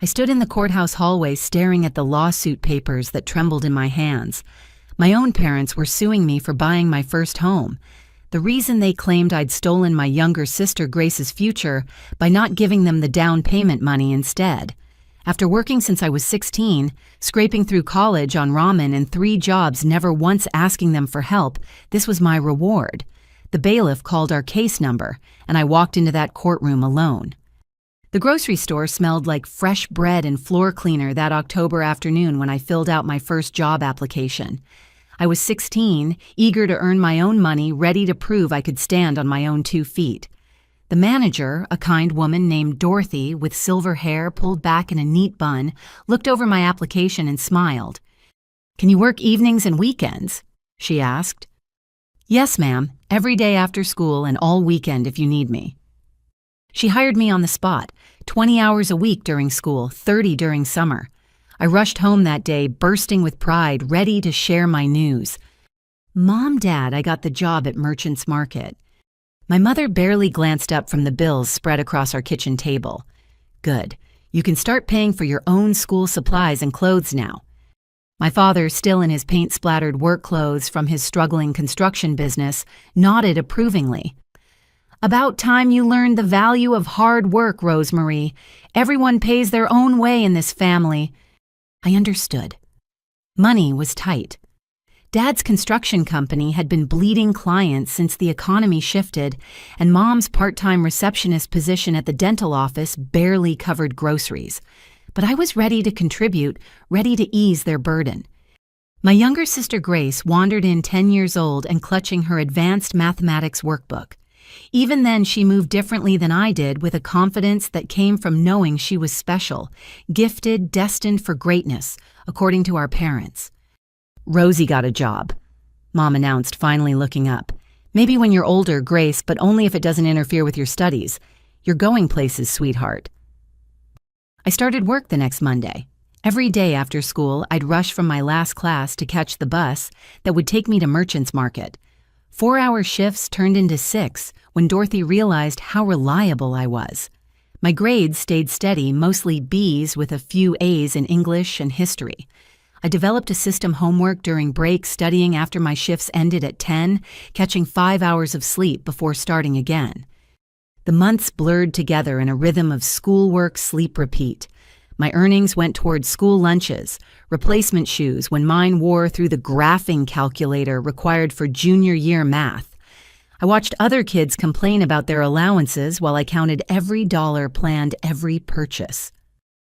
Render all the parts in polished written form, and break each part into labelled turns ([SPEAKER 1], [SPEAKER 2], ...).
[SPEAKER 1] I stood in the courthouse hallway staring at the lawsuit papers that trembled in my hands. My own parents were suing me for buying my first home. The reason they claimed I'd stolen my younger sister Grace's future by not giving them the down payment money instead. After working since I was 16, scraping through college on ramen and 3 jobs, never once asking them for help, this was my reward. The bailiff called our case number, and I walked into that courtroom alone. The grocery store smelled like fresh bread and floor cleaner that October afternoon when I filled out my first job application. I was 16, eager to earn my own money, ready to prove I could stand on my own 2 feet. The manager, a kind woman named Dorothy with silver hair pulled back in a neat bun, looked over my application and smiled. "Can you work evenings and weekends?" she asked. "Yes, ma'am, every day after school and all weekend if you need me." She hired me on the spot, 20 hours a week during school, 30 during summer. I rushed home that day, bursting with pride, ready to share my news. "Mom, Dad, I got the job at Merchants Market." My mother barely glanced up from the bills spread across our kitchen table. "Good. You can start paying for your own school supplies and clothes now." My father, still in his paint-splattered work clothes from his struggling construction business, nodded approvingly. "About time you learned the value of hard work, Rosemarie. Everyone pays their own way in this family." I understood. Money was tight. Dad's construction company had been bleeding clients since the economy shifted, and Mom's part-time receptionist position at the dental office barely covered groceries. But I was ready to contribute, ready to ease their burden. My younger sister Grace wandered in 10 years old and clutching her advanced mathematics workbook. Even then, she moved differently than I did, with a confidence that came from knowing she was special, gifted, destined for greatness, according to our parents. "Rosie got a job," Mom announced, finally looking up. "Maybe when you're older, Grace, but only if it doesn't interfere with your studies. You're going places, sweetheart." I started work the next Monday. Every day after school, I'd rush from my last class to catch the bus that would take me to Merchants Market. 4-hour shifts turned into 6 when Dorothy realized how reliable I was. My grades stayed steady, mostly B's with a few A's in English and history. I developed a system homework during breaks, studying after my shifts ended at 10, catching 5 hours of sleep before starting again. The months blurred together in a rhythm of schoolwork, sleep, repeat. My earnings went towards school lunches, replacement shoes when mine wore through the graphing calculator required for junior year math. I watched other kids complain about their allowances while I counted every dollar, planned every purchase.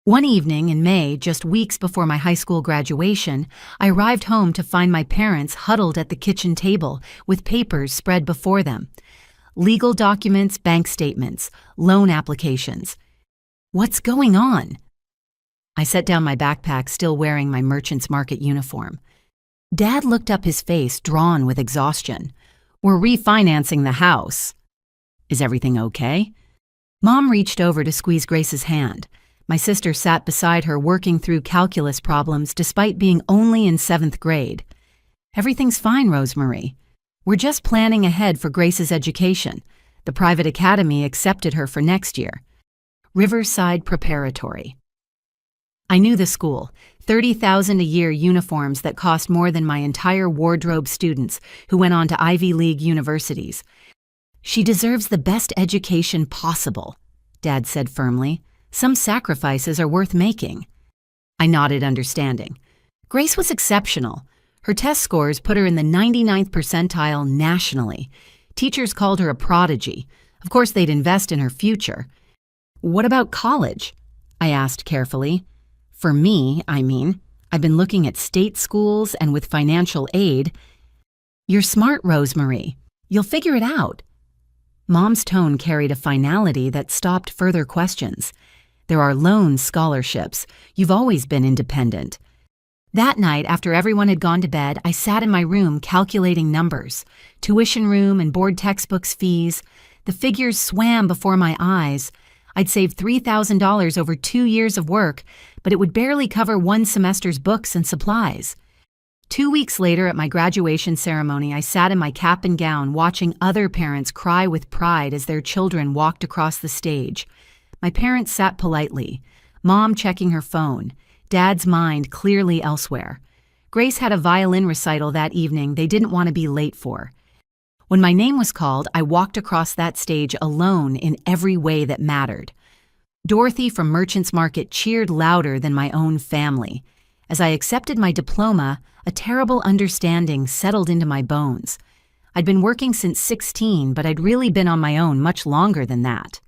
[SPEAKER 1] One evening in May, just weeks before my high school graduation, I arrived home to find my parents huddled at the kitchen table with papers spread before them. Legal documents, bank statements, loan applications. "What's going on?" I set down my backpack, still wearing my Merchants Market uniform. Dad looked up, his face drawn with exhaustion. "We're refinancing the house." "Is everything okay?" Mom reached over to squeeze Grace's hand. My sister sat beside her, working through calculus problems despite being only in 7th grade. "Everything's fine, Rosemarie. We're just planning ahead for Grace's education. The private academy accepted her for next year. Riverside Preparatory." I knew the school, $30,000 a year uniforms that cost more than my entire wardrobe, students who went on to Ivy League universities. "She deserves the best education possible," Dad said firmly. "Some sacrifices are worth making." I nodded, understanding. Grace was exceptional. Her test scores put her in the 99th percentile nationally. Teachers called her a prodigy. Of course, they'd invest in her future. "What about college?" I asked carefully. "For me, I mean. I've been looking at state schools and with financial aid." "You're smart, Rosemarie. You'll figure it out." Mom's tone carried a finality that stopped further questions. "There are loan scholarships. You've always been independent." That night, after everyone had gone to bed, I sat in my room calculating numbers. Tuition room and board textbooks fees. The figures swam before my eyes. I'd saved $3,000 over 2 years of work, but it would barely cover one semester's books and supplies. 2 weeks later, at my graduation ceremony, I sat in my cap and gown watching other parents cry with pride as their children walked across the stage. My parents sat politely. Mom checking her phone, Dad's mind clearly elsewhere. Grace had a violin recital that evening they didn't want to be late for. When my name was called, I walked across that stage alone in every way that mattered. Dorothy from Merchants Market cheered louder than my own family. As I accepted my diploma, a terrible understanding settled into my bones. I'd been working since 16, but I'd really been on my own much longer than that.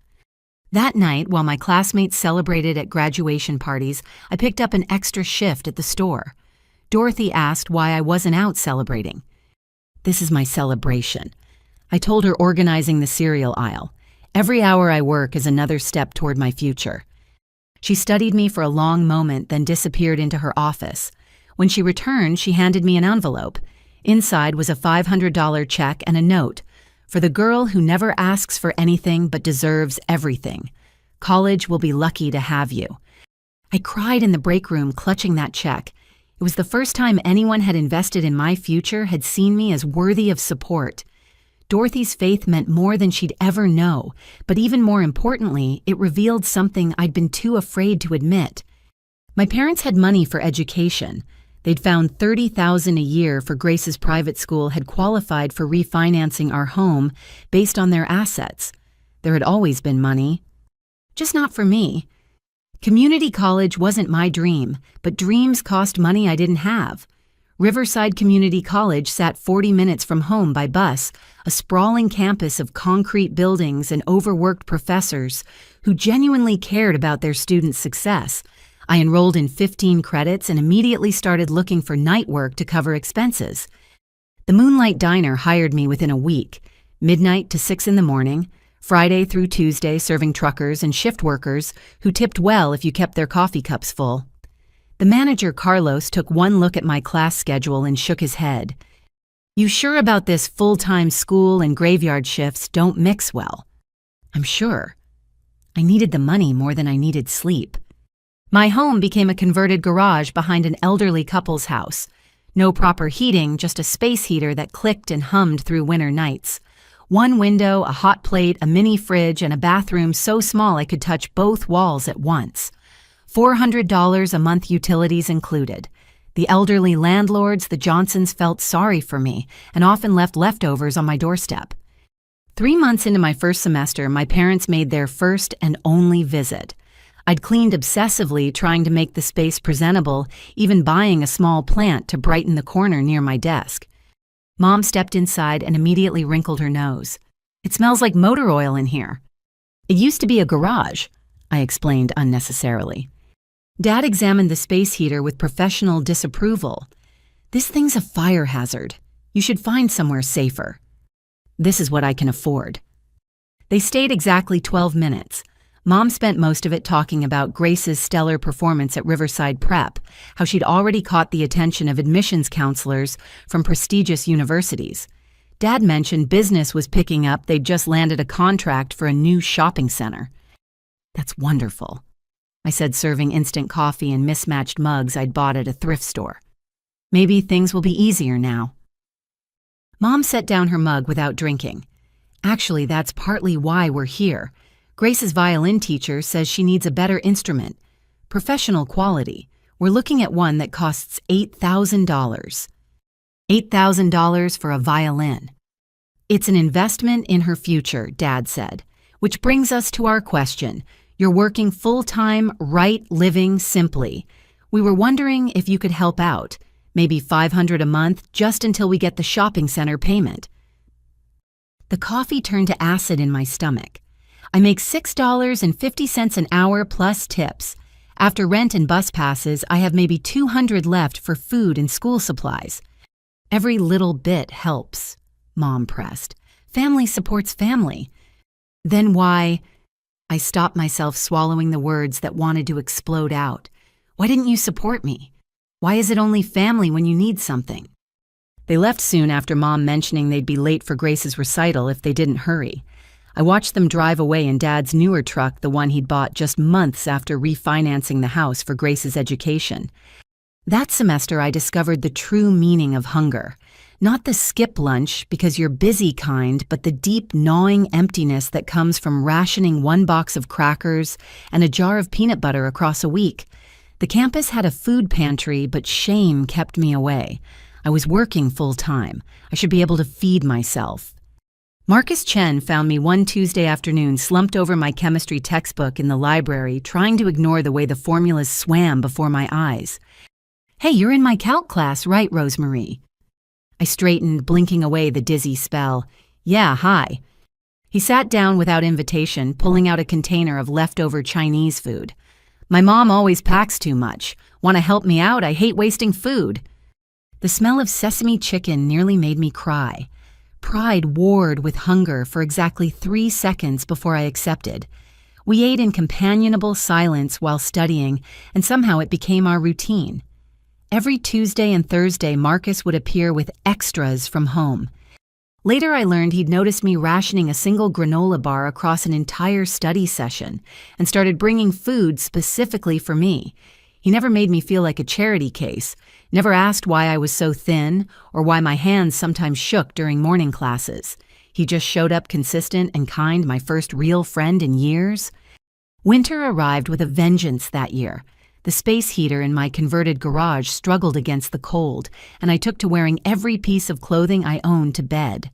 [SPEAKER 1] That night, while my classmates celebrated at graduation parties, I picked up an extra shift at the store. Dorothy asked why I wasn't out celebrating. "This is my celebration," I told her, organizing the cereal aisle. "Every hour I work is another step toward my future." She studied me for a long moment, then disappeared into her office. When she returned, she handed me an envelope. Inside was a $500 check and a note. "For the girl who never asks for anything but deserves everything. College will be lucky to have you." I cried in the break room, clutching that check. It was the first time anyone had invested in my future, had seen me as worthy of support. Dorothy's faith meant more than she'd ever know, but even more importantly, it revealed something I'd been too afraid to admit. My parents had money for education. They'd found $30,000 a year for Grace's private school had qualified for refinancing our home based on their assets. There had always been money. Just not for me. Community college wasn't my dream, but dreams cost money I didn't have. Riverside Community College sat 40 minutes from home by bus, a sprawling campus of concrete buildings and overworked professors who genuinely cared about their students' success. I enrolled in 15 credits and immediately started looking for night work to cover expenses. The Moonlight Diner hired me within a week, midnight to 6 in the morning, Friday through Tuesday serving truckers and shift workers who tipped well if you kept their coffee cups full. The manager, Carlos, took one look at my class schedule and shook his head. "You sure about this full-time school and graveyard shifts don't mix well?" "I'm sure." I needed the money more than I needed sleep. My home became a converted garage behind an elderly couple's house. No proper heating, just a space heater that clicked and hummed through winter nights. One window, a hot plate, a mini fridge, and a bathroom so small I could touch both walls at once. $400 a month, utilities included. The elderly landlords, the Johnsons, felt sorry for me and often left leftovers on my doorstep. 3 months into my first semester, my parents made their first and only visit. I'd cleaned obsessively, trying to make the space presentable, even buying a small plant to brighten the corner near my desk. Mom stepped inside and immediately wrinkled her nose. "It smells like motor oil in here." "It used to be a garage," I explained unnecessarily. Dad examined the space heater with professional disapproval. "This thing's a fire hazard. You should find somewhere safer." "This is what I can afford." They stayed exactly 12 minutes. Mom spent most of it talking about Grace's stellar performance at Riverside Prep, how she'd already caught the attention of admissions counselors from prestigious universities. Dad mentioned business was picking up. They'd just landed a contract for a new shopping center. "That's wonderful," I said, serving instant coffee in mismatched mugs I'd bought at a thrift store. "Maybe things will be easier now." Mom set down her mug without drinking. "Actually, that's partly why we're here. Grace's violin teacher says she needs a better instrument. Professional quality. We're looking at one that costs $8,000. $8,000 for a violin. It's an investment in her future," Dad said. "Which brings us to our question. You're working full-time, right, living simply. We were wondering if you could help out. Maybe $500 a month, just until we get the shopping center payment." The coffee turned to acid in my stomach. "I make $6.50 an hour plus tips. After rent and bus passes, I have maybe $200 left for food and school supplies." "Every little bit helps," Mom pressed. "Family supports family." "Then why—" I stopped myself, swallowing the words that wanted to explode out. "Why didn't you support me? Why is it only family when you need something?" They left soon after Mom mentioning they'd be late for Grace's recital if they didn't hurry. I watched them drive away in Dad's newer truck, the one he'd bought just months after refinancing the house for Grace's education. That semester, I discovered the true meaning of hunger. Not the skip lunch because you're busy kind, but the deep gnawing emptiness that comes from rationing one box of crackers and a jar of peanut butter across a week. The campus had a food pantry, but shame kept me away. I was working full-time. I should be able to feed myself. Marcus Chen found me one Tuesday afternoon slumped over my chemistry textbook in the library, trying to ignore the way the formulas swam before my eyes. "Hey, you're in my calc class, right, Rosemarie?" I straightened, blinking away the dizzy spell. "Yeah, hi." He sat down without invitation, pulling out a container of leftover Chinese food. "My mom always packs too much. Want to help me out? I hate wasting food." The smell of sesame chicken nearly made me cry. Pride warred with hunger for exactly 3 seconds before I accepted. We ate in companionable silence while studying, and somehow it became our routine. Every Tuesday and Thursday, Marcus would appear with extras from home. Later, I learned he'd noticed me rationing a single granola bar across an entire study session and started bringing food specifically for me. He never made me feel like a charity case, never asked why I was so thin or why my hands sometimes shook during morning classes. He just showed up consistent and kind, my first real friend in years. Winter arrived with a vengeance that year. The space heater in my converted garage struggled against the cold, and I took to wearing every piece of clothing I owned to bed.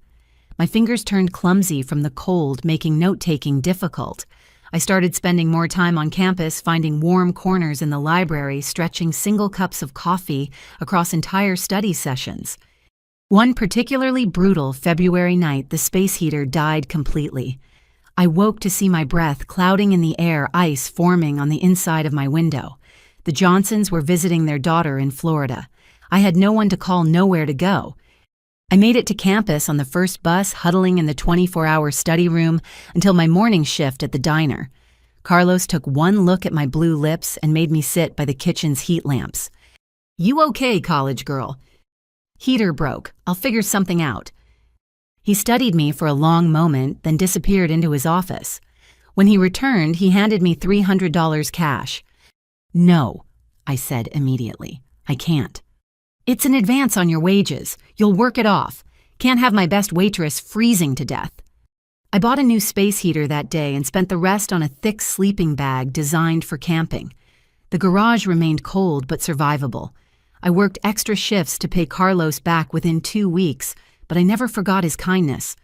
[SPEAKER 1] My fingers turned clumsy from the cold, making note-taking difficult. I started spending more time on campus, finding warm corners in the library, stretching single cups of coffee across entire study sessions. One particularly brutal February night, the space heater died completely. I woke to see my breath clouding in the air, ice forming on the inside of my window. The Johnsons were visiting their daughter in Florida. I had no one to call, nowhere to go. I made it to campus on the first bus, huddling in the 24-hour study room until my morning shift at the diner. Carlos took one look at my blue lips and made me sit by the kitchen's heat lamps. "You okay, college girl?" "Heater broke. I'll figure something out." He studied me for a long moment, then disappeared into his office. When he returned, he handed me $300 cash. "No," I said immediately. "I can't." "It's an advance on your wages. You'll work it off. Can't have my best waitress freezing to death." I bought a new space heater that day and spent the rest on a thick sleeping bag designed for camping. The garage remained cold but survivable. I worked extra shifts to pay Carlos back within 2 weeks, but I never forgot his kindness.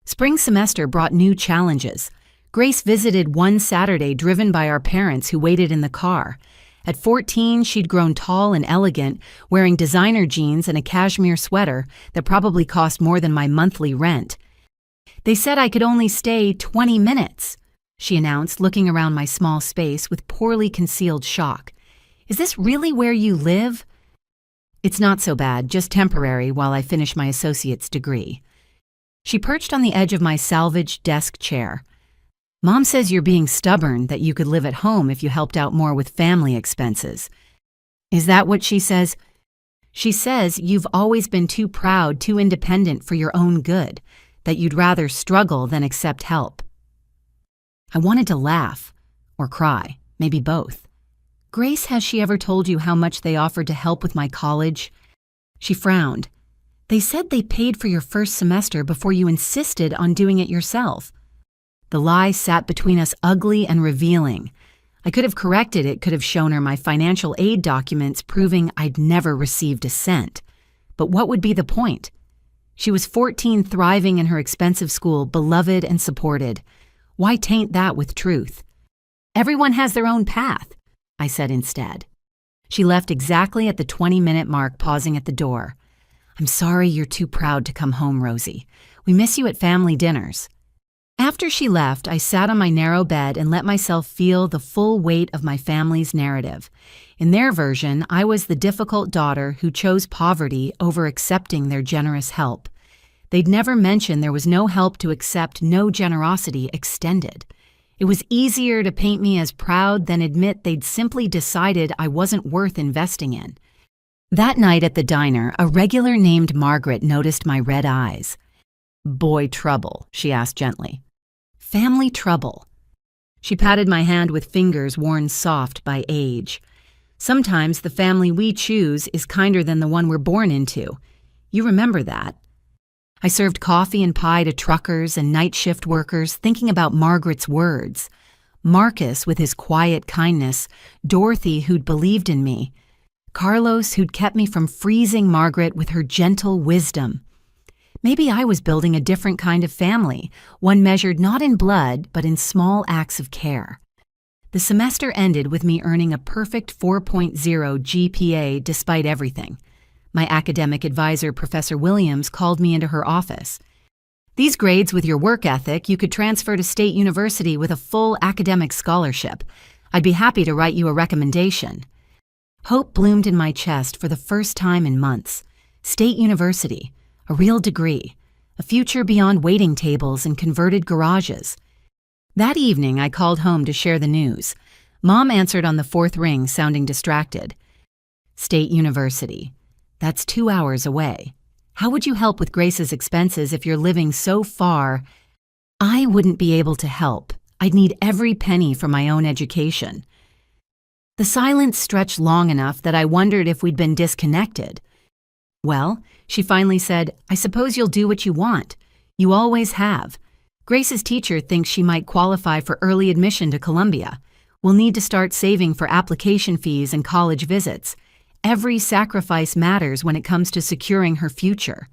[SPEAKER 1] Spring semester brought new challenges. Grace visited one Saturday, driven by our parents who waited in the car. At 14, she'd grown tall and elegant, wearing designer jeans and a cashmere sweater that probably cost more than my monthly rent. "They said I could only stay 20 minutes, she announced, looking around my small space with poorly concealed shock. "Is this really where you live?" "It's not so bad, just temporary while I finish my associate's degree." She perched on the edge of my salvaged desk chair. "Mom says you're being stubborn, that you could live at home if you helped out more with family expenses." "Is that what she says?" "She says you've always been too proud, too independent for your own good, that you'd rather struggle than accept help." I wanted to laugh, or cry, maybe both. "Grace, has she ever told you how much they offered to help with my college?" She frowned. "They said they paid for your first semester before you insisted on doing it yourself." The lie sat between us, ugly and revealing. I could have corrected it, could have shown her my financial aid documents proving I'd never received a cent. But what would be the point? She was 14, thriving in her expensive school, beloved and supported. Why taint that with truth? "Everyone has their own path," I said instead. She left exactly at the 20-minute mark, pausing at the door. "I'm sorry you're too proud to come home, Rosie. We miss you at family dinners." After she left, I sat on my narrow bed and let myself feel the full weight of my family's narrative. In their version, I was the difficult daughter who chose poverty over accepting their generous help. They'd never mentioned there was no help to accept, no generosity extended. It was easier to paint me as proud than admit they'd simply decided I wasn't worth investing in. That night at the diner, a regular named Margaret noticed my red eyes. "Boy trouble?" she asked gently. "Family trouble." She patted my hand with fingers worn soft by age. "Sometimes the family we choose is kinder than the one we're born into. You remember that. I served coffee and pie to truckers and night shift workers, thinking about Margaret's words. Marcus with his quiet kindness, Dorothy who'd believed in me, Carlos who'd kept me from freezing Margaret with her gentle wisdom. Maybe I was building a different kind of family, one measured not in blood but in small acts of care. The semester ended with me earning a perfect 4.0 GPA despite everything. My academic advisor, Professor Williams, called me into her office. "These grades with your work ethic, you could transfer to State University with a full academic scholarship. I'd be happy to write you a recommendation." Hope bloomed in my chest for the first time in months. State University, a real degree, a future beyond waiting tables and converted garages. That evening, I called home to share the news. Mom answered on the fourth ring, sounding distracted. "State University. That's 2 hours away. How would you help with Grace's expenses if you're living so far?" I wouldn't be able to help. I'd need every penny for my own education. The silence stretched long enough that I wondered if we'd been disconnected. "Well," she finally said, "I suppose you'll do what you want. You always have. Grace's teacher thinks she might qualify for early admission to Columbia. We'll need to start saving for application fees and college visits. Every sacrifice matters when it comes to securing her future."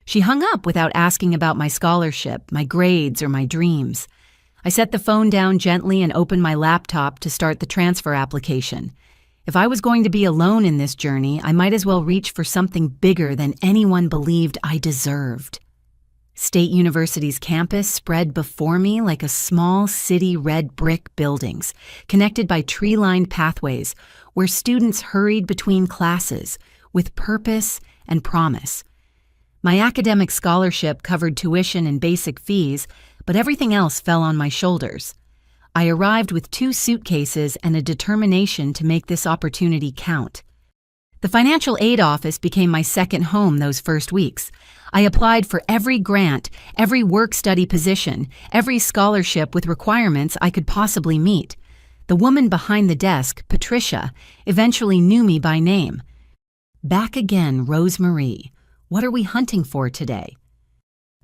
[SPEAKER 1] She hung up without asking about my scholarship, my grades, or my dreams. I set the phone down gently and opened my laptop to start the transfer application. If I was going to be alone in this journey, I might as well reach for something bigger than anyone believed I deserved. State University's campus spread before me like a small city, red brick buildings, connected by tree-lined pathways, where students hurried between classes with purpose and promise. My academic scholarship covered tuition and basic fees, but everything else fell on my shoulders. I arrived with 2 suitcases and a determination to make this opportunity count. The financial aid office became my second home those first weeks. I applied for every grant, every work-study position, every scholarship with requirements I could possibly meet. The woman behind the desk, Patricia, eventually knew me by name. "Back again, Rosemarie. What are we hunting for today?"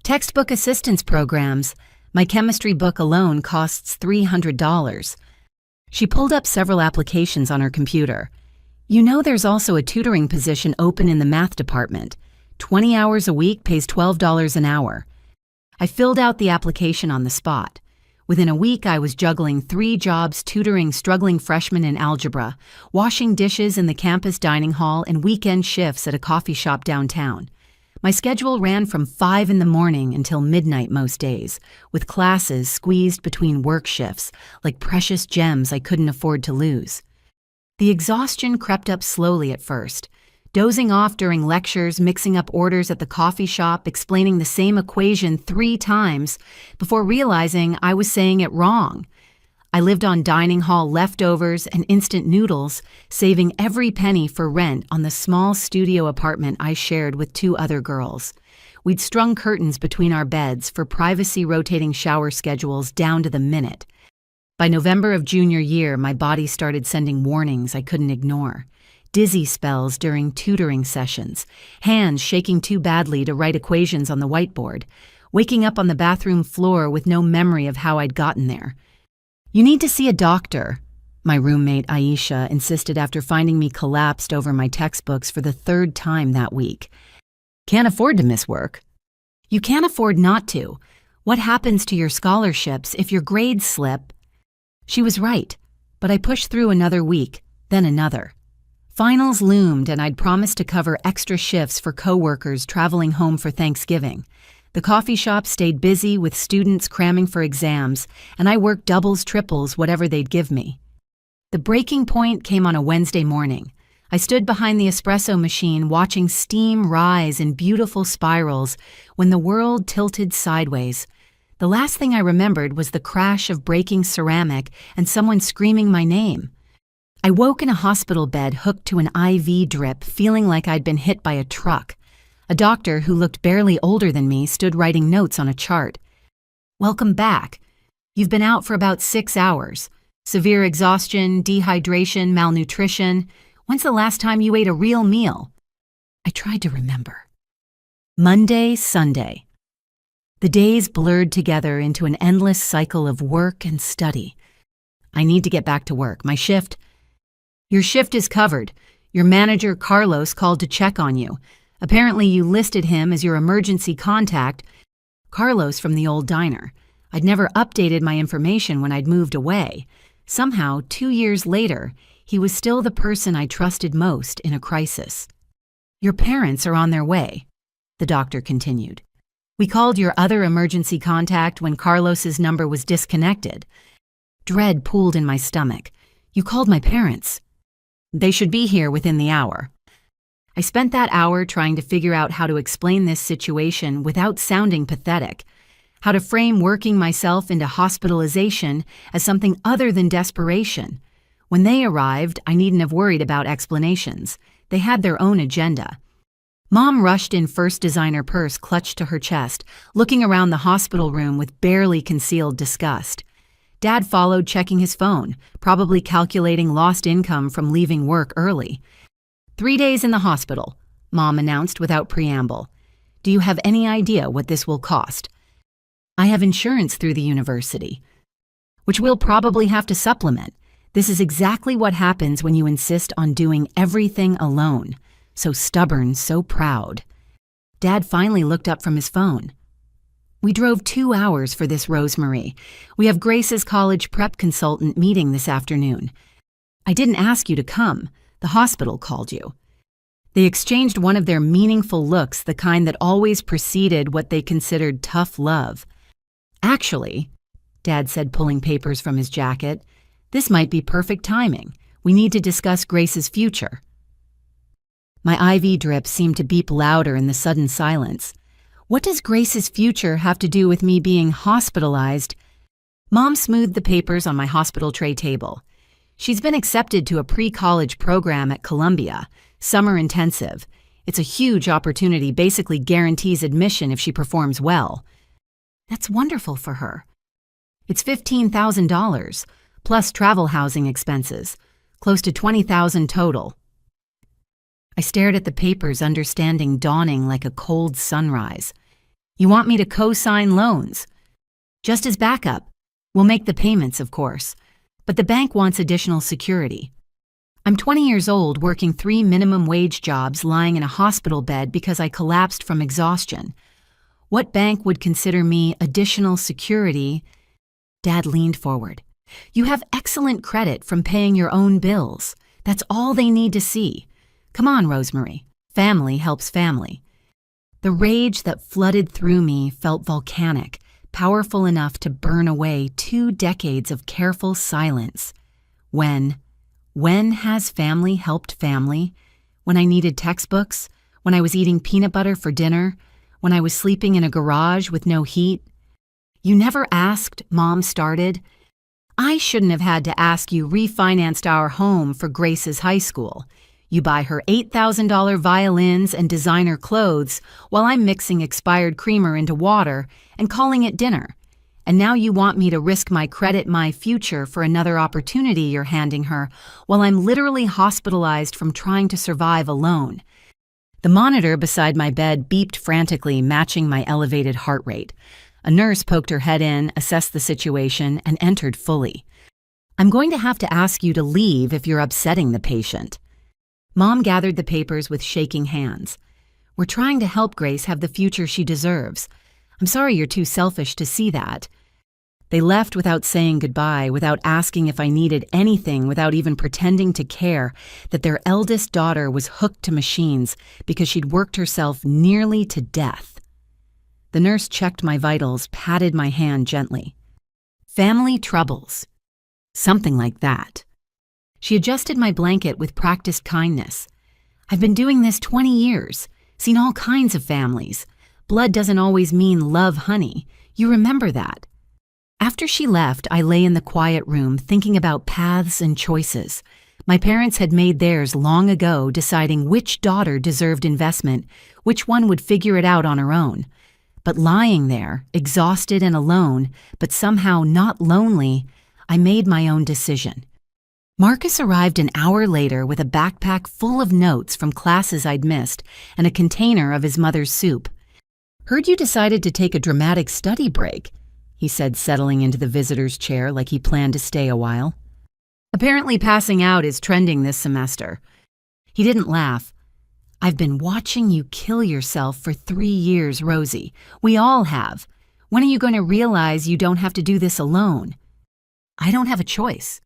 [SPEAKER 1] "Textbook assistance programs. My chemistry book alone costs $300. She pulled up several applications on her computer. "You know there's also a tutoring position open in the math department. 20 hours a week pays $12 an hour." I filled out the application on the spot. Within a week, I was juggling 3 jobs tutoring struggling freshmen in algebra, washing dishes in the campus dining hall, and weekend shifts at a coffee shop downtown. My schedule ran from 5 in the morning until midnight most days, with classes squeezed between work shifts like precious gems I couldn't afford to lose. The exhaustion crept up slowly at first, dozing off during lectures, mixing up orders at the coffee shop, explaining the same equation 3 times before realizing I was saying it wrong. I lived on dining hall leftovers and instant noodles, saving every penny for rent on the small studio apartment I shared with 2 other girls. We'd strung curtains between our beds for privacy rotating shower schedules down to the minute. By November of junior year, my body started sending warnings I couldn't ignore. Dizzy spells during tutoring sessions, hands shaking too badly to write equations on the whiteboard, waking up on the bathroom floor with no memory of how I'd gotten there. "You need to see a doctor," my roommate Aisha insisted after finding me collapsed over my textbooks for the 3rd time that week. "Can't afford to miss work." "You can't afford not to. What happens to your scholarships if your grades slip?" She was right, but I pushed through another week, then another. Finals loomed, and I'd promised to cover extra shifts for coworkers traveling home for Thanksgiving. The coffee shop stayed busy with students cramming for exams, and I worked doubles, triples, whatever they'd give me. The breaking point came on a Wednesday morning. I stood behind the espresso machine watching steam rise in beautiful spirals when the world tilted sideways. The last thing I remembered was the crash of breaking ceramic and someone screaming my name. I woke in a hospital bed hooked to an IV drip, feeling like I'd been hit by a truck. A doctor who looked barely older than me stood writing notes on a chart. "Welcome back. You've been out for about 6 hours. Severe exhaustion, dehydration, malnutrition. When's the last time you ate a real meal?" I tried to remember. Monday, Sunday. The days blurred together into an endless cycle of work and study. I need to get back to work. My shift. Your shift is covered. Your manager, Carlos, called to check on you. Apparently you listed him as your emergency contact. Carlos from the old diner. I'd never updated my information when I'd moved away. Somehow, 2 years later, he was still the person I trusted most in a crisis. Your parents are on their way, the doctor continued. We called your other emergency contact when Carlos's number was disconnected. Dread pooled in my stomach. You called my parents. They should be here within the hour. I spent that hour trying to figure out how to explain this situation without sounding pathetic, how to frame working myself into hospitalization as something other than desperation. When they arrived, I needn't have worried about explanations. They had their own agenda. Mom rushed in, first designer purse clutched to her chest, looking around the hospital room with barely concealed disgust. Dad followed, checking his phone, probably calculating lost income from leaving work early. 3 days in the hospital, Mom announced without preamble. Do you have any idea what this will cost? I have insurance through the university, which we'll probably have to supplement. This is exactly what happens when you insist on doing everything alone. So stubborn, so proud. Dad finally looked up from his phone. We drove 2 hours for this, Rosemary. We have Grace's college prep consultant meeting this afternoon. I didn't ask you to come. The hospital called you. They exchanged one of their meaningful looks, the kind that always preceded what they considered tough love. Actually, Dad said, pulling papers from his jacket, this might be perfect timing. We need to discuss Grace's future. My IV drip seemed to beep louder in the sudden silence. What does Grace's future have to do with me being hospitalized? Mom smoothed the papers on my hospital tray table. She's been accepted to a pre-college program at Columbia, summer intensive. It's a huge opportunity, basically guarantees admission if she performs well. That's wonderful for her. It's $15,000, plus travel housing expenses, close to $20,000 total. I stared at the papers, understanding dawning like a cold sunrise. You want me to co-sign loans? Just as backup. We'll make the payments, of course. But the bank wants additional security. I'm 20 years old, working 3 minimum wage jobs, lying in a hospital bed because I collapsed from exhaustion. What bank would consider me additional security? Dad leaned forward. You have excellent credit from paying your own bills. That's all they need to see. Come on, Rosemary. Family helps family. The rage that flooded through me felt volcanic, powerful enough to burn away 2 decades of careful silence. When has family helped family? When I needed textbooks? When I was eating peanut butter for dinner? When I was sleeping in a garage with no heat? You never asked, Mom started. I shouldn't have had to ask. You refinanced our home for Grace's high school. You buy her $8,000 violins and designer clothes while I'm mixing expired creamer into water and calling it dinner. And now you want me to risk my credit, my future, for another opportunity you're handing her while I'm literally hospitalized from trying to survive alone. The monitor beside my bed beeped frantically, matching my elevated heart rate. A nurse poked her head in, assessed the situation, and entered fully. I'm going to have to ask you to leave if you're upsetting the patient. Mom gathered the papers with shaking hands. We're trying to help Grace have the future she deserves. I'm sorry you're too selfish to see that. They left without saying goodbye, without asking if I needed anything, without even pretending to care that their eldest daughter was hooked to machines because she'd worked herself nearly to death. The nurse checked my vitals, patted my hand gently. Family troubles. Something like that. She adjusted my blanket with practiced kindness. I've been doing this 20 years, seen all kinds of families. Blood doesn't always mean love, honey. You remember that. After she left, I lay in the quiet room thinking about paths and choices. My parents had made theirs long ago, deciding which daughter deserved investment, which one would figure it out on her own. But lying there, exhausted and alone, but somehow not lonely, I made my own decision. Marcus arrived an hour later with a backpack full of notes from classes I'd missed and a container of his mother's soup. "Heard you decided to take a dramatic study break," he said, settling into the visitor's chair like he planned to stay a while. "Apparently passing out is trending this semester." He didn't laugh. "I've been watching you kill yourself for 3 years, Rosie. We all have. When are you going to realize you don't have to do this alone?" "I don't have a choice."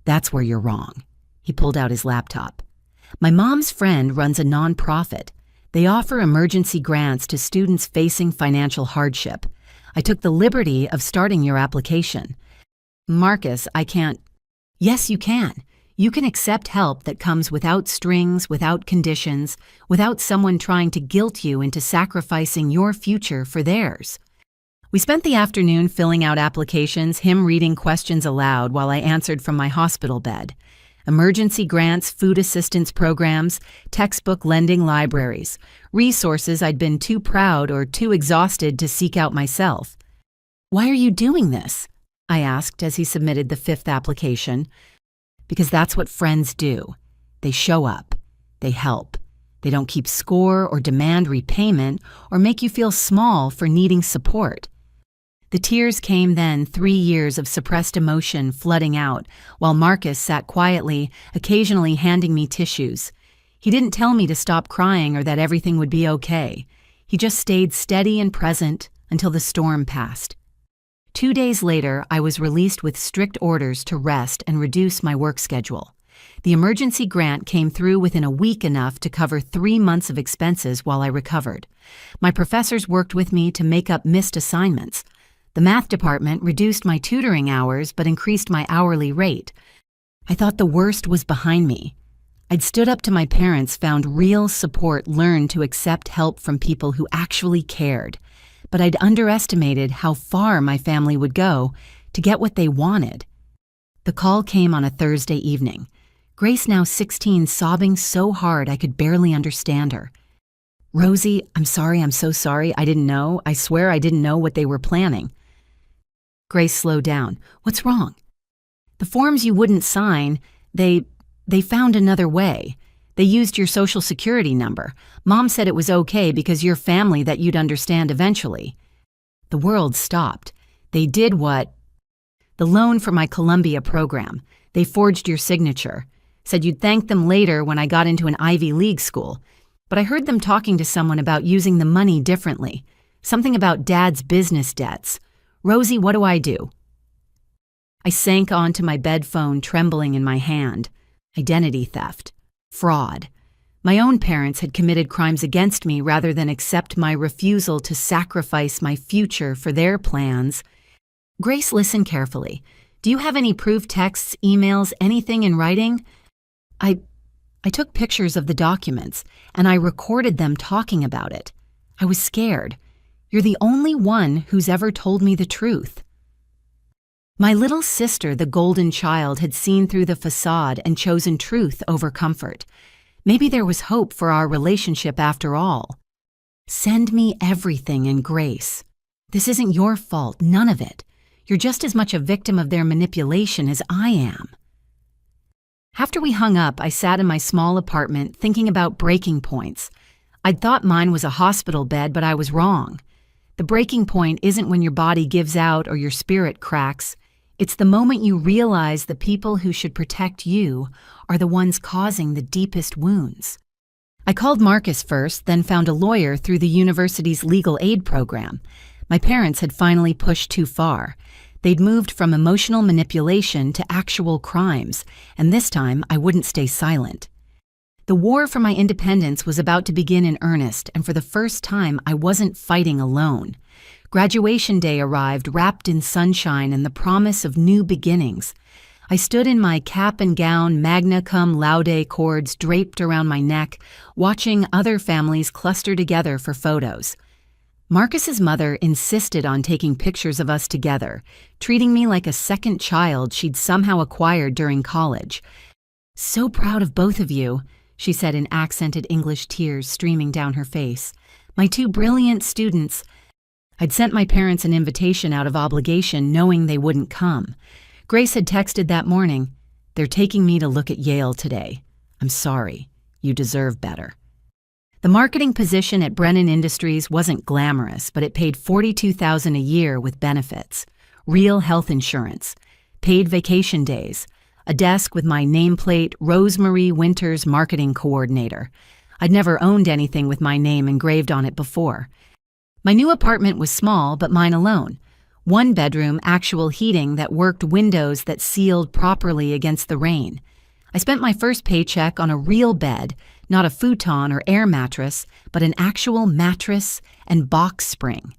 [SPEAKER 1] "That's where you're wrong." He pulled out his laptop. "My mom's friend runs a nonprofit. They offer emergency grants to students facing financial hardship. I took the liberty of starting your application." "Marcus, I can't." "Yes, you can. You can accept help that comes without strings, without conditions, without someone trying to guilt you into sacrificing your future for theirs." We spent the afternoon filling out applications, him reading questions aloud while I answered from my hospital bed. Emergency grants, food assistance programs, textbook lending libraries, resources I'd been too proud or too exhausted to seek out myself. "Why are you doing this?" I asked as he submitted the 5th application. "Because that's what friends do. They show up. They help. They don't keep score or demand repayment or make you feel small for needing support." The tears came then, 3 years of suppressed emotion flooding out, while Marcus sat quietly, occasionally handing me tissues. He didn't tell me to stop crying or that everything would be okay. He just stayed steady and present until the storm passed. 2 days later, I was released with strict orders to rest and reduce my work schedule. The emergency grant came through within a week, enough to cover 3 months of expenses while I recovered. My professors worked with me to make up missed assignments. The math department reduced my tutoring hours but increased my hourly rate. I thought the worst was behind me. I'd stood up to my parents, found real support, learned to accept help from people who actually cared. But I'd underestimated how far my family would go to get what they wanted. The call came on a Thursday evening. Grace, now 16, sobbing so hard I could barely understand her. "Rosie, I'm sorry, I'm so sorry. I didn't know. I swear I didn't know what they were planning." Grace slowed down. "What's wrong?" "The forms you wouldn't sign, they found another way. They used your social security number. Mom said it was okay because you're family, that you'd understand eventually." The world stopped. "They did what?" "The loan for my Columbia program. They forged your signature. Said you'd thank them later when I got into an Ivy League school. But I heard them talking to someone about using the money differently. Something about Dad's business debts. Rosie, what do I do?" I sank onto my bed phone, trembling in my hand. Identity theft. Fraud. My own parents had committed crimes against me rather than accept my refusal to sacrifice my future for their plans. "Grace, listen carefully. Do you have any proof texts, emails, anything in writing?" I took pictures of the documents, and I recorded them talking about it. I was scared. You're the only one who's ever told me the truth. My little sister, the golden child, had seen through the facade and chosen truth over comfort. Maybe there was hope for our relationship after all. "Send me everything in Grace. This isn't your fault, none of it. You're just as much a victim of their manipulation as I am." After we hung up, I sat in my small apartment thinking about breaking points. I'd thought mine was a hospital bed, but I was wrong. The breaking point isn't when your body gives out or your spirit cracks. It's the moment you realize the people who should protect you are the ones causing the deepest wounds. I called Marcus first, then found a lawyer through the university's legal aid program. My parents had finally pushed too far. They'd moved from emotional manipulation to actual crimes, and this time I wouldn't stay silent. The war for my independence was about to begin in earnest, and for the first time I wasn't fighting alone. Graduation day arrived, wrapped in sunshine and the promise of new beginnings. I stood in my cap and gown, magna cum laude cords draped around my neck, watching other families cluster together for photos. Marcus's mother insisted on taking pictures of us together, treating me like a second child she'd somehow acquired during college. "So proud of both of you," she said in accented English, tears streaming down her face. "My 2 brilliant students." I'd sent my parents an invitation out of obligation, knowing they wouldn't come. Grace had texted that morning, They're taking me to look at Yale today. I'm sorry. You deserve better. The marketing position at Brennan Industries wasn't glamorous, but it paid $42,000 a year with benefits, real health insurance, paid vacation days, a desk with my nameplate, Rosemarie Winters Marketing Coordinator. I'd never owned anything with my name engraved on it before. My new apartment was small, but mine alone. One bedroom, actual heating that worked windows that sealed properly against the rain. I spent my first paycheck on a real bed, not a futon or air mattress, but an actual mattress and box spring.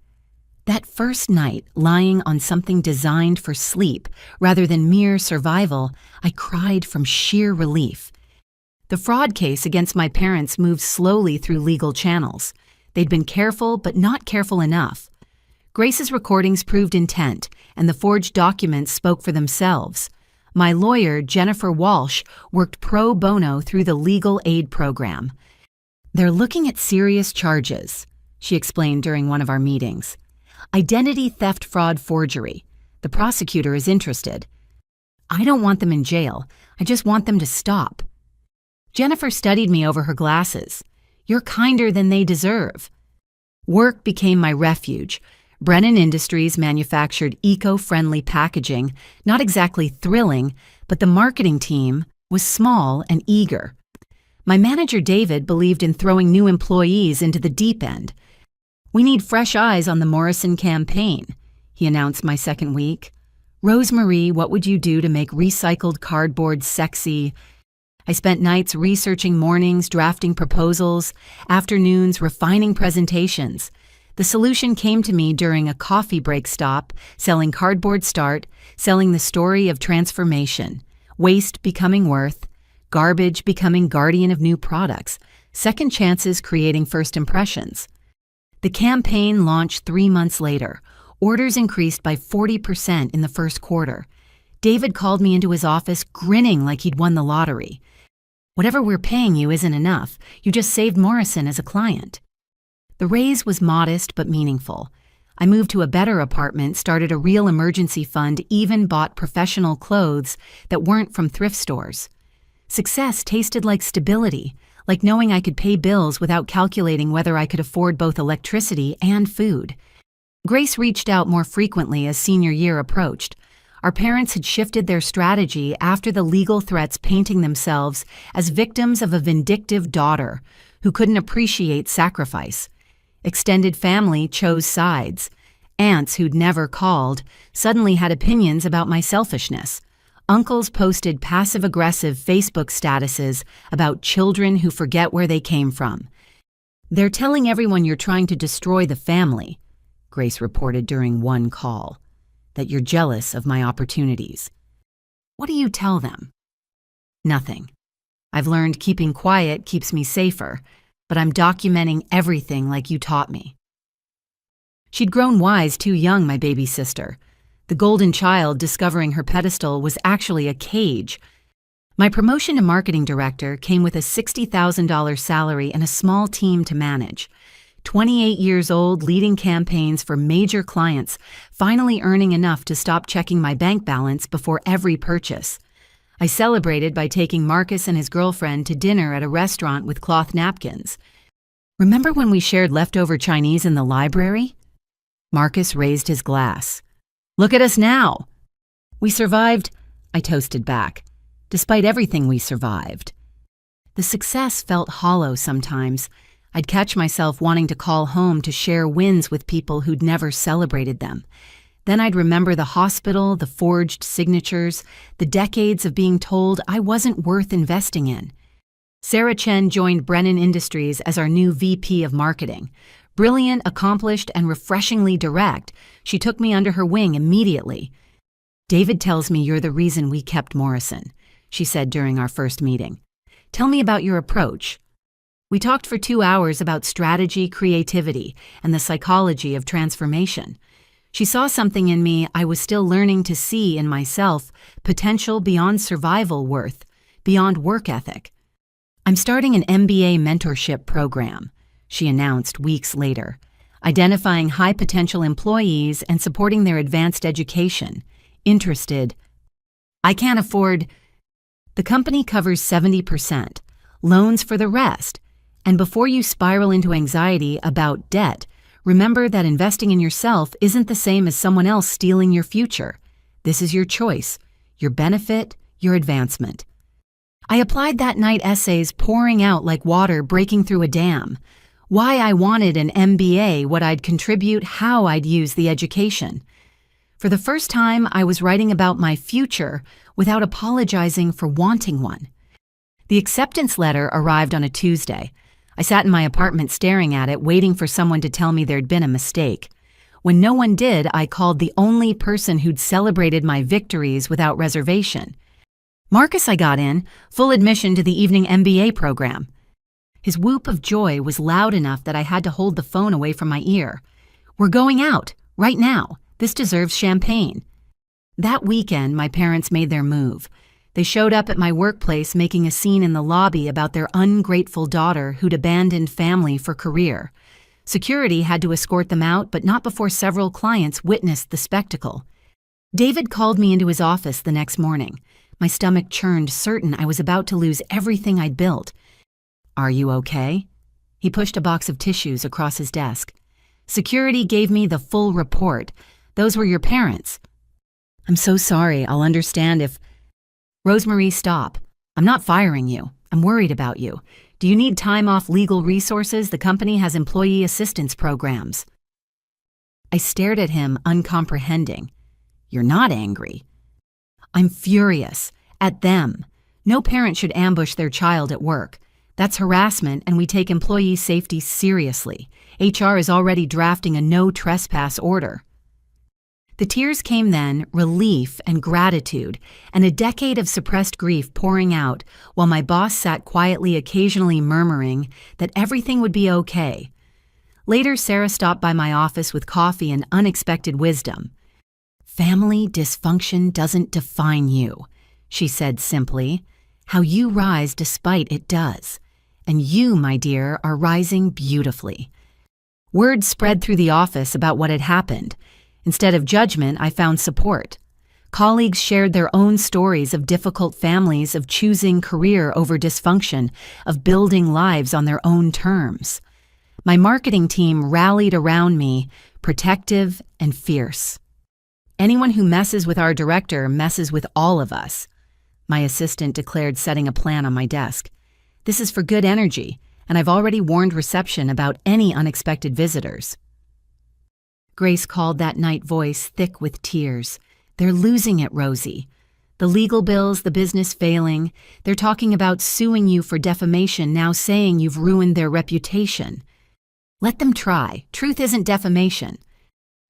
[SPEAKER 1] That first night, lying on something designed for sleep rather than mere survival, I cried from sheer relief. The fraud case against my parents moved slowly through legal channels. They'd been careful, but not careful enough. Grace's recordings proved intent, and the forged documents spoke for themselves. My lawyer, Jennifer Walsh, worked pro bono through the legal aid program. They're looking at serious charges, she explained during one of our meetings. Identity theft, fraud, forgery. The prosecutor is interested. I don't want them in jail. I just want them to stop. Jennifer studied me over her glasses. You're kinder than they deserve. Work became my refuge. Brennan Industries manufactured eco-friendly packaging, not exactly thrilling, but the marketing team was small and eager. My manager David believed in throwing new employees into the deep end. We need fresh eyes on the Morrison campaign, he announced my second week. Rosemarie, what would you do to make recycled cardboard sexy? I spent nights researching, mornings drafting proposals, afternoons refining presentations. The solution came to me during a coffee break stop, selling Cardboard Start, selling the story of transformation, waste becoming worth, garbage becoming guardian of new products, second chances creating first impressions. The campaign launched 3 months later. Orders increased by 40% in the first quarter. David called me into his office, grinning like he'd won the lottery. Whatever we're paying you isn't enough. You just saved Morrison as a client. The raise was modest but meaningful. I moved to a better apartment, started a real emergency fund, even bought professional clothes that weren't from thrift stores. Success tasted like stability, like knowing I could pay bills without calculating whether I could afford both electricity and food. Grace reached out more frequently as senior year approached. Our parents had shifted their strategy after the legal threats, painting themselves as victims of a vindictive daughter who couldn't appreciate sacrifice. Extended family chose sides. Aunts who'd never called suddenly had opinions about my selfishness. Uncles posted passive-aggressive Facebook statuses about children who forget where they came from. They're telling everyone you're trying to destroy the family, Grace reported during one call, that you're jealous of my opportunities. What do you tell them? Nothing. I've learned keeping quiet keeps me safer, but I'm documenting everything like you taught me. She'd grown wise too young, my baby sister. The golden child discovering her pedestal was actually a cage. My promotion to marketing director came with a $60,000 salary and a small team to manage. 28 years old, leading campaigns for major clients, finally earning enough to stop checking my bank balance before every purchase. I celebrated by taking Marcus and his girlfriend to dinner at a restaurant with cloth napkins. Remember when we shared leftover Chinese in the library? Marcus raised his glass. Look at us now. We survived, I toasted back. Despite everything, we survived. The success felt hollow sometimes. I'd catch myself wanting to call home to share wins with people who'd never celebrated them. Then I'd remember the hospital, the forged signatures, the decades of being told I wasn't worth investing in. Sarah Chen joined Brennan Industries as our new VP of Marketing. Brilliant, accomplished, and refreshingly direct, she took me under her wing immediately. David tells me you're the reason we kept Morrison, she said during our first meeting. Tell me about your approach. We talked for 2 hours about strategy, creativity, and the psychology of transformation. She saw something in me I was still learning to see in myself, potential beyond survival worth, beyond work ethic. I'm starting an MBA mentorship program, she announced weeks later, identifying high-potential employees and supporting their advanced education. Interested. I can't afford. The company covers 70%, loans for the rest. And before you spiral into anxiety about debt, remember that investing in yourself isn't the same as someone else stealing your future. This is your choice, your benefit, your advancement. I applied that night essays pouring out like water breaking through a dam. Why I wanted an MBA, what I'd contribute, how I'd use the education. For the first time, I was writing about my future without apologizing for wanting one. The acceptance letter arrived on a Tuesday. I sat in my apartment staring at it, waiting for someone to tell me there'd been a mistake. When no one did, I called the only person who'd celebrated my victories without reservation. Marcus, I got in, full admission to the evening MBA program. His whoop of joy was loud enough that I had to hold the phone away from my ear. We're going out, right now. This deserves champagne. That weekend, my parents made their move. They showed up at my workplace making a scene in the lobby about their ungrateful daughter who'd abandoned family for career. Security had to escort them out, but not before several clients witnessed the spectacle. David called me into his office the next morning. My stomach churned, certain I was about to lose everything I'd built. Are you okay? He pushed a box of tissues across his desk. Security gave me the full report. Those were your parents. I'm so sorry. I'll understand if... Rosemary, stop. I'm not firing you. I'm worried about you. Do you need time off legal resources? The company has employee assistance programs. I stared at him, uncomprehending. You're not angry. I'm furious. At them. No parent should ambush their child at work. That's harassment, and we take employee safety seriously. HR is already drafting a no trespass order. The tears came then, relief and gratitude, and a decade of suppressed grief pouring out while my boss sat quietly, occasionally murmuring that everything would be okay. Later, Sarah stopped by my office with coffee and unexpected wisdom. Family dysfunction doesn't define you, she said simply. How you rise despite it does. And you, my dear, are rising beautifully. Word spread through the office about what had happened. Instead of judgment, I found support. Colleagues shared their own stories of difficult families, of choosing career over dysfunction, of building lives on their own terms. My marketing team rallied around me, protective and fierce. Anyone who messes with our director messes with all of us, my assistant declared, setting a plan on my desk. This is for good energy, and I've already warned reception about any unexpected visitors. Grace called that night, voice thick with tears. They're losing it, Rosie. The legal bills, the business failing. They're talking about suing you for defamation, now saying you've ruined their reputation. Let them try. Truth isn't defamation.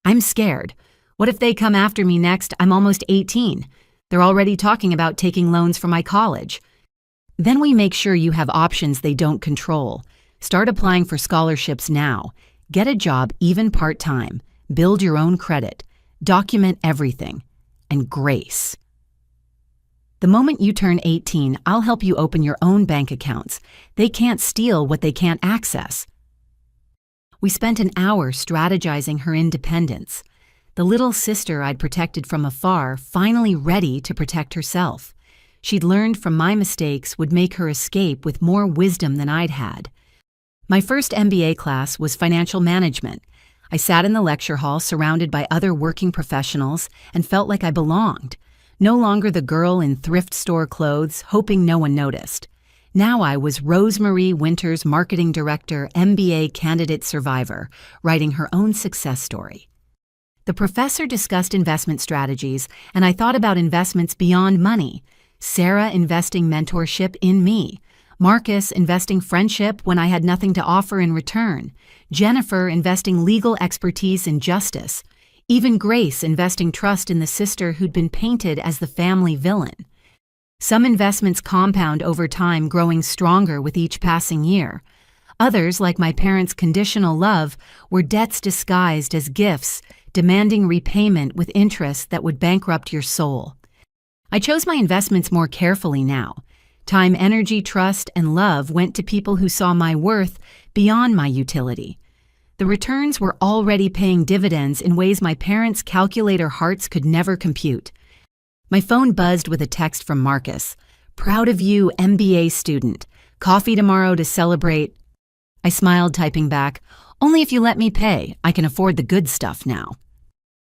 [SPEAKER 1] I'm scared. What if they come after me next? I'm almost 18. They're already talking about taking loans for my college. Then we make sure you have options they don't control. Start applying for scholarships now. Get a job, even part-time. Build your own credit. Document everything. And grace. The moment you turn 18, I'll help you open your own bank accounts. They can't steal what they can't access. We spent an hour strategizing her independence. The little sister I'd protected from afar, finally ready to protect herself. She'd learned from my mistakes would make her escape with more wisdom than I'd had. My first MBA class was financial management. I sat in the lecture hall surrounded by other working professionals and felt like I belonged. No longer the girl in thrift store clothes, hoping no one noticed. Now I was Rosemary Winters, marketing director, MBA candidate survivor, writing her own success story. The professor discussed investment strategies, and I thought about investments beyond money. Sarah investing mentorship in me. Marcus investing friendship when I had nothing to offer in return. Jennifer investing legal expertise in justice. Even Grace investing trust in the sister who'd been painted as the family villain. Some investments compound over time, growing stronger with each passing year. Others, like my parents' conditional love, were debts disguised as gifts, demanding repayment with interest that would bankrupt your soul. I chose my investments more carefully now. Time, energy, trust, and love went to people who saw my worth beyond my utility. The returns were already paying dividends in ways my parents' calculator hearts could never compute. My phone buzzed with a text from Marcus. Proud of you, MBA student. Coffee tomorrow to celebrate. I smiled, typing back, only if you let me pay. I can afford the good stuff now.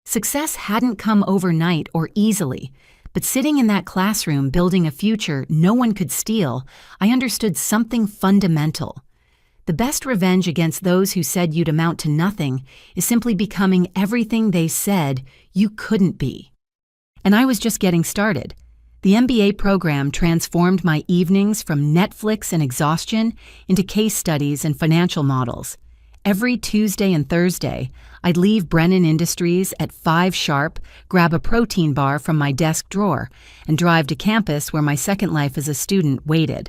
[SPEAKER 1] Success hadn't come overnight or easily, but sitting in that classroom building a future no one could steal, I understood something fundamental. The best revenge against those who said you'd amount to nothing is simply becoming everything they said you couldn't be. And I was just getting started. The MBA program transformed my evenings from Netflix and exhaustion into case studies and financial models. Every Tuesday and Thursday, I'd leave Brennan Industries at 5 sharp, grab a protein bar from my desk drawer, and drive to campus where my second life as a student waited.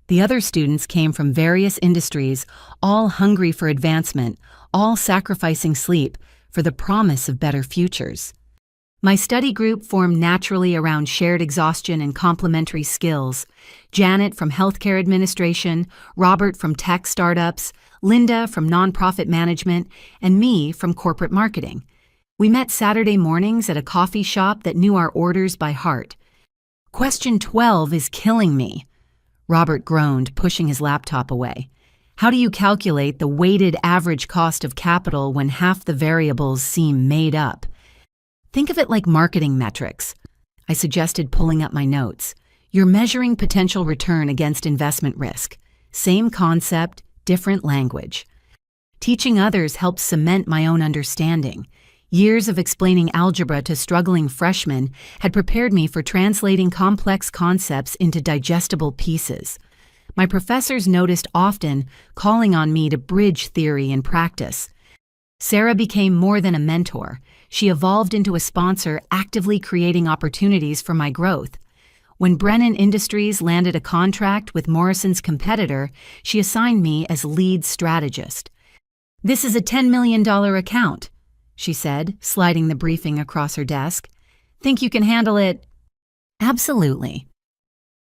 [SPEAKER 1] The other students came from various industries, all hungry for advancement, all sacrificing sleep for the promise of better futures. My study group formed naturally around shared exhaustion and complementary skills. Janet from healthcare administration, Robert from tech startups, Linda from nonprofit management, and me from corporate marketing. We met Saturday mornings at a coffee shop that knew our orders by heart. Question 12 is killing me. Robert groaned, pushing his laptop away. How do you calculate the weighted average cost of capital when half the variables seem made up? Think of it like marketing metrics. I suggested, pulling up my notes. You're measuring potential return against investment risk. Same concept, different language. Teaching others helped cement my own understanding. Years of explaining algebra to struggling freshmen had prepared me for translating complex concepts into digestible pieces. My professors noticed often, calling on me to bridge theory and practice. Sarah became more than a mentor. She evolved into a sponsor, actively creating opportunities for my growth. When Brennan Industries landed a contract with Morrison's competitor, she assigned me as lead strategist. This is a $10 million account, she said, sliding the briefing across her desk. Think you can handle it? Absolutely.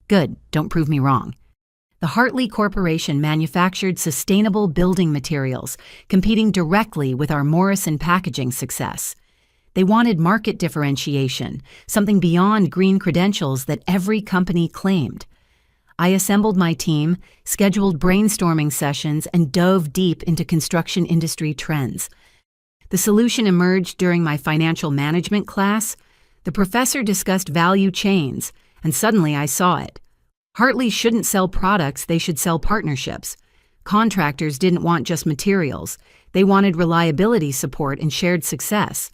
[SPEAKER 1] Good, don't prove me wrong. The Hartley Corporation manufactured sustainable building materials, competing directly with our Morrison packaging success. They wanted market differentiation, something beyond green credentials that every company claimed. I assembled my team, scheduled brainstorming sessions, and dove deep into construction industry trends. The solution emerged during my financial management class. The professor discussed value chains, and suddenly I saw it. Hartley shouldn't sell products, they should sell partnerships. Contractors didn't want just materials. They wanted reliability support and shared success.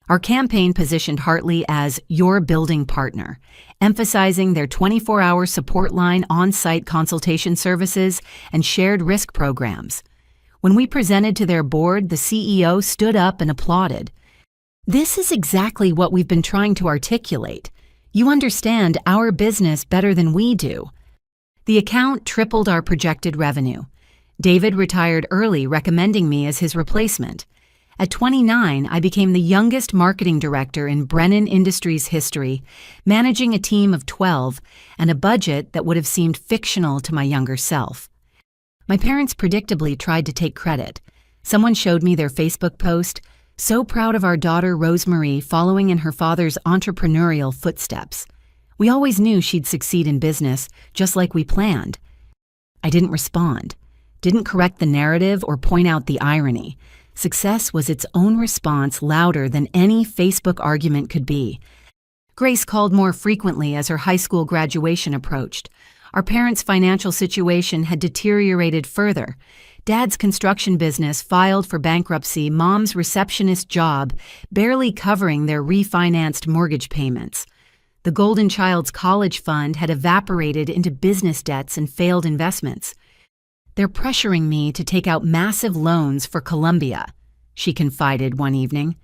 [SPEAKER 1] Our campaign positioned Hartley as your building partner, emphasizing their 24-hour support line, on-site consultation services, and shared risk programs. When we presented to their board, the CEO stood up and applauded. This is exactly what we've been trying to articulate. You understand our business better than we do. The account tripled our projected revenue. David retired early, recommending me as his replacement. At 29, I became the youngest marketing director in Brennan Industries history, managing a team of 12 and a budget that would have seemed fictional to my younger self. My parents predictably tried to take credit. Someone showed me their Facebook post, so proud of our daughter Rosemarie following in her father's entrepreneurial footsteps. We always knew she'd succeed in business, just like we planned. I didn't respond, didn't correct the narrative or point out the irony. Success was its own response, louder than any Facebook argument could be. Grace called more frequently as her high school graduation approached. Our parents' financial situation had deteriorated further. Dad's construction business filed for bankruptcy, Mom's receptionist job barely covering their refinanced mortgage payments. The Golden Child's college fund had evaporated into business debts and failed investments. They're pressuring me to take out massive loans for Columbia, she confided one evening,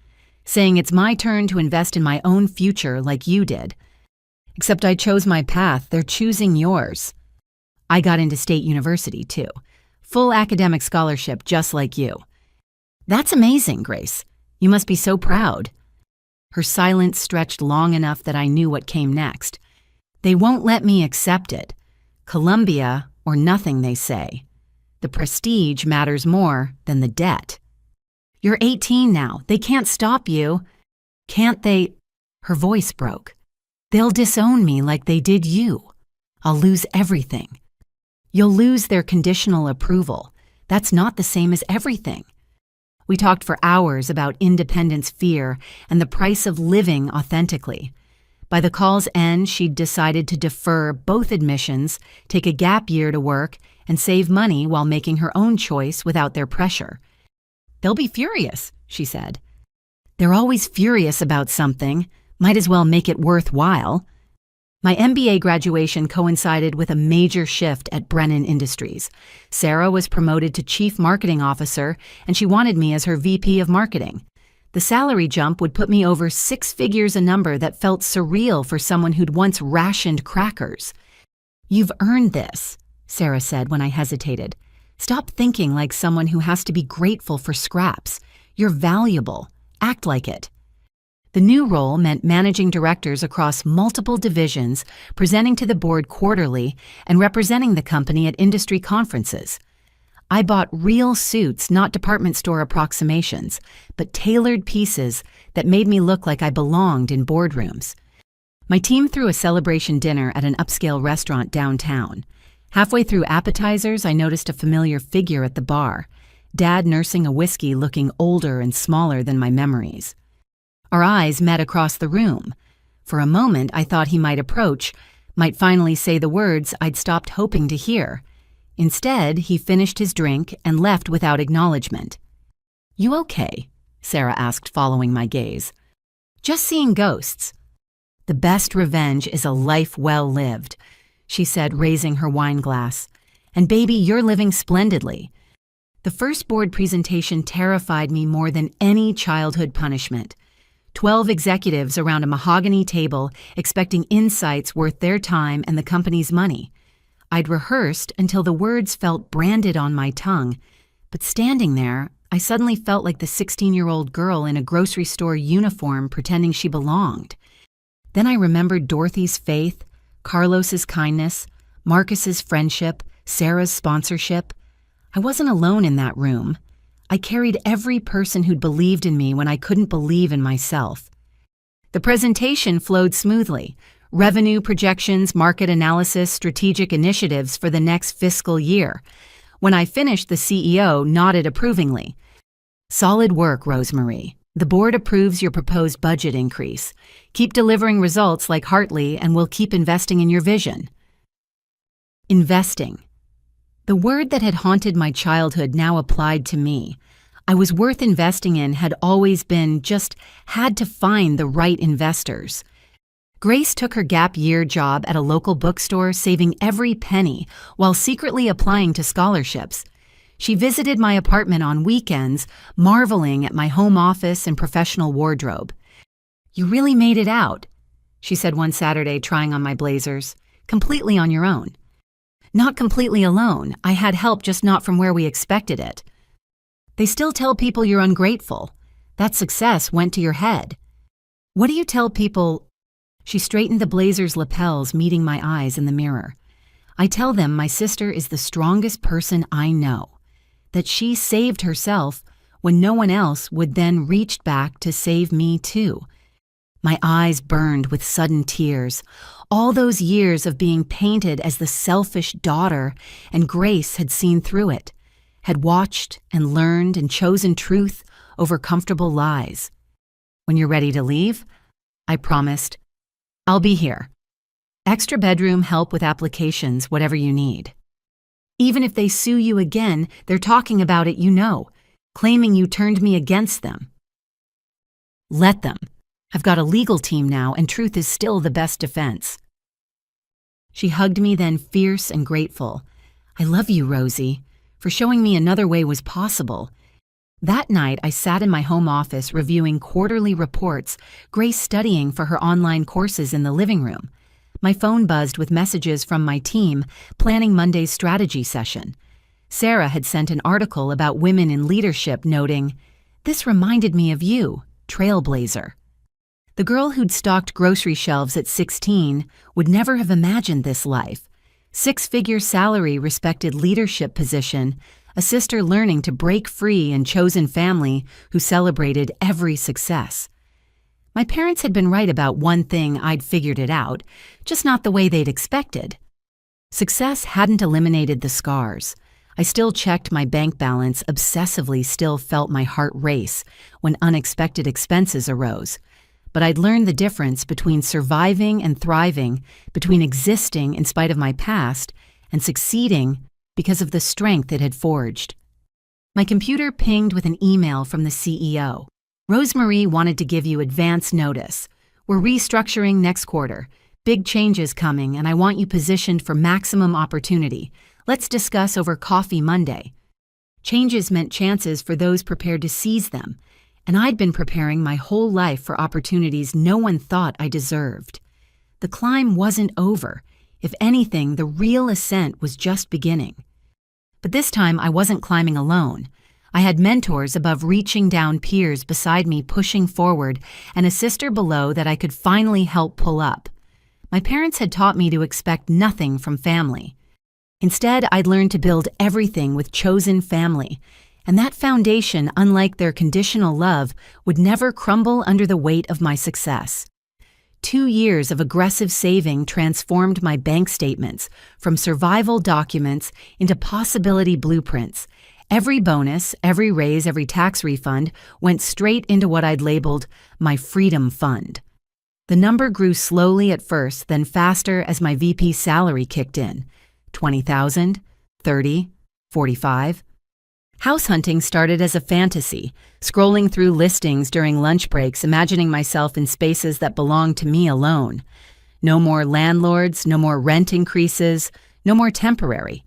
[SPEAKER 1] saying it's my turn to invest in my own future like you did. Except I chose my path, they're choosing yours. I got into state university, too. Full academic scholarship, just like you. That's amazing, Grace. You must be so proud. Her silence stretched long enough that I knew what came next. They won't let me accept it. Columbia or nothing, they say. The prestige matters more than the debt. You're 18 now. They can't stop you. Can't they? Her voice broke. They'll disown me like they did you. I'll lose everything. You'll lose their conditional approval. That's not the same as everything. We talked for hours about independence fear and the price of living authentically. By the call's end, she'd decided to defer both admissions, take a gap year to work, and save money while making her own choice without their pressure. They'll be furious, she said. They're always furious about something. Might as well make it worthwhile. My MBA graduation coincided with a major shift at Brennan Industries. Sarah was promoted to Chief Marketing Officer, and she wanted me as her VP of Marketing. The salary jump would put me over 6 figures, a number that felt surreal for someone who'd once rationed crackers. You've earned this, Sarah said when I hesitated. Stop thinking like someone who has to be grateful for scraps. You're valuable. Act like it. The new role meant managing directors across multiple divisions, presenting to the board quarterly, and representing the company at industry conferences. I bought real suits, not department store approximations, but tailored pieces that made me look like I belonged in boardrooms. My team threw a celebration dinner at an upscale restaurant downtown. Halfway through appetizers, I noticed a familiar figure at the bar, Dad nursing a whiskey looking older and smaller than my memories. Our eyes met across the room. For a moment, I thought he might approach, might finally say the words I'd stopped hoping to hear. Instead, he finished his drink and left without acknowledgement. You okay? Sarah asked, following my gaze. Just seeing ghosts. The best revenge is a life well lived, she said, raising her wine glass. And baby, you're living splendidly. The first board presentation terrified me more than any childhood punishment. 12 executives around a mahogany table expecting insights worth their time and the company's money. I'd rehearsed until the words felt branded on my tongue, but standing there, I suddenly felt like the 16-year-old girl in a grocery store uniform pretending she belonged. Then I remembered Dorothy's faith, Carlos's kindness, Marcus's friendship, Sarah's sponsorship. I wasn't alone in that room. I carried every person who'd believed in me when I couldn't believe in myself. The presentation flowed smoothly. Revenue projections, market analysis, strategic initiatives for the next fiscal year. When I finished, the CEO nodded approvingly. Solid work, Rosemarie. The board approves your proposed budget increase. Keep delivering results like Hartley, and we'll keep investing in your vision. Investing. The word that had haunted my childhood now applied to me. I was worth investing in had always been just had to find the right investors. Grace took her gap year job at a local bookstore, saving every penny while secretly applying to scholarships. She visited my apartment on weekends, marveling at my home office and professional wardrobe. You really made it out, she said one Saturday, trying on my blazers. Completely on your own. Not completely alone. I had help, just not from where we expected it. They still tell people you're ungrateful. That success went to your head. What do you tell people? She straightened the blazer's lapels, meeting my eyes in the mirror. I tell them my sister is the strongest person I know, that she saved herself when no one else would then reach back to save me too. My eyes burned with sudden tears. All those years of being painted as the selfish daughter, and Grace had seen through it, had watched and learned and chosen truth over comfortable lies. When you're ready to leave, I promised, I'll be here. Extra bedroom, help with applications, whatever you need. Even if they sue you again, they're talking about it, claiming you turned me against them. Let them. I've got a legal team now, and truth is still the best defense. She hugged me then, fierce and grateful. I love you, Rosie, for showing me another way was possible. That night, I sat in my home office reviewing quarterly reports, Grace studying for her online courses in the living room. My phone buzzed with messages from my team, planning Monday's strategy session. Sarah had sent an article about women in leadership, noting, "This reminded me of you, trailblazer." The girl who'd stocked grocery shelves at 16 would never have imagined this life. 6-figure salary, respected leadership position, a sister learning to break free and chosen family who celebrated every success. My parents had been right about one thing. I'd figured it out, just not the way they'd expected. Success hadn't eliminated the scars. I still checked my bank balance, obsessively still felt my heart race when unexpected expenses arose. But I'd learned the difference between surviving and thriving, between existing in spite of my past and succeeding because of the strength it had forged. My computer pinged with an email from the CEO. "Rosemarie wanted to give you advance notice. We're restructuring next quarter. Big changes coming, and I want you positioned for maximum opportunity. Let's discuss over coffee Monday." Changes meant chances for those prepared to seize them, and I'd been preparing my whole life for opportunities no one thought I deserved. The climb wasn't over. If anything, the real ascent was just beginning. But this time I wasn't climbing alone. I had mentors above, reaching down, peers beside me pushing forward, and a sister below that I could finally help pull up. My parents had taught me to expect nothing from family. Instead, I'd learned to build everything with chosen family, and that foundation, unlike their conditional love, would never crumble under the weight of my success. 2 years of aggressive saving transformed my bank statements from survival documents into possibility blueprints. Every bonus, every raise, every tax refund went straight into what I'd labeled my freedom fund. The number grew slowly at first, then faster as my VP salary kicked in. 20,000, 30, 45. House hunting started as a fantasy, scrolling through listings during lunch breaks, imagining myself in spaces that belonged to me alone. No more landlords, no more rent increases, no more temporary.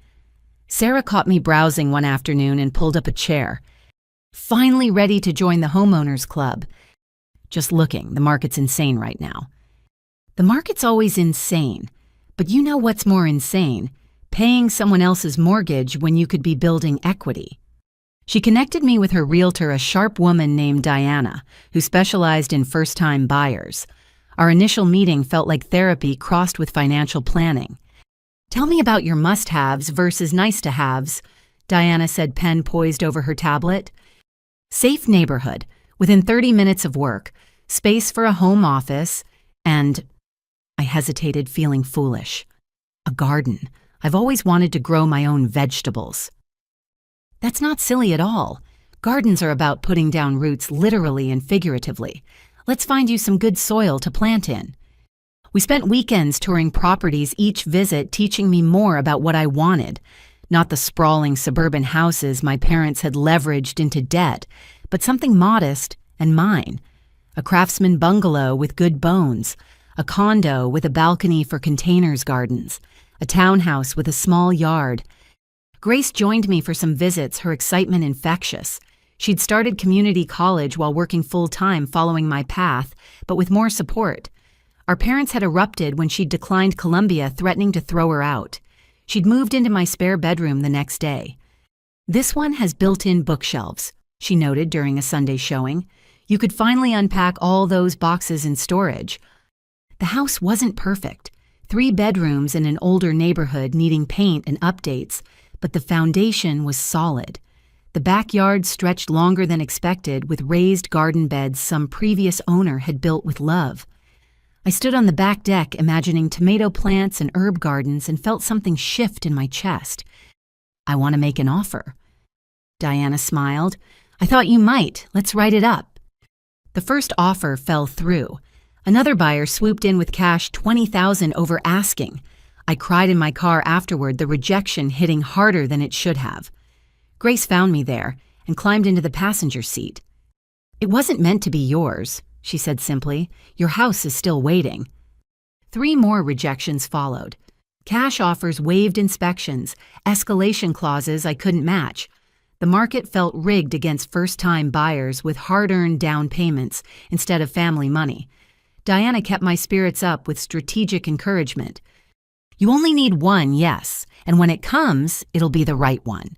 [SPEAKER 1] Sarah caught me browsing one afternoon and pulled up a chair. "Finally ready to join the homeowners club." "Just looking, the market's insane right now." The market's always insane, but you know what's more insane? Paying someone else's mortgage when you could be building equity. She connected me with her realtor, a sharp woman named Diana, who specialized in first-time buyers. Our initial meeting felt like therapy crossed with financial planning. "Tell me about your must-haves versus nice-to-haves," Diana said, pen poised over her tablet. "Safe neighborhood, within 30 minutes of work, space for a home office, and..." I hesitated, feeling foolish. "A garden. I've always wanted to grow my own vegetables." "That's not silly at all. Gardens are about putting down roots literally and figuratively. Let's find you some good soil to plant in." We spent weekends touring properties, each visit teaching me more about what I wanted. Not the sprawling suburban houses my parents had leveraged into debt, but something modest and mine. A craftsman bungalow with good bones, a condo with a balcony for containers gardens, a townhouse with a small yard. Grace joined me for some visits, her excitement infectious. She'd started community college while working full-time following my path, but with more support. Our parents had erupted when she'd declined Columbia, threatening to throw her out. She'd moved into my spare bedroom the next day. "This one has built-in bookshelves," she noted during a Sunday showing. "You could finally unpack all those boxes in storage." The house wasn't perfect. 3 bedrooms in an older neighborhood needing paint and updates, but the foundation was solid. The backyard stretched longer than expected, with raised garden beds some previous owner had built with love. I stood on the back deck imagining tomato plants and herb gardens and felt something shift in my chest. "I want to make an offer." Diana smiled. "I thought you might. Let's write it up." The first offer fell through. Another buyer swooped in with cash, $20,000 over asking. I cried in my car afterward, the rejection hitting harder than it should have. Grace found me there and climbed into the passenger seat. "It wasn't meant to be yours," she said simply. "Your house is still waiting." 3 more rejections followed. Cash offers, waived inspections, escalation clauses I couldn't match. The market felt rigged against first-time buyers with hard-earned down payments instead of family money. Diana kept my spirits up with strategic encouragement. "You only need one yes, and when it comes, it'll be the right one."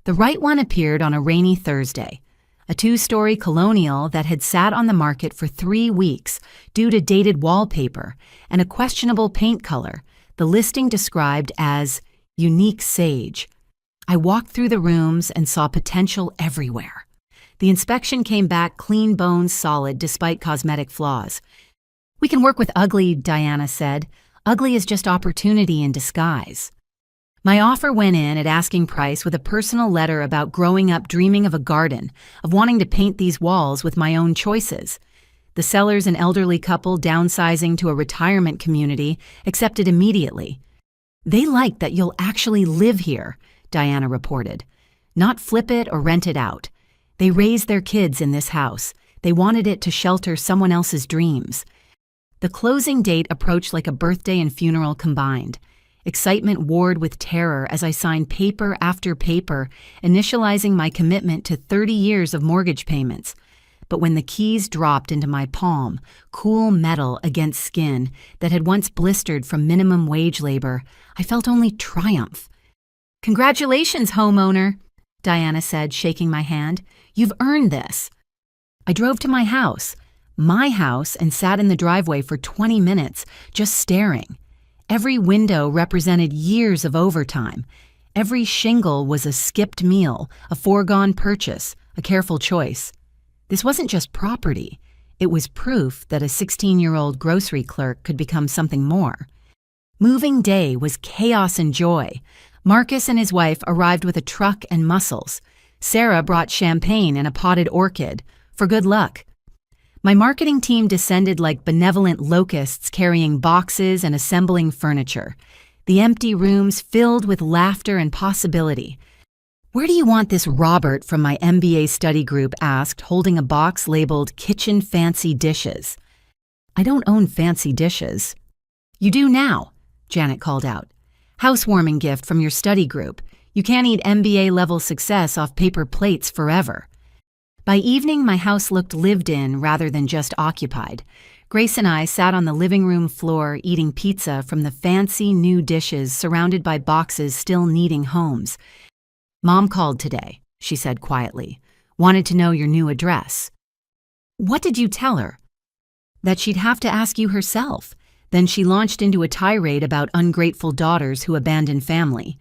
[SPEAKER 1] The right one appeared on a rainy Thursday. A 2-story colonial that had sat on the market for 3 weeks due to dated wallpaper and a questionable paint color, the listing described as unique sage. I walked through the rooms and saw potential everywhere. The inspection came back clean bones solid despite cosmetic flaws. "We can work with ugly," Diana said. Ugly is just opportunity in disguise. My offer went in at asking price with a personal letter about growing up dreaming of a garden, of wanting to paint these walls with my own choices. The seller's an elderly couple downsizing to a retirement community, accepted immediately. They like that you'll actually live here, Diana reported. Not flip it or rent it out. They raised their kids in this house. They wanted it to shelter someone else's dreams. The closing date approached like a birthday and funeral combined. Excitement warred with terror as I signed paper after paper, initializing my commitment to 30 years of mortgage payments. But when the keys dropped into my palm, cool metal against skin that had once blistered from minimum wage labor, I felt only triumph. "Congratulations, homeowner," Diana said, shaking my hand. "You've earned this." I drove to my house, and sat in the driveway for 20 minutes, just staring. Every window represented years of overtime. Every shingle was a skipped meal, a foregone purchase, a careful choice. This wasn't just property. It was proof that a 16-year-old grocery clerk could become something more. Moving day was chaos and joy. Marcus and his wife arrived with a truck and mussels. Sarah brought champagne and a potted orchid, for good luck. My marketing team descended like benevolent locusts carrying boxes and assembling furniture. The empty rooms filled with laughter and possibility. "Where do you want this Robert from my MBA study group?" asked, holding a box labeled Kitchen Fancy Dishes. "I don't own fancy dishes." "You do now," Janet called out. "Housewarming gift from your study group. You can't eat MBA-level success off paper plates forever." By evening, my house looked lived in rather than just occupied. Grace and I sat on the living room floor eating pizza from the fancy new dishes surrounded by boxes still needing homes. "Mom called today," she said quietly. "Wanted to know your new address." "What did you tell her?" "That she'd have to ask you herself." Then she launched into a tirade about ungrateful daughters who abandon family.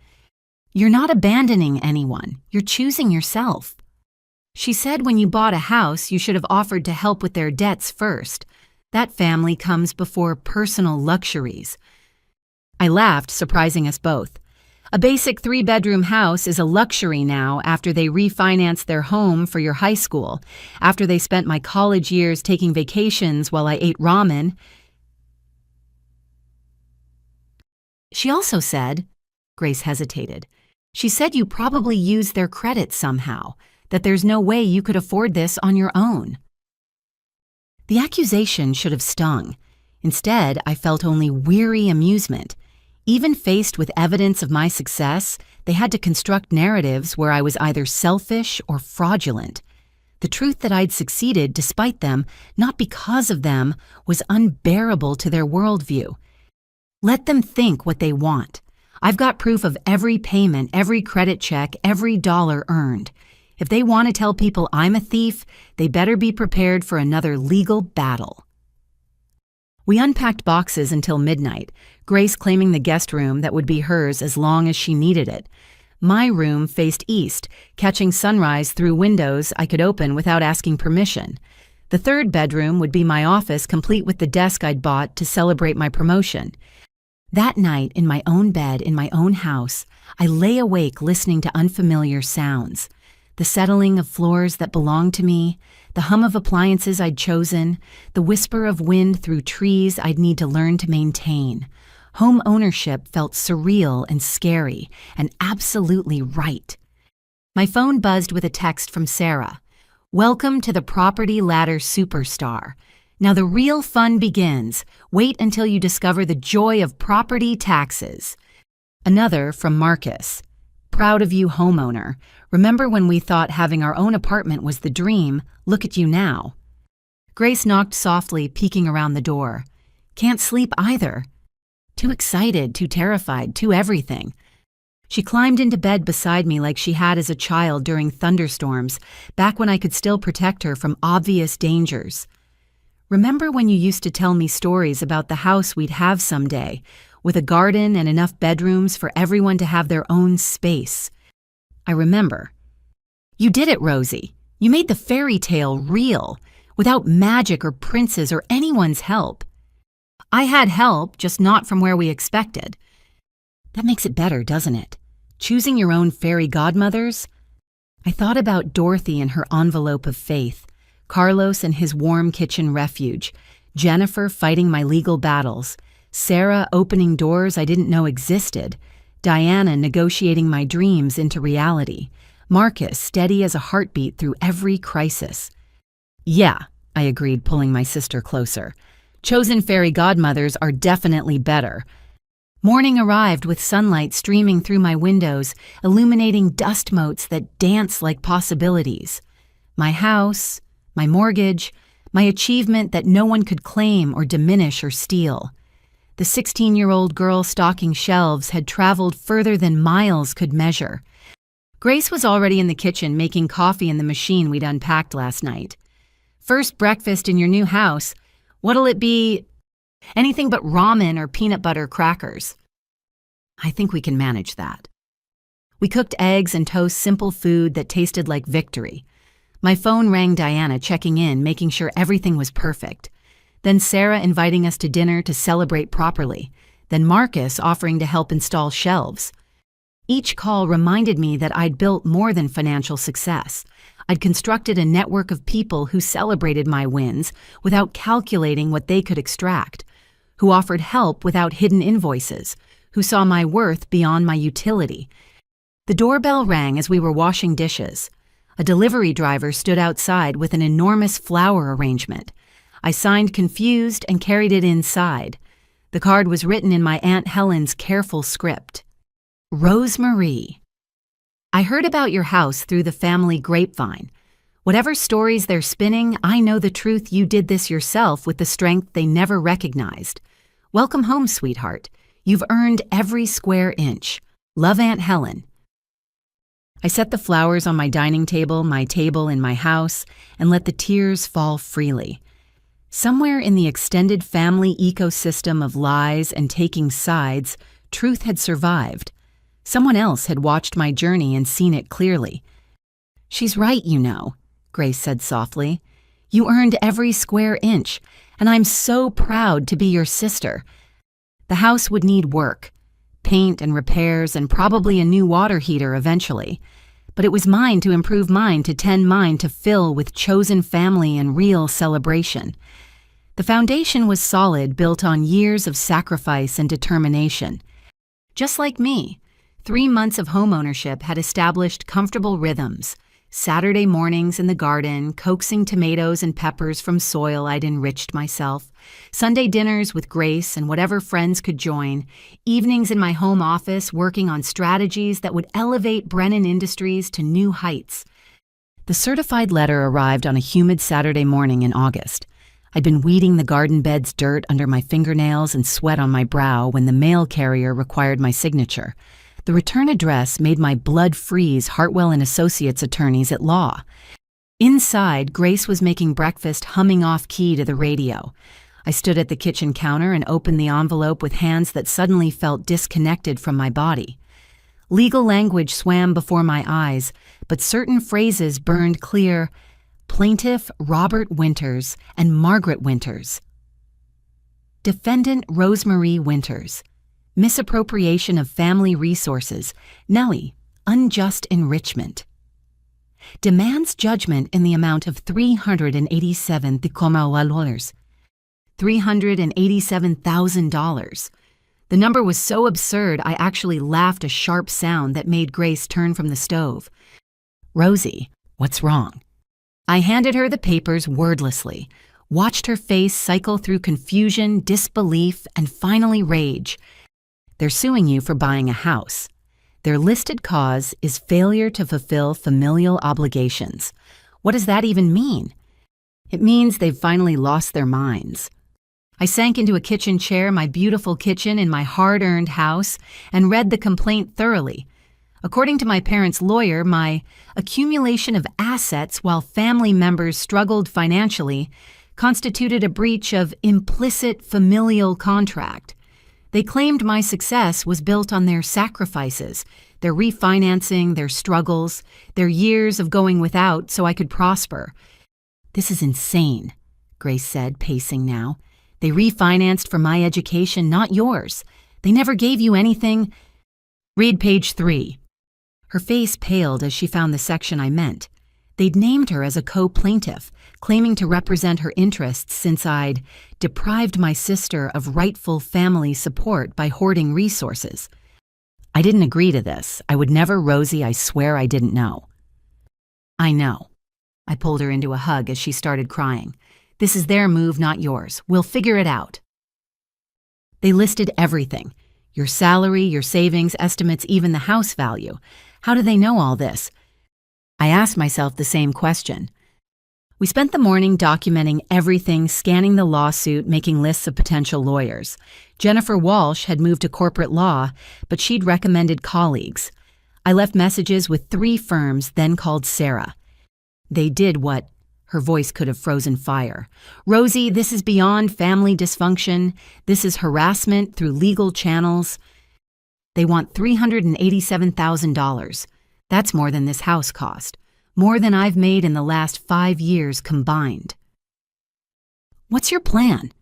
[SPEAKER 1] "You're not abandoning anyone. You're choosing yourself." She said when you bought a house, you should have offered to help with their debts first. That family comes before personal luxuries. I laughed, surprising us both. A basic 3-bedroom house is a luxury now after they refinanced their home for your high school, after they spent my college years taking vacations while I ate ramen. She also said, Grace hesitated, she said you probably used their credit somehow, that there's no way you could afford this on your own. The accusation should have stung. Instead, I felt only weary amusement. Even faced with evidence of my success, they had to construct narratives where I was either selfish or fraudulent. The truth that I'd succeeded despite them, not because of them, was unbearable to their worldview. Let them think what they want. I've got proof of every payment, every credit check, every dollar earned. If they want to tell people I'm a thief, they better be prepared for another legal battle. We unpacked boxes until midnight, Grace claiming the guest room that would be hers as long as she needed it. My room faced east, catching sunrise through windows I could open without asking permission. The 3rd bedroom would be my office, complete with the desk I'd bought to celebrate my promotion. That night, in my own bed, in my own house, I lay awake listening to unfamiliar sounds. The settling of floors that belonged to me, the hum of appliances I'd chosen, the whisper of wind through trees I'd need to learn to maintain. Home ownership felt surreal and scary, and absolutely right. My phone buzzed with a text from Sarah. "Welcome to the Property Ladder Superstar. Now the real fun begins. Wait until you discover the joy of property taxes." Another from Marcus. "Proud of you, homeowner. Remember when we thought having our own apartment was the dream? Look at you now." Grace knocked softly, peeking around the door. "Can't sleep either. Too excited, too terrified, too everything." She climbed into bed beside me like she had as a child during thunderstorms, back when I could still protect her from obvious dangers. "Remember when you used to tell me stories about the house we'd have someday, with a garden and enough bedrooms for everyone to have their own space?" I remember. "You did it, Rosie. You made the fairy tale real, without magic or princes or anyone's help." I had help, just not from where we expected. That makes it better, doesn't it? Choosing your own fairy godmothers? I thought about Dorothy and her envelope of faith, Carlos and his warm kitchen refuge, Jennifer fighting my legal battles, Sarah opening doors I didn't know existed, Diana negotiating my dreams into reality, Marcus steady as a heartbeat through every crisis. Yeah, I agreed, pulling my sister closer. Chosen fairy godmothers are definitely better. Morning arrived with sunlight streaming through my windows, illuminating dust motes that dance like possibilities. My house, my mortgage, my achievement that no one could claim or diminish or steal. The 16-year-old girl stocking shelves had traveled further than miles could measure. Grace was already in the kitchen making coffee in the machine we'd unpacked last night. First breakfast in your new house. What'll it be? Anything but ramen or peanut butter crackers. I think we can manage that. We cooked eggs and toast, simple food that tasted like victory. My phone rang, Diana checking in, making sure everything was perfect. Then Sarah inviting us to dinner to celebrate properly. Then Marcus offering to help install shelves. Each call reminded me that I'd built more than financial success. I'd constructed a network of people who celebrated my wins without calculating what they could extract, who offered help without hidden invoices, who saw my worth beyond my utility. The doorbell rang as we were washing dishes. A delivery driver stood outside with an enormous flower arrangement. I signed confused and carried it inside. The card was written in my Aunt Helen's careful script. Rosemarie. I heard about your house through the family grapevine. Whatever stories they're spinning, I know the truth. You did this yourself with the strength they never recognized. Welcome home, sweetheart. You've earned every square inch. Love, Aunt Helen. I set the flowers on my dining table, my table in my house, and let the tears fall freely. Somewhere in the extended family ecosystem of lies and taking sides, truth had survived. Someone else had watched my journey and seen it clearly. She's right, you know, Grace said softly. You earned every square inch, and I'm so proud to be your sister. The house would need work, paint and repairs, and probably a new water heater eventually. But it was mine to improve, mine to tend, mine to fill with chosen family and real celebration. The foundation was solid, built on years of sacrifice and determination. Just like me, 3 months of homeownership had established comfortable rhythms. Saturday mornings in the garden, coaxing tomatoes and peppers from soil I'd enriched myself. Sunday dinners with Grace and whatever friends could join. Evenings in my home office working on strategies that would elevate Brennan Industries to new heights. The certified letter arrived on a humid Saturday morning in August. I'd been weeding the garden bed's dirt under my fingernails and sweat on my brow when the mail carrier required my signature. The return address made my blood freeze. Hartwell and Associates attorneys at law. Inside, Grace was making breakfast, humming off-key to the radio. I stood at the kitchen counter and opened the envelope with hands that suddenly felt disconnected from my body. Legal language swam before my eyes, but certain phrases burned clear. Plaintiff Robert Winters and Margaret Winters. Defendant Rosemarie Winters. Misappropriation of family resources. Nellie, unjust enrichment. Demands judgment in the amount of $387,000. $387,000. The number was so absurd I actually laughed, a sharp sound that made Grace turn from the stove. Rosie, what's wrong? I handed her the papers wordlessly, watched her face cycle through confusion, disbelief, and finally rage. They're suing you for buying a house. Their listed cause is failure to fulfill familial obligations. What does that even mean? It means they've finally lost their minds. I sank into a kitchen chair, my beautiful kitchen in my hard-earned house, and read the complaint thoroughly. According to my parents' lawyer, my accumulation of assets while family members struggled financially constituted a breach of implicit familial contract. They claimed my success was built on their sacrifices, their refinancing, their struggles, their years of going without so I could prosper. This is insane, Grace said, pacing now. They refinanced for my education, not yours. They never gave you anything. Read page 3. Her face paled as she found the section I meant. They'd named her as a co-plaintiff, claiming to represent her interests since I'd deprived my sister of rightful family support by hoarding resources. I didn't agree to this. I would never, Rosie, I swear I didn't know. I know. I pulled her into a hug as she started crying. This is their move, not yours. We'll figure it out. They listed everything. Your salary, your savings, estimates, even the house value. How do they know all this? I asked myself the same question. We spent the morning documenting everything, scanning the lawsuit, making lists of potential lawyers. Jennifer Walsh had moved to corporate law, but she'd recommended colleagues. I left messages with 3 firms, then called Sarah. They did what? Her voice could have frozen fire. Rosie, this is beyond family dysfunction. This is harassment through legal channels. They want $387,000. That's more than this house cost. More than I've made in the last 5 years combined. What's your plan?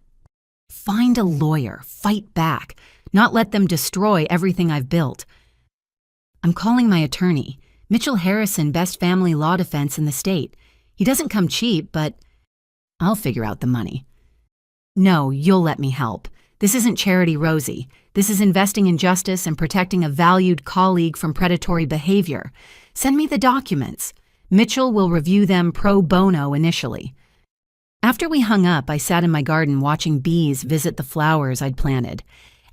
[SPEAKER 1] Find a lawyer, fight back, not let them destroy everything I've built. I'm calling my attorney, Mitchell Harrison, best family law defense in the state. He doesn't come cheap, but I'll figure out the money. No, you'll let me help. This isn't charity, Rosie. This is investing in justice and protecting a valued colleague from predatory behavior. Send me the documents. Mitchell will review them pro bono initially. After we hung up, I sat in my garden watching bees visit the flowers I'd planted.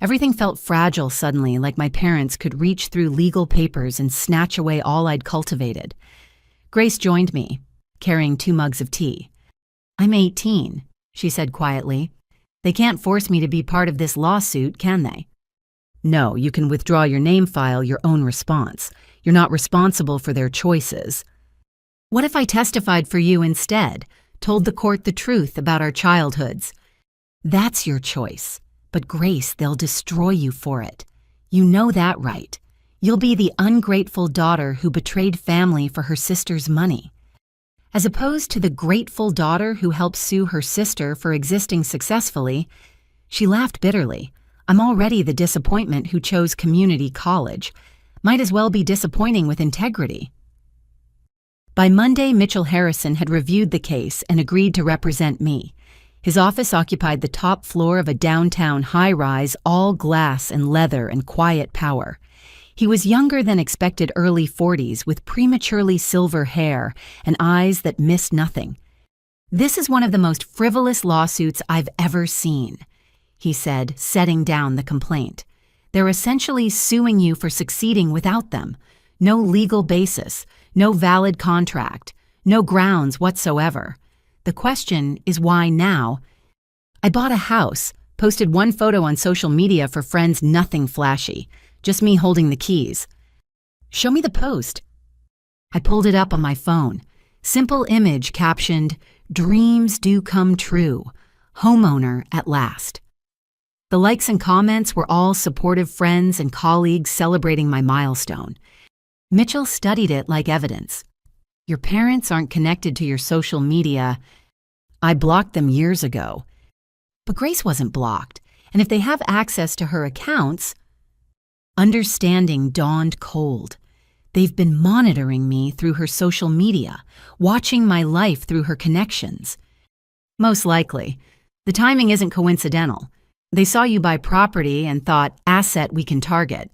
[SPEAKER 1] Everything felt fragile suddenly, like my parents could reach through legal papers and snatch away all I'd cultivated. Grace joined me, carrying 2 mugs of tea. I'm 18, she said quietly. They can't force me to be part of this lawsuit, can they? No, you can withdraw your name, file your own response. You're not responsible for their choices. What if I testified for you instead, told the court the truth about our childhoods? That's your choice. But Grace, they'll destroy you for it. You know that, right? You'll be the ungrateful daughter who betrayed family for her sister's money. As opposed to the grateful daughter who helped sue her sister for existing successfully, she laughed bitterly. I'm already the disappointment who chose community college. Might as well be disappointing with integrity. By Monday, Mitchell Harrison had reviewed the case and agreed to represent me. His office occupied the top floor of a downtown high-rise, all glass and leather and quiet power. He was younger than expected, early 40s, with prematurely silver hair and eyes that missed nothing. This is one of the most frivolous lawsuits I've ever seen, he said, setting down the complaint. They're essentially suing you for succeeding without them. No legal basis, no valid contract, no grounds whatsoever. The question is why now? I bought a house, posted 1 photo on social media for friends, nothing flashy, just me holding the keys. Show me the post. I pulled it up on my phone. Simple image captioned, "Dreams do come true. Homeowner at last." The likes and comments were all supportive friends and colleagues celebrating my milestone. Mitchell studied it like evidence. Your parents aren't connected to your social media. I blocked them years ago. But Grace wasn't blocked, and if they have access to her accounts... Understanding dawned cold. They've been monitoring me through her social media, watching my life through her connections. Most likely. The timing isn't coincidental. They saw you buy property and thought, asset we can target.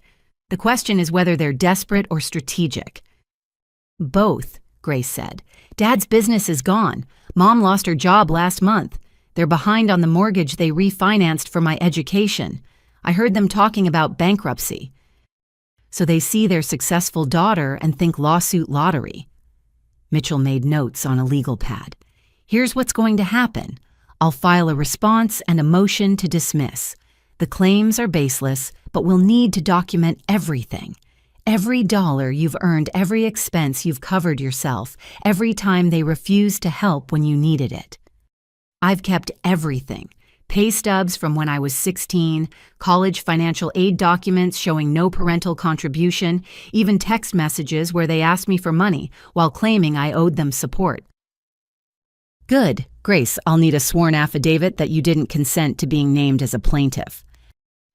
[SPEAKER 1] The question is whether they're desperate or strategic. Both, Grace said. Dad's business is gone. Mom lost her job last month. They're behind on the mortgage they refinanced for my education. I heard them talking about bankruptcy. So they see their successful daughter and think lawsuit lottery. Mitchell made notes on a legal pad. Here's what's going to happen. I'll file a response and a motion to dismiss. The claims are baseless, but we'll need to document everything. Every dollar you've earned, every expense you've covered yourself, every time they refused to help when you needed it. I've kept everything. Pay stubs from when I was 16, college financial aid documents showing no parental contribution, even text messages where they asked me for money while claiming I owed them support. Good. Grace, I'll need a sworn affidavit that you didn't consent to being named as a plaintiff.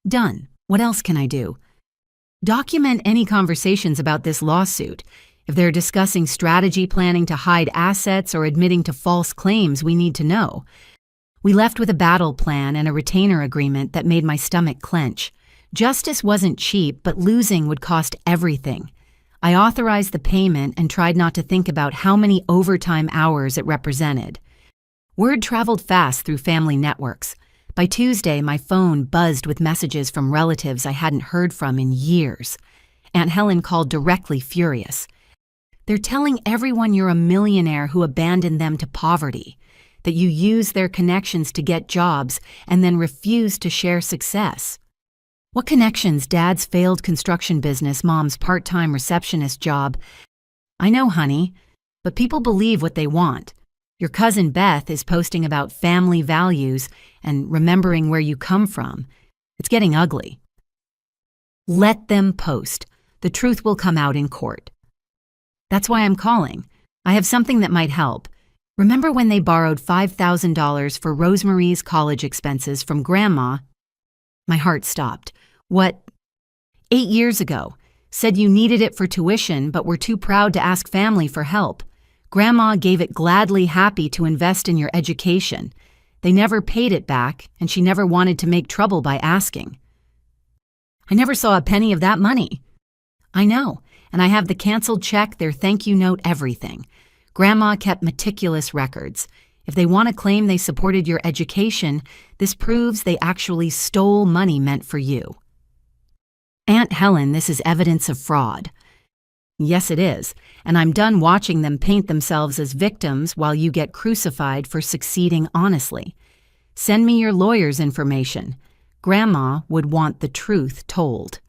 [SPEAKER 1] Done. What else can I do? Document any conversations about this lawsuit. If they're discussing strategy planning to hide assets or admitting to false claims, we need to know. We left with a battle plan and a retainer agreement that made my stomach clench. Justice wasn't cheap, but losing would cost everything. I authorized the payment and tried not to think about how many overtime hours it represented. Word traveled fast through family networks. By Tuesday, my phone buzzed with messages from relatives I hadn't heard from in years. Aunt Helen called directly, furious. They're telling everyone you're a millionaire who abandoned them to poverty, that you use their connections to get jobs and then refuse to share success. What connections? Dad's failed construction business, Mom's part-time receptionist job. I know, honey, but people believe what they want. Your cousin Beth is posting about family values and remembering where you come from. It's getting ugly. Let them post. The truth will come out in court. That's why I'm calling. I have something that might help. Remember when they borrowed $5,000 for Rosemary's college expenses from Grandma? My heart stopped. What? 8 years ago. Said you needed it for tuition, but were too proud to ask family for help. Grandma gave it gladly, happy to invest in your education. They never paid it back, and she never wanted to make trouble by asking. I never saw a penny of that money. I know, and I have the canceled check, their thank you note, everything. Grandma kept meticulous records. If they want to claim they supported your education, this proves they actually stole money meant for you. Aunt Helen, this is evidence of fraud. Yes, it is, and I'm done watching them paint themselves as victims while you get crucified for succeeding honestly. Send me your lawyer's information. Grandma would want the truth told.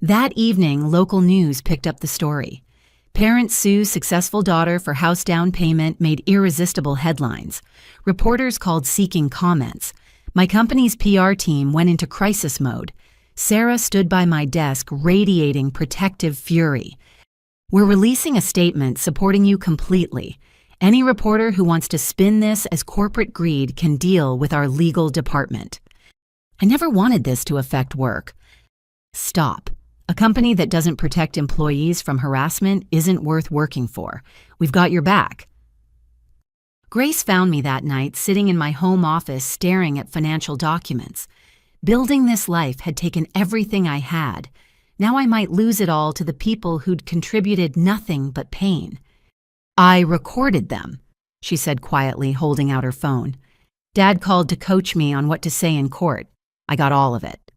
[SPEAKER 1] That evening, local news picked up the story. Parent sues successful daughter for house down payment made irresistible headlines. Reporters called seeking comments. My company's PR team went into crisis mode. Sarah stood by my desk, radiating protective fury. We're releasing a statement supporting you completely. Any reporter who wants to spin this as corporate greed can deal with our legal department. I never wanted this to affect work. Stop. A company that doesn't protect employees from harassment isn't worth working for. We've got your back. Grace found me that night sitting in my home office staring at financial documents. Building this life had taken everything I had. Now I might lose it all to the people who'd contributed nothing but pain. I recorded them, she said quietly, holding out her phone. Dad called to coach me on what to say in court. I got all of it.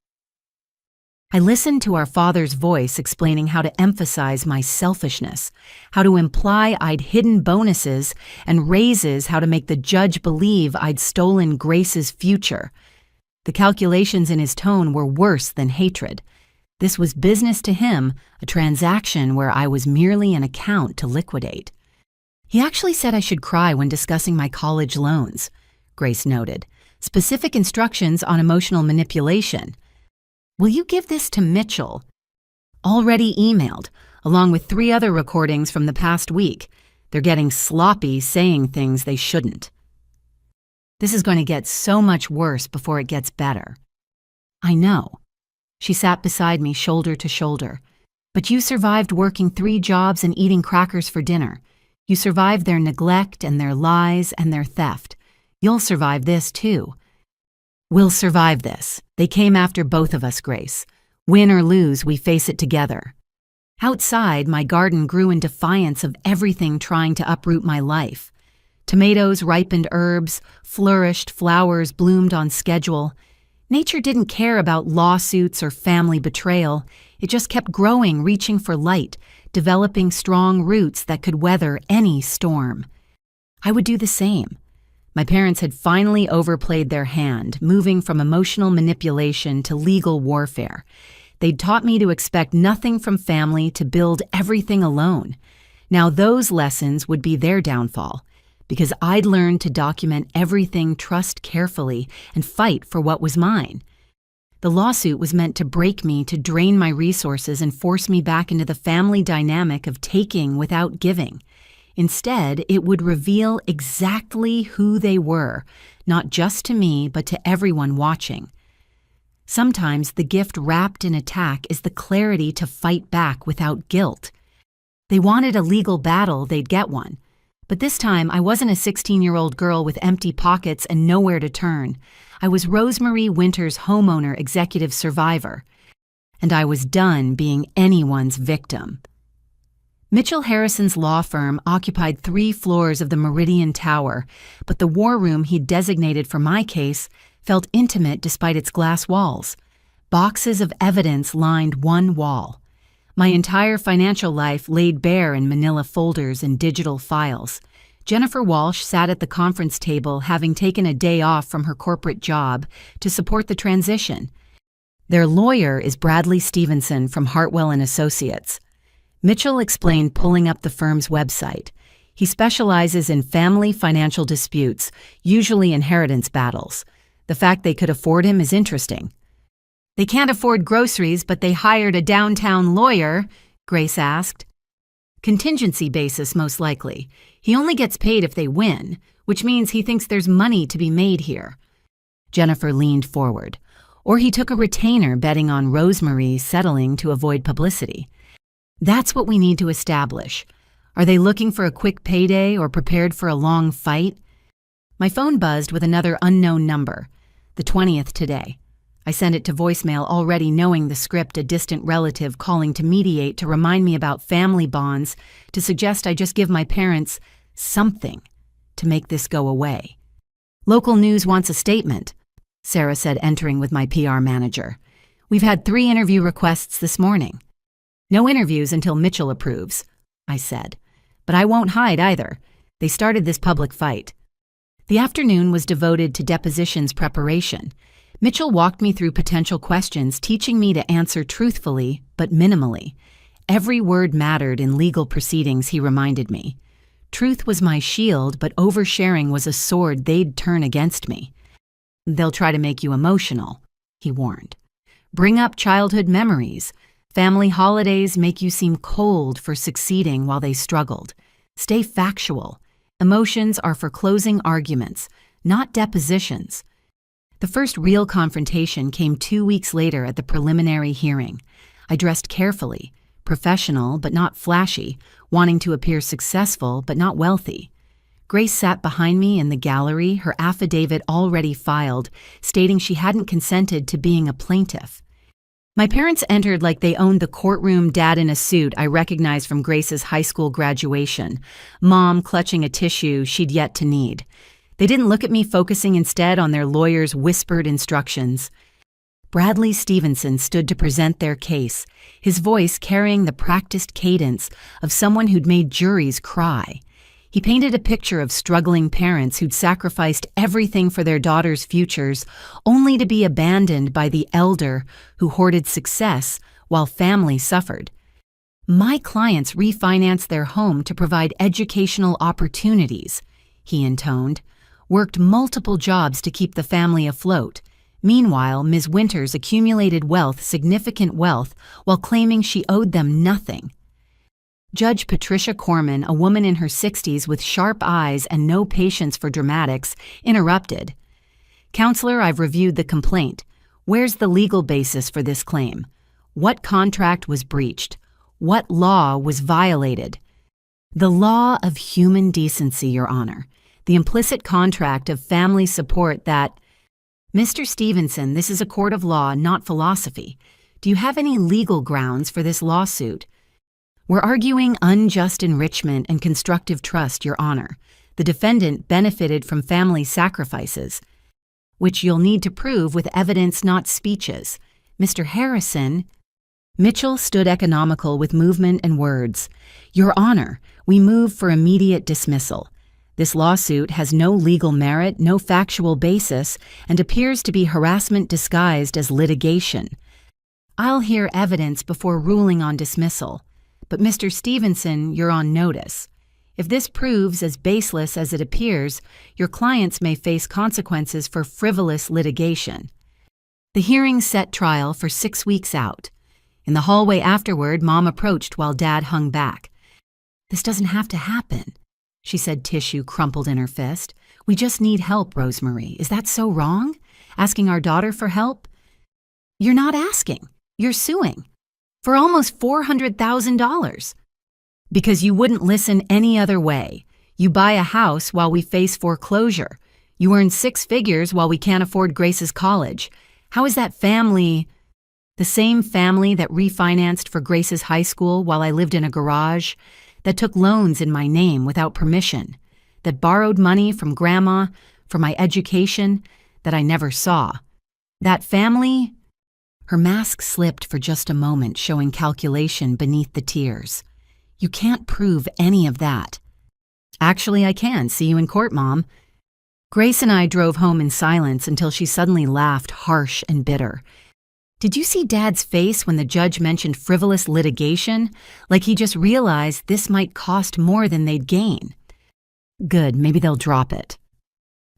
[SPEAKER 1] I listened to our father's voice explaining how to emphasize my selfishness, how to imply I'd hidden bonuses and raises, how to make the judge believe I'd stolen Grace's future. The calculations in his tone were worse than hatred. This was business to him, a transaction where I was merely an account to liquidate. He actually said I should cry when discussing my college loans, Grace noted. Specific instructions on emotional manipulation. Will you give this to Mitchell? Already emailed, along with 3 other recordings from the past week. They're getting sloppy, saying things they shouldn't. This is going to get so much worse before it gets better. I know. She sat beside me, shoulder to shoulder. But you survived working 3 jobs and eating crackers for dinner. You survived their neglect and their lies and their theft. You'll survive this too. We'll survive this. They came after both of us, Grace. Win or lose, we face it together. Outside, my garden grew in defiance of everything trying to uproot my life. Tomatoes ripened herbs, flourished, flowers bloomed on schedule. Nature didn't care about lawsuits or family betrayal. It just kept growing, reaching for light, developing strong roots that could weather any storm. I would do the same. My parents had finally overplayed their hand, moving from emotional manipulation to legal warfare. They'd taught me to expect nothing from family, to build everything alone. Now those lessons would be their downfall, because I'd learned to document everything, trust carefully, and fight for what was mine. The lawsuit was meant to break me, to drain my resources and force me back into the family dynamic of taking without giving. Instead, it would reveal exactly who they were, not just to me, but to everyone watching. Sometimes the gift wrapped in attack is the clarity to fight back without guilt. They wanted a legal battle, they'd get one. But this time, I wasn't a 16-year-old girl with empty pockets and nowhere to turn. I was Rosemary Winter's homeowner executive survivor. And I was done being anyone's victim. Mitchell Harrison's law firm occupied 3 floors of the Meridian Tower, but the war room he'd designated for my case felt intimate despite its glass walls. Boxes of evidence lined one wall. My entire financial life laid bare in manila folders and digital files. Jennifer Walsh sat at the conference table, having taken a day off from her corporate job to support the transition. Their lawyer is Bradley Stevenson from Hartwell & Associates. Mitchell explained, pulling up the firm's website. He specializes in family financial disputes, usually inheritance battles. The fact they could afford him is interesting. They can't afford groceries, but they hired a downtown lawyer, Grace asked. Contingency basis, most likely. He only gets paid if they win, which means he thinks there's money to be made here. Jennifer leaned forward. Or he took a retainer betting on Rosemary settling to avoid publicity. That's what we need to establish. Are they looking for a quick payday or prepared for a long fight? My phone buzzed with another unknown number, the 20th today. I sent it to voicemail, already knowing the script, a distant relative calling to mediate, to remind me about family bonds, to suggest I just give my parents something to make this go away. Local news wants a statement, Sarah said, entering with my PR manager. We've had 3 interview requests this morning. No interviews until Mitchell approves, I said. But I won't hide either. They started this public fight. The afternoon was devoted to depositions preparation. Mitchell walked me through potential questions, teaching me to answer truthfully, but minimally. Every word mattered in legal proceedings, he reminded me. Truth was my shield, but oversharing was a sword they'd turn against me. They'll try to make you emotional, he warned. Bring up childhood memories. Family holidays make you seem cold for succeeding while they struggled. Stay factual. Emotions are for closing arguments, not depositions. The first real confrontation came 2 weeks later at the preliminary hearing. I dressed carefully, professional but not flashy, wanting to appear successful but not wealthy. Grace sat behind me in the gallery, her affidavit already filed, stating she hadn't consented to being a plaintiff. My parents entered like they owned the courtroom, dad in a suit I recognized from Grace's high school graduation, mom clutching a tissue she'd yet to need. They didn't look at me, focusing instead on their lawyer's whispered instructions. Bradley Stevenson stood to present their case, his voice carrying the practiced cadence of someone who'd made juries cry. He painted a picture of struggling parents who'd sacrificed everything for their daughters' futures, only to be abandoned by the elder who hoarded success while family suffered. My clients refinanced their home to provide educational opportunities, he intoned, worked multiple jobs to keep the family afloat. Meanwhile, Ms. Winters accumulated significant wealth, while claiming she owed them nothing. Judge Patricia Corman, a woman in her 60s with sharp eyes and no patience for dramatics, interrupted. Counselor, I've reviewed the complaint. Where's the legal basis for this claim? What contract was breached? What law was violated? The law of human decency, Your Honor. The implicit contract of family support that... Mr. Stevenson, this is a court of law, not philosophy. Do you have any legal grounds for this lawsuit? We're arguing unjust enrichment and constructive trust, Your Honor. The defendant benefited from family sacrifices, which you'll need to prove with evidence, not speeches. Mr. Harrison... Mitchell stood economical with movement and words. Your Honor, we move for immediate dismissal. This lawsuit has no legal merit, no factual basis, and appears to be harassment disguised as litigation. I'll hear evidence before ruling on dismissal. But Mr. Stevenson, you're on notice. If this proves as baseless as it appears, your clients may face consequences for frivolous litigation. The hearing set trial for 6 weeks out. In the hallway afterward, Mom approached while Dad hung back. This doesn't have to happen, she said, tissue crumpled in her fist. "We just need help, Rosemary. Is that so wrong? Asking our daughter for help?" "You're not asking. You're suing. For almost $400,000. Because you wouldn't listen any other way. You buy a house while we face foreclosure. You earn 6 figures while we can't afford Grace's college. How is that family the same family that refinanced for Grace's high school while I lived in a garage, that took loans in my name without permission, that borrowed money from Grandma for my education that I never saw? That family?" Her mask slipped for just a moment, showing calculation beneath the tears. "You can't prove any of that." "Actually, I can. See you in court, Mom." Grace and I drove home in silence until she suddenly laughed, harsh and bitter. "Did you see Dad's face when the judge mentioned frivolous litigation? Like he just realized this might cost more than they'd gain." "Good, maybe they'll drop it."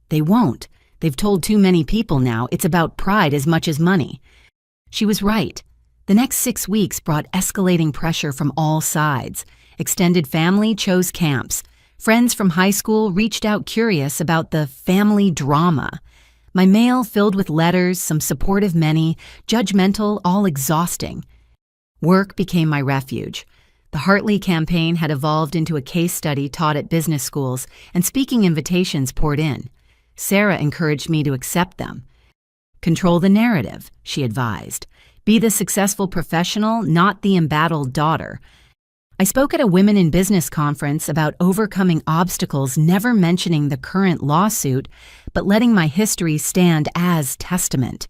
[SPEAKER 1] "They won't. They've told too many people now it's about pride as much as money." She was right. The next 6 weeks brought escalating pressure from all sides. Extended family chose camps. Friends from high school reached out curious about the family drama. My mail filled with letters, some supportive, many, judgmental, all exhausting. Work became my refuge. The Hartley campaign had evolved into a case study taught at business schools, and speaking invitations poured in. Sarah encouraged me to accept them. "Control the narrative," she advised. "Be the successful professional, not the embattled daughter." I spoke at a Women in Business conference about overcoming obstacles, never mentioning the current lawsuit, but letting my history stand as testament.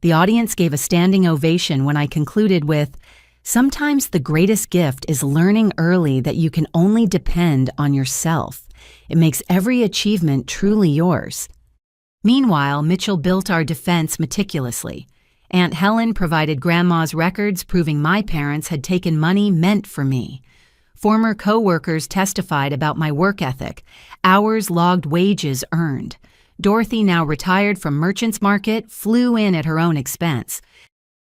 [SPEAKER 1] The audience gave a standing ovation when I concluded with, "Sometimes the greatest gift is learning early that you can only depend on yourself. It makes every achievement truly yours." Meanwhile, Mitchell built our defense meticulously. Aunt Helen provided Grandma's records proving my parents had taken money meant for me. Former co-workers testified about my work ethic, hours logged, wages earned. Dorothy, now retired from Merchants Market, flew in at her own expense.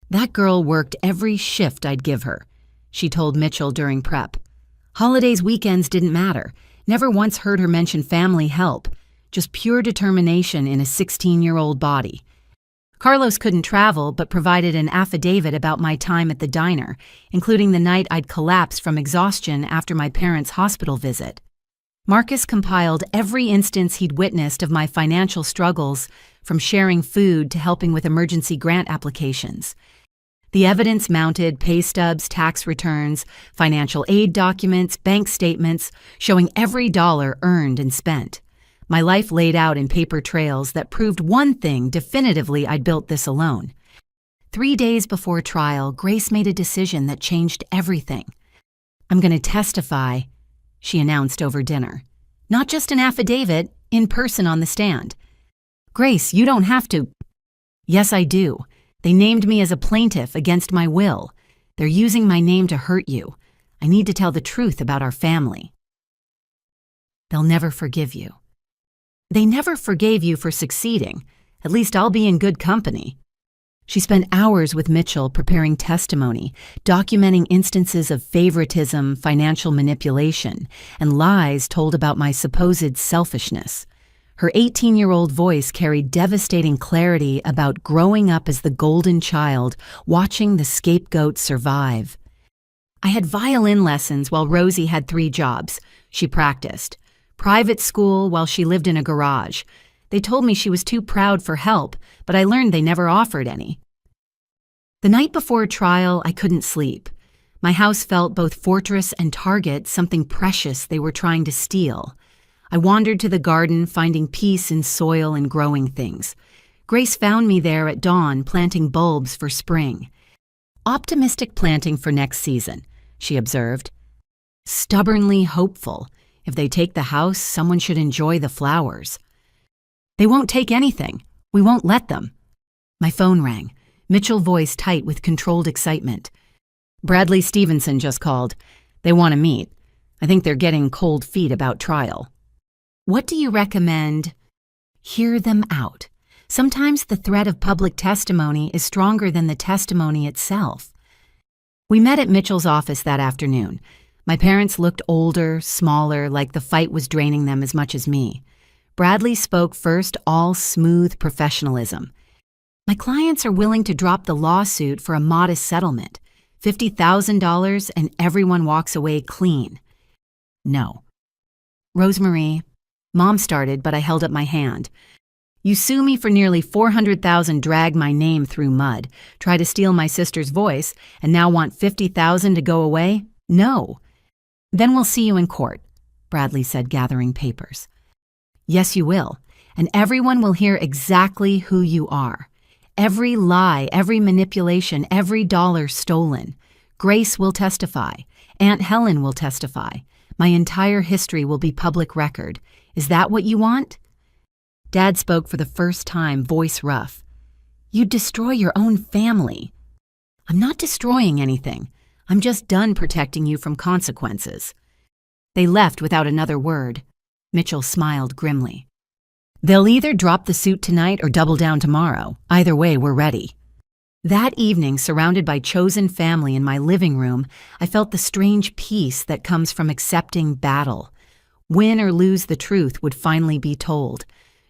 [SPEAKER 1] "That girl worked every shift I'd give her," she told Mitchell during prep. "Holidays, weekends didn't matter. Never once heard her mention family help. Just pure determination in a 16-year-old body." Carlos couldn't travel, but provided an affidavit about my time at the diner, including the night I'd collapsed from exhaustion after my parents' hospital visit. Marcus compiled every instance he'd witnessed of my financial struggles, from sharing food to helping with emergency grant applications. The evidence mounted pay stubs, tax returns, financial aid documents, bank statements, showing every dollar earned and spent. My life laid out in paper trails that proved one thing definitively: I'd built this alone. 3 days before trial, Grace made a decision that changed everything. "I'm going to testify," she announced over dinner. "Not just an affidavit, in person on the stand." "Grace, you don't have to." "Yes, I do. They named me as a plaintiff against my will. They're using my name to hurt you. I need to tell the truth about our family." "They'll never forgive you." "They never forgave you for succeeding. At least I'll be in good company." She spent hours with Mitchell preparing testimony, documenting instances of favoritism, financial manipulation, and lies told about my supposed selfishness. Her 18-year-old voice carried devastating clarity about growing up as the golden child, watching the scapegoat survive. "I had violin lessons while Rosie had 3 jobs. She practiced. Private school while she lived in a garage. They told me she was too proud for help, but I learned they never offered any." The night before trial, I couldn't sleep. My house felt both fortress and target, something precious they were trying to steal. I wandered to the garden, finding peace in soil and growing things. Grace found me there at dawn, planting bulbs for spring. "Optimistic planting for next season," she observed. "Stubbornly hopeful. If they take the house, someone should enjoy the flowers." "They won't take anything. We won't let them." My phone rang, Mitchell's voice tight with controlled excitement. "Bradley Stevenson just called. They want to meet. I think they're getting cold feet about trial." "What do you recommend?" "Hear them out. Sometimes the threat of public testimony is stronger than the testimony itself." We met at Mitchell's office that afternoon. My parents looked older, smaller, like the fight was draining them as much as me. Bradley spoke first, all smooth professionalism. My clients are willing to drop the lawsuit for a modest settlement, $50,000, and everyone walks away clean. No. Rosemarie, Mom started, but I held up my hand. You sue me for nearly $400,000, drag my name through mud, try to steal my sister's voice, and now want $50,000 to go away? No. Then we'll see you in court, Bradley said, gathering papers. Yes, you will, and everyone will hear exactly who you are. Every lie, every manipulation, every dollar stolen. Grace will testify. Aunt Helen will testify. My entire history will be public record. Is that what you want? Dad spoke for the first time, voice rough. You'd destroy your own family. I'm not destroying anything. I'm just done protecting you from consequences. They left without another word. Mitchell smiled grimly. They'll either drop the suit tonight or double down tomorrow. Either way, we're ready. That evening, surrounded by chosen family in my living room, I felt the strange peace that comes from accepting battle. Win or lose, the truth would finally be told.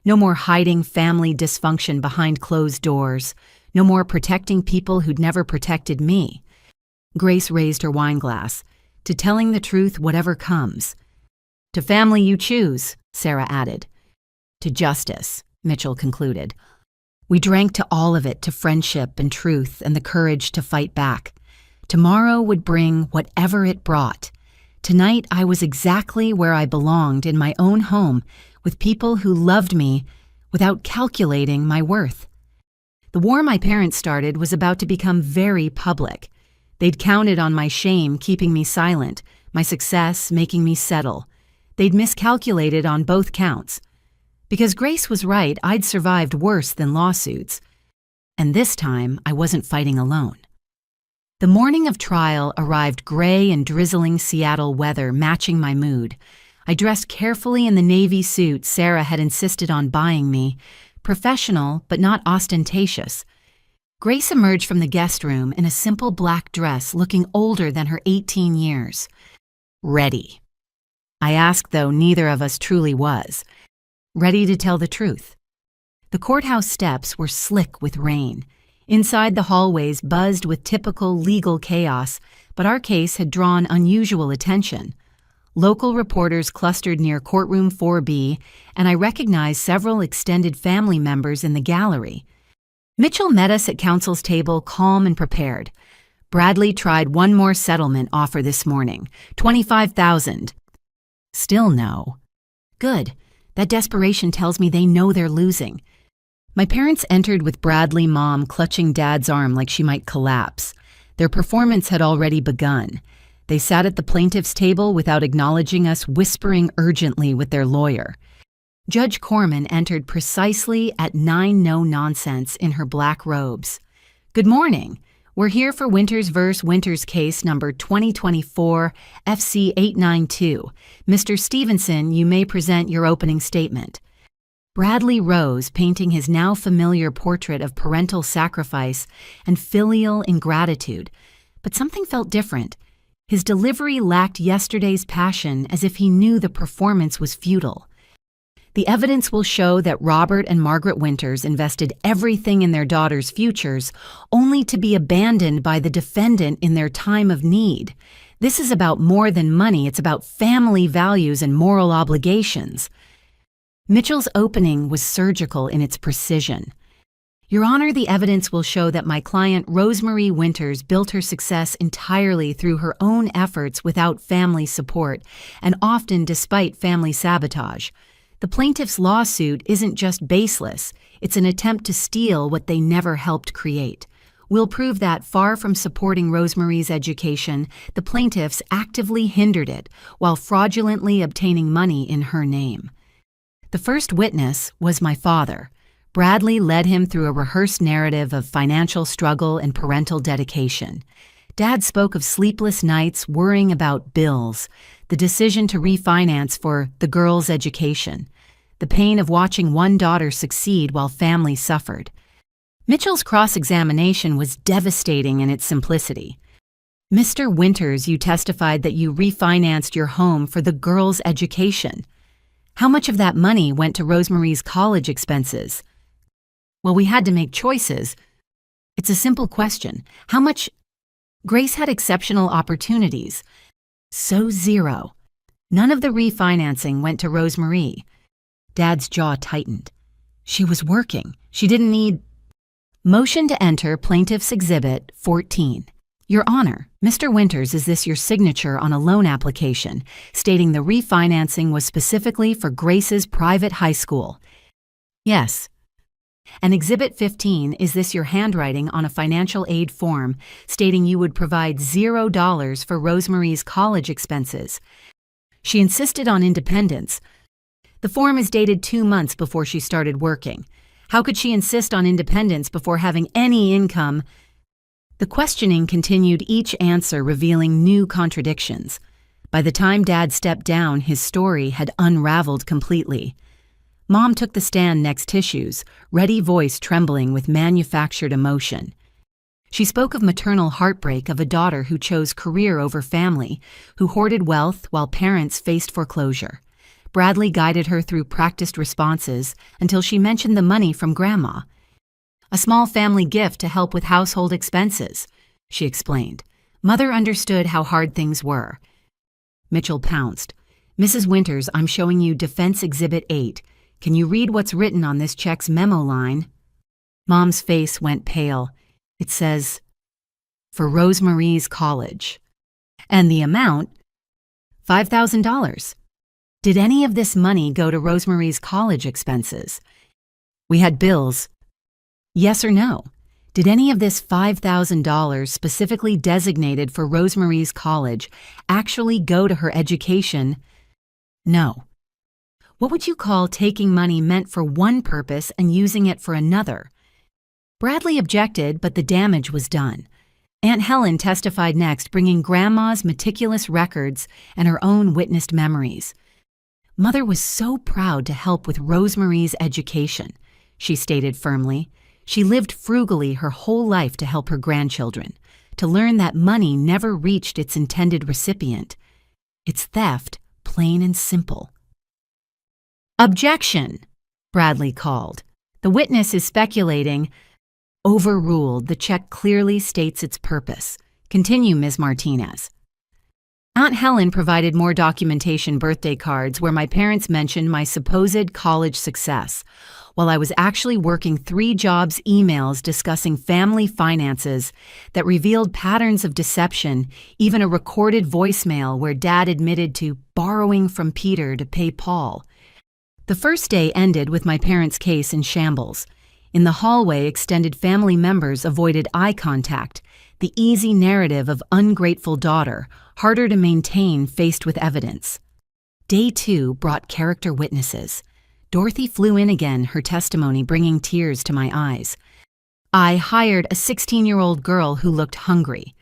[SPEAKER 1] No more hiding family dysfunction behind closed doors. No more protecting people who'd never protected me. Grace raised her wine glass. To telling the truth, whatever comes. To family you choose, Sarah added. To justice, Mitchell concluded. We drank to all of it, to friendship and truth and the courage to fight back. Tomorrow would bring whatever it brought. Tonight I was exactly where I belonged, in my own home, with people who loved me without calculating my worth. The war my parents started was about to become very public. They'd counted on my shame keeping me silent, my success making me settle. They'd miscalculated on both counts. Because Grace was right, I'd survived worse than lawsuits. And this time, I wasn't fighting alone. The morning of trial arrived gray and drizzling Seattle weather, matching my mood. I dressed carefully in the navy suit Sarah had insisted on buying me, professional but not ostentatious. Grace emerged from the guest room in a simple black dress, looking older than her 18 years. Ready. I asked, though neither of us truly was. Ready to tell the truth. The courthouse steps were slick with rain. Inside, the hallways buzzed with typical legal chaos, but our case had drawn unusual attention. Local reporters clustered near courtroom 4B, and I recognized several extended family members in the gallery. Mitchell met us at counsel's table, calm and prepared. Bradley tried one more settlement offer this morning, $25,000. Still no. Good. That desperation tells me they know they're losing. My parents entered with Bradley, Mom clutching Dad's arm like she might collapse. Their performance had already begun. They sat at the plaintiff's table without acknowledging us, whispering urgently with their lawyer. Judge Corman entered precisely at 9 no-nonsense in her black robes. Good morning. We're here for Winters v. Winters case number 2024 FC 892. Mr. Stevenson, you may present your opening statement. Bradley rose, painting his now familiar portrait of parental sacrifice and filial ingratitude. But something felt different. His delivery lacked yesterday's passion, as if he knew the performance was futile. The evidence will show that Robert and Margaret Winters invested everything in their daughter's futures, only to be abandoned by the defendant in their time of need. This is about more than money, it's about family values and moral obligations. Mitchell's opening was surgical in its precision. Your Honor, the evidence will show that my client Rosemarie Winters built her success entirely through her own efforts without family support, and often despite family sabotage. The plaintiff's lawsuit isn't just baseless, it's an attempt to steal what they never helped create. We'll prove that, far from supporting Rosemarie's education, the plaintiffs actively hindered it while fraudulently obtaining money in her name. The first witness was my father. Bradley led him through a rehearsed narrative of financial struggle and parental dedication. Dad spoke of sleepless nights worrying about bills, the decision to refinance for the girls' education, the pain of watching one daughter succeed while family suffered. Mitchell's cross-examination was devastating in its simplicity. Mr. Winters, you testified that you refinanced your home for the girl's education. How much of that money went to Rosemary's college expenses? Well, we had to make choices. It's a simple question. How much? Grace had exceptional opportunities. So zero. None of the refinancing went to Rosemary. Dad's jaw tightened. She was working. She didn't need... Motion to enter Plaintiff's Exhibit 14. Your Honor, Mr. Winters, is this your signature on a loan application stating the refinancing was specifically for Grace's private high school? Yes. And Exhibit 15, is this your handwriting on a financial aid form stating you would provide $0 for Rosemary's college expenses? She insisted on independence. The form is dated 2 months before she started working. How could she insist on independence before having any income? The questioning continued, each answer revealing new contradictions. By the time Dad stepped down, his story had unraveled completely. Mom took the stand next tissues, ready voice trembling with manufactured emotion. She spoke of maternal heartbreak of a daughter who chose career over family, who hoarded wealth while parents faced foreclosure. Bradley guided her through practiced responses until she mentioned the money from Grandma. A small family gift to help with household expenses, she explained. Mother understood how hard things were. Mitchell pounced. Mrs. Winters, I'm showing you Defense Exhibit 8. Can you read what's written on this check's memo line? Mom's face went pale. It says, for Rosemary's college. And the amount? $5,000. Did any of this money go to Rosemary's college expenses? We had bills. Yes or no? Did any of this $5,000 specifically designated for Rosemary's college actually go to her education? No. What would you call taking money meant for one purpose and using it for another? Bradley objected, but the damage was done. Aunt Helen testified next, bringing Grandma's meticulous records and her own witnessed memories. Mother was so proud to help with Rosemary's education, she stated firmly. She lived frugally her whole life to help her grandchildren, to learn that money never reached its intended recipient. It's theft, plain and simple. Objection, Bradley called. The witness is speculating. Overruled. The check clearly states its purpose. Continue, Ms. Martinez. Aunt Helen provided more documentation, birthday cards where my parents mentioned my supposed college success, while I was actually working 3 jobs, emails discussing family finances that revealed patterns of deception, even a recorded voicemail where Dad admitted to borrowing from Peter to pay Paul. The first day ended with my parents' case in shambles. In the hallway, extended family members avoided eye contact, the easy narrative of ungrateful daughter, harder to maintain faced with evidence. Day 2 brought character witnesses. Dorothy flew in again, her testimony bringing tears to my eyes. I hired a 16-year-old girl who looked hungry,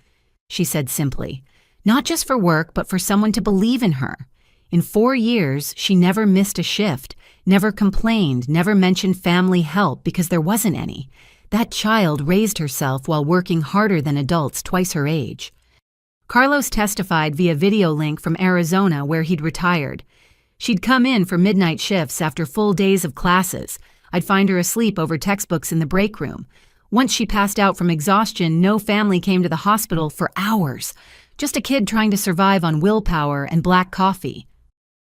[SPEAKER 1] she said simply. Not just for work, but for someone to believe in her. In 4 years, she never missed a shift, never complained, never mentioned family help because there wasn't any. That child raised herself while working harder than adults twice her age. Carlos testified via video link from Arizona where he'd retired. She'd come in for midnight shifts after full days of classes. I'd find her asleep over textbooks in the break room. Once she passed out from exhaustion, no family came to the hospital for hours. Just a kid trying to survive on willpower and black coffee.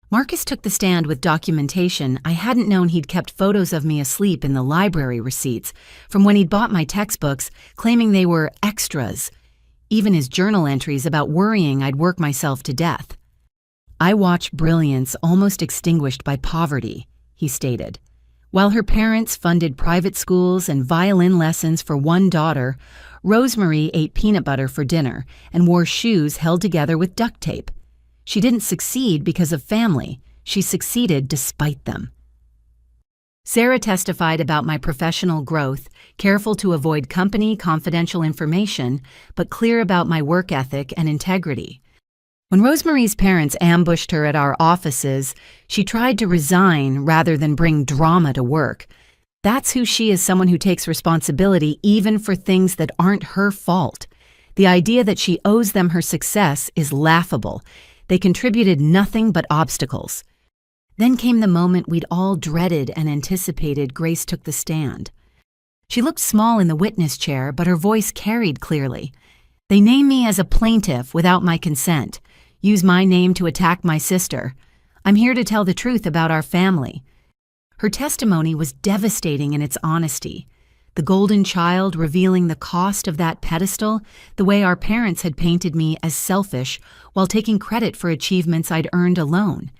[SPEAKER 1] Marcus took the stand with documentation. I hadn't known he'd kept photos of me asleep in the library receipts from when he'd bought my textbooks, claiming they were extras. Even his journal entries about worrying I'd work myself to death. I watched brilliance almost extinguished by poverty, he stated. While her parents funded private schools and violin lessons for one daughter, Rosemary ate peanut butter for dinner and wore shoes held together with duct tape. She didn't succeed because of family. She succeeded despite them. Sarah testified about my professional growth, careful to avoid company confidential information, but clear about my work ethic and integrity. When Rosemary's parents ambushed her at our offices, she tried to resign rather than bring drama to work. That's who she is, someone who takes responsibility even for things that aren't her fault. The idea that she owes them her success is laughable. They contributed nothing but obstacles. Then came the moment we'd all dreaded and anticipated. Grace took the stand. She looked small in the witness chair, but her voice carried clearly. They name me as a plaintiff without my consent, use my name to attack my sister. I'm here to tell the truth about our family. Her testimony was devastating in its honesty. The golden child revealing the cost of that pedestal, the way our parents had painted me as selfish while taking credit for achievements I'd earned alone.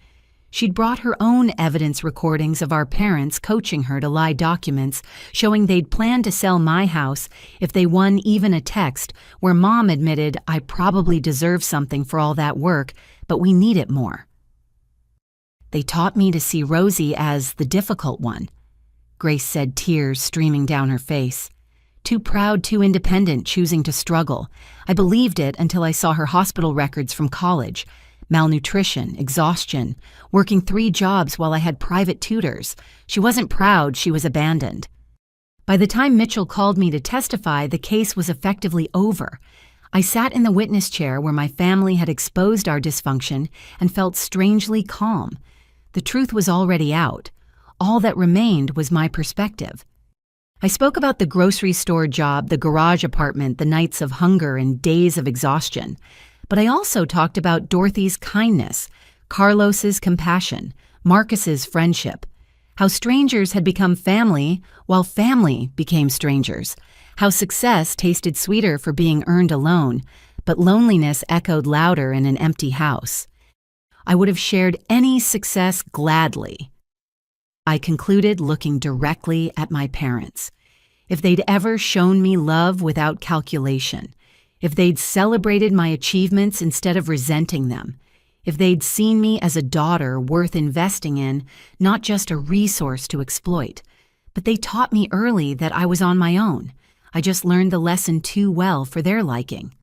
[SPEAKER 1] She'd brought her own evidence recordings of our parents coaching her to lie documents showing they'd planned to sell my house if they won even a text where Mom admitted I probably deserve something for all that work, but we need it more. They taught me to see Rosie as the difficult one. Grace said, tears streaming down her face. Too proud, too independent, choosing to struggle. I believed it until I saw her hospital records from college. Malnutrition, exhaustion, working 3 jobs while I had private tutors. She wasn't proud, she was abandoned. By the time Mitchell called me to testify, the case was effectively over. I sat in the witness chair where my family had exposed our dysfunction and felt strangely calm. The truth was already out. All that remained was my perspective. I spoke about the grocery store job, the garage apartment, the nights of hunger and days of exhaustion. But I also talked about Dorothy's kindness, Carlos's compassion, Marcus's friendship, how strangers had become family while family became strangers, how success tasted sweeter for being earned alone, but loneliness echoed louder in an empty house. I would have shared any success gladly. I concluded looking directly at my parents. If they'd ever shown me love without calculation, if they'd celebrated my achievements instead of resenting them, if they'd seen me as a daughter worth investing in, not just a resource to exploit. But they taught me early that I was on my own. I just learned the lesson too well for their liking.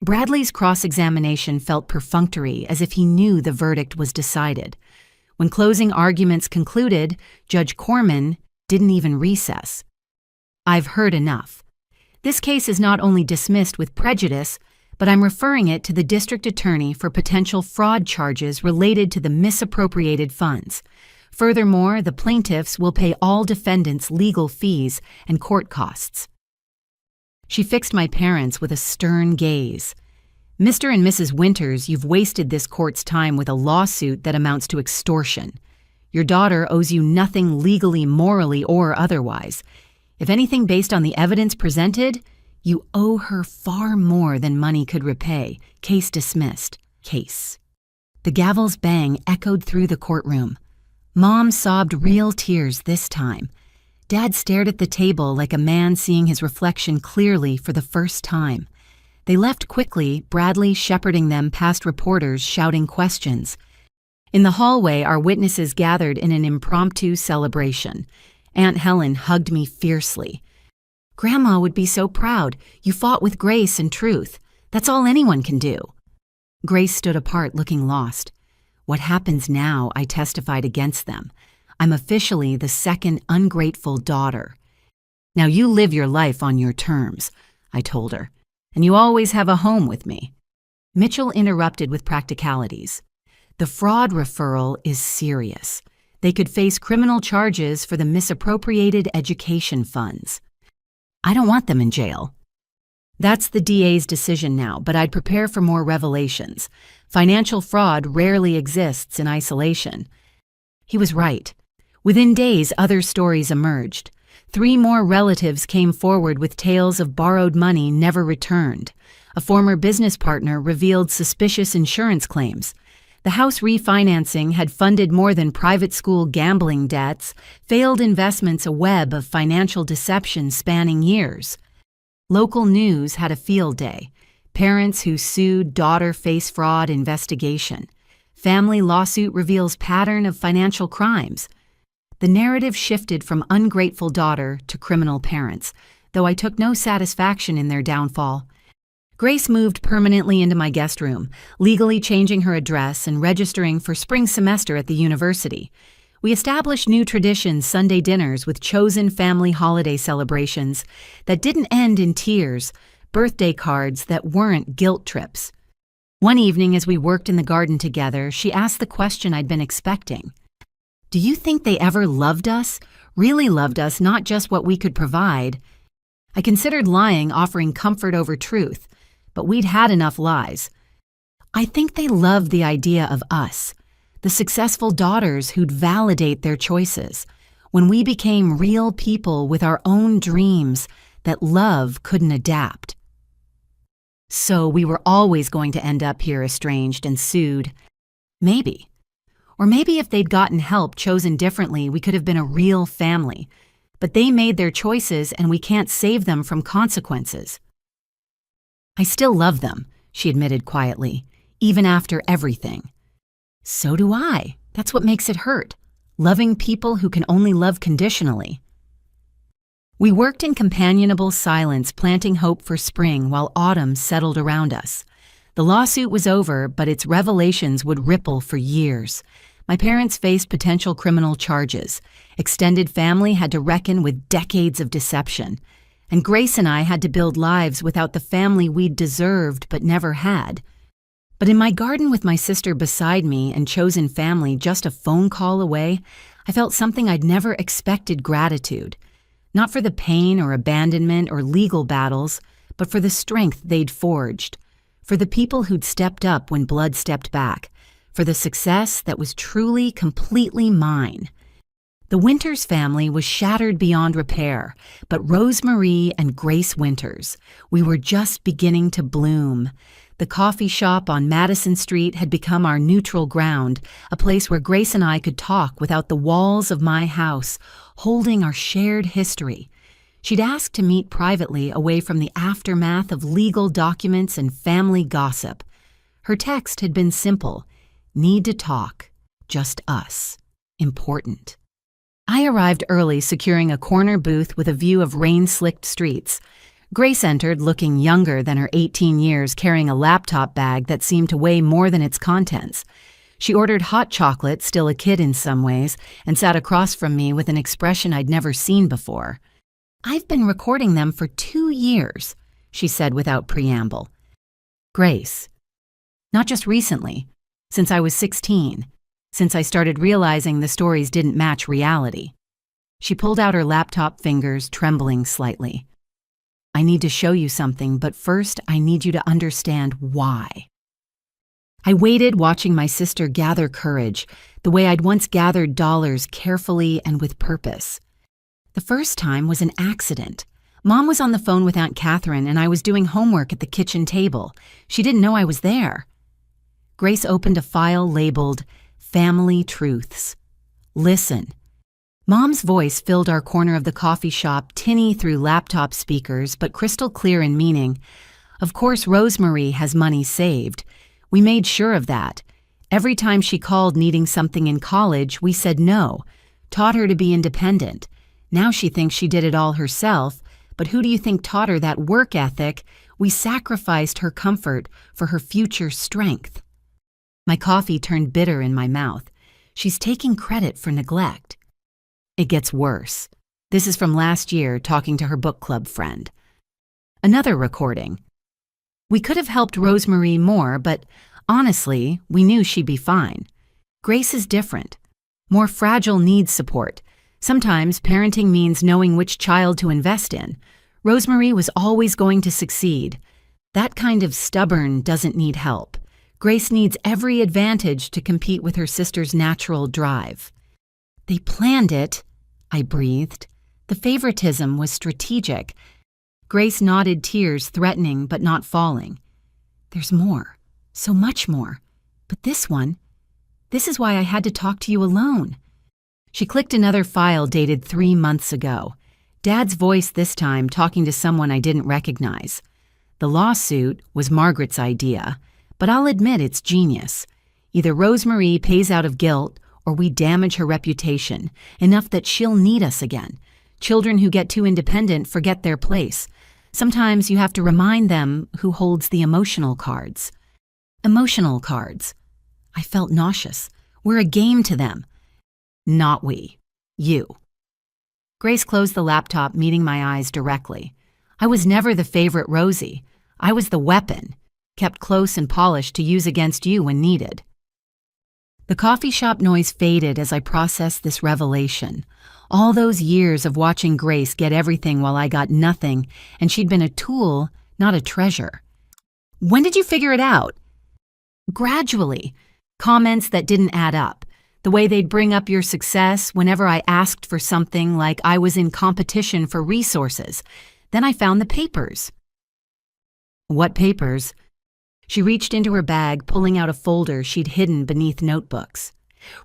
[SPEAKER 1] Bradley's cross-examination felt perfunctory, as if he knew the verdict was decided. When closing arguments concluded, Judge Corman didn't even recess. I've heard enough. This case is not only dismissed with prejudice, but I'm referring it to the district attorney for potential fraud charges related to the misappropriated funds. Furthermore, the plaintiffs will pay all defendants' legal fees and court costs. She fixed my parents with a stern gaze. Mr. and Mrs. Winters, you've wasted this court's time with a lawsuit that amounts to extortion. Your daughter owes you nothing legally, morally, or otherwise. If anything based on the evidence presented, you owe her far more than money could repay. Case dismissed. Case. The gavel's bang echoed through the courtroom. Mom sobbed real tears this time. Dad stared at the table like a man seeing his reflection clearly for the first time. They left quickly, Bradley shepherding them past reporters shouting questions. In the hallway, our witnesses gathered in an impromptu celebration. Aunt Helen hugged me fiercely. Grandma would be so proud. You fought with grace and truth. That's all anyone can do. Grace stood apart, looking lost. What happens now, I testified against them. I'm officially the second ungrateful daughter. Now you live your life on your terms, I told her, and you always have a home with me. Mitchell interrupted with practicalities. The fraud referral is serious. They could face criminal charges for the misappropriated education funds. I don't want them in jail. That's the DA's decision now, but I'd prepare for more revelations. Financial fraud rarely exists in isolation. He was right. Within days, other stories emerged. 3 more relatives came forward with tales of borrowed money never returned. A former business partner revealed suspicious insurance claims. The house refinancing had funded more than private school gambling debts, failed investments, a web of financial deception spanning years. Local news had a field day. Parents who sued daughter face fraud investigation. Family lawsuit reveals pattern of financial crimes. The narrative shifted from ungrateful daughter to criminal parents, though I took no satisfaction in their downfall. Grace moved permanently into my guest room, legally changing her address and registering for spring semester at the university. We established new traditions, Sunday dinners with chosen family holiday celebrations that didn't end in tears, birthday cards that weren't guilt trips. One evening, as we worked in the garden together, she asked the question I'd been expecting. Do you think they ever loved us? Really loved us, not just what we could provide? I considered lying, offering comfort over truth, but we'd had enough lies. I think they loved the idea of us, the successful daughters who'd validate their choices, when we became real people with our own dreams that love couldn't adapt. So we were always going to end up here estranged and sued. Maybe. Or maybe if they'd gotten help chosen differently, we could have been a real family. But they made their choices and we can't save them from consequences. I still love them, she admitted quietly, even after everything. So do I. That's what makes it hurt. Loving people who can only love conditionally. We worked in companionable silence, planting hope for spring while autumn settled around us. The lawsuit was over, but its revelations would ripple for years. My parents faced potential criminal charges. Extended family had to reckon with decades of deception. And Grace and I had to build lives without the family we'd deserved but never had. But in my garden with my sister beside me and chosen family just a phone call away, I felt something I'd never expected: gratitude. Not for the pain or abandonment or legal battles, but for the strength they'd forged. For the people who'd stepped up when blood stepped back. For the success that was truly, completely mine. The Winters family was shattered beyond repair, but Rosemarie and Grace Winters, we were just beginning to bloom. The coffee shop on Madison Street had become our neutral ground, a place where Grace and I could talk without the walls of my house, holding our shared history. She'd asked to meet privately away from the aftermath of legal documents and family gossip. Her text had been simple: need to talk, just us, important. I arrived early, securing a corner booth with a view of rain-slicked streets. Grace entered looking younger than her 18 years, carrying a laptop bag that seemed to weigh more than its contents. She ordered hot chocolate, still a kid in some ways, and sat across from me with an expression I'd never seen before. "I've been recording them for 2 years," she said without preamble. "Grace, not just recently, since I was 16, since I started realizing the stories didn't match reality." She pulled out her laptop fingers, trembling slightly. "I need to show you something, but first I need you to understand why." I waited, watching my sister gather courage, the way I'd once gathered dollars, carefully and with purpose. The first time was an accident. Mom was on the phone with Aunt Catherine and I was doing homework at the kitchen table. She didn't know I was there. Grace opened a file labeled Family Truths. "Listen." Mom's voice filled our corner of the coffee shop, tinny through laptop speakers, but crystal clear in meaning. Of course, Rosemarie has money saved. We made sure of that. Every time she called needing something in college, we said no, taught her to be independent. Now she thinks she did it all herself, but who do you think taught her that work ethic? We sacrificed her comfort for her future strength. My coffee turned bitter in my mouth. She's taking credit for neglect. It gets worse. This is from last year, talking to her book club friend. Another recording. We could have helped Rosemarie more, but honestly, we knew she'd be fine. Grace is different. More fragile, needs support. Sometimes parenting means knowing which child to invest in. Rosemarie was always going to succeed. That kind of stubborn doesn't need help. Grace needs every advantage to compete with her sister's natural drive. "They planned it," I breathed. "The favoritism was strategic." Grace nodded, tears threatening but not falling. "There's more, so much more. But this is why I had to talk to you alone." She clicked another file dated 3 months ago. Dad's voice this time, talking to someone I didn't recognize. The lawsuit was Margaret's idea, but I'll admit it's genius. Either Rosemarie pays out of guilt, or we damage her reputation, enough that she'll need us again. Children who get too independent forget their place. Sometimes you have to remind them who holds the emotional cards. Emotional cards. I felt nauseous. We're a game to them. Not we. You. Grace closed the laptop, meeting my eyes directly. I was never the favorite Rosie. I was the weapon, kept close and polished to use against you when needed. The coffee shop noise faded as I processed this revelation. All those years of watching Grace get everything while I got nothing, and she'd been a tool, not a treasure. When did you figure it out? Gradually. Comments that didn't add up. The way they'd bring up your success whenever I asked for something, like I was in competition for resources. Then I found the papers. What papers? She reached into her bag, pulling out a folder she'd hidden beneath notebooks.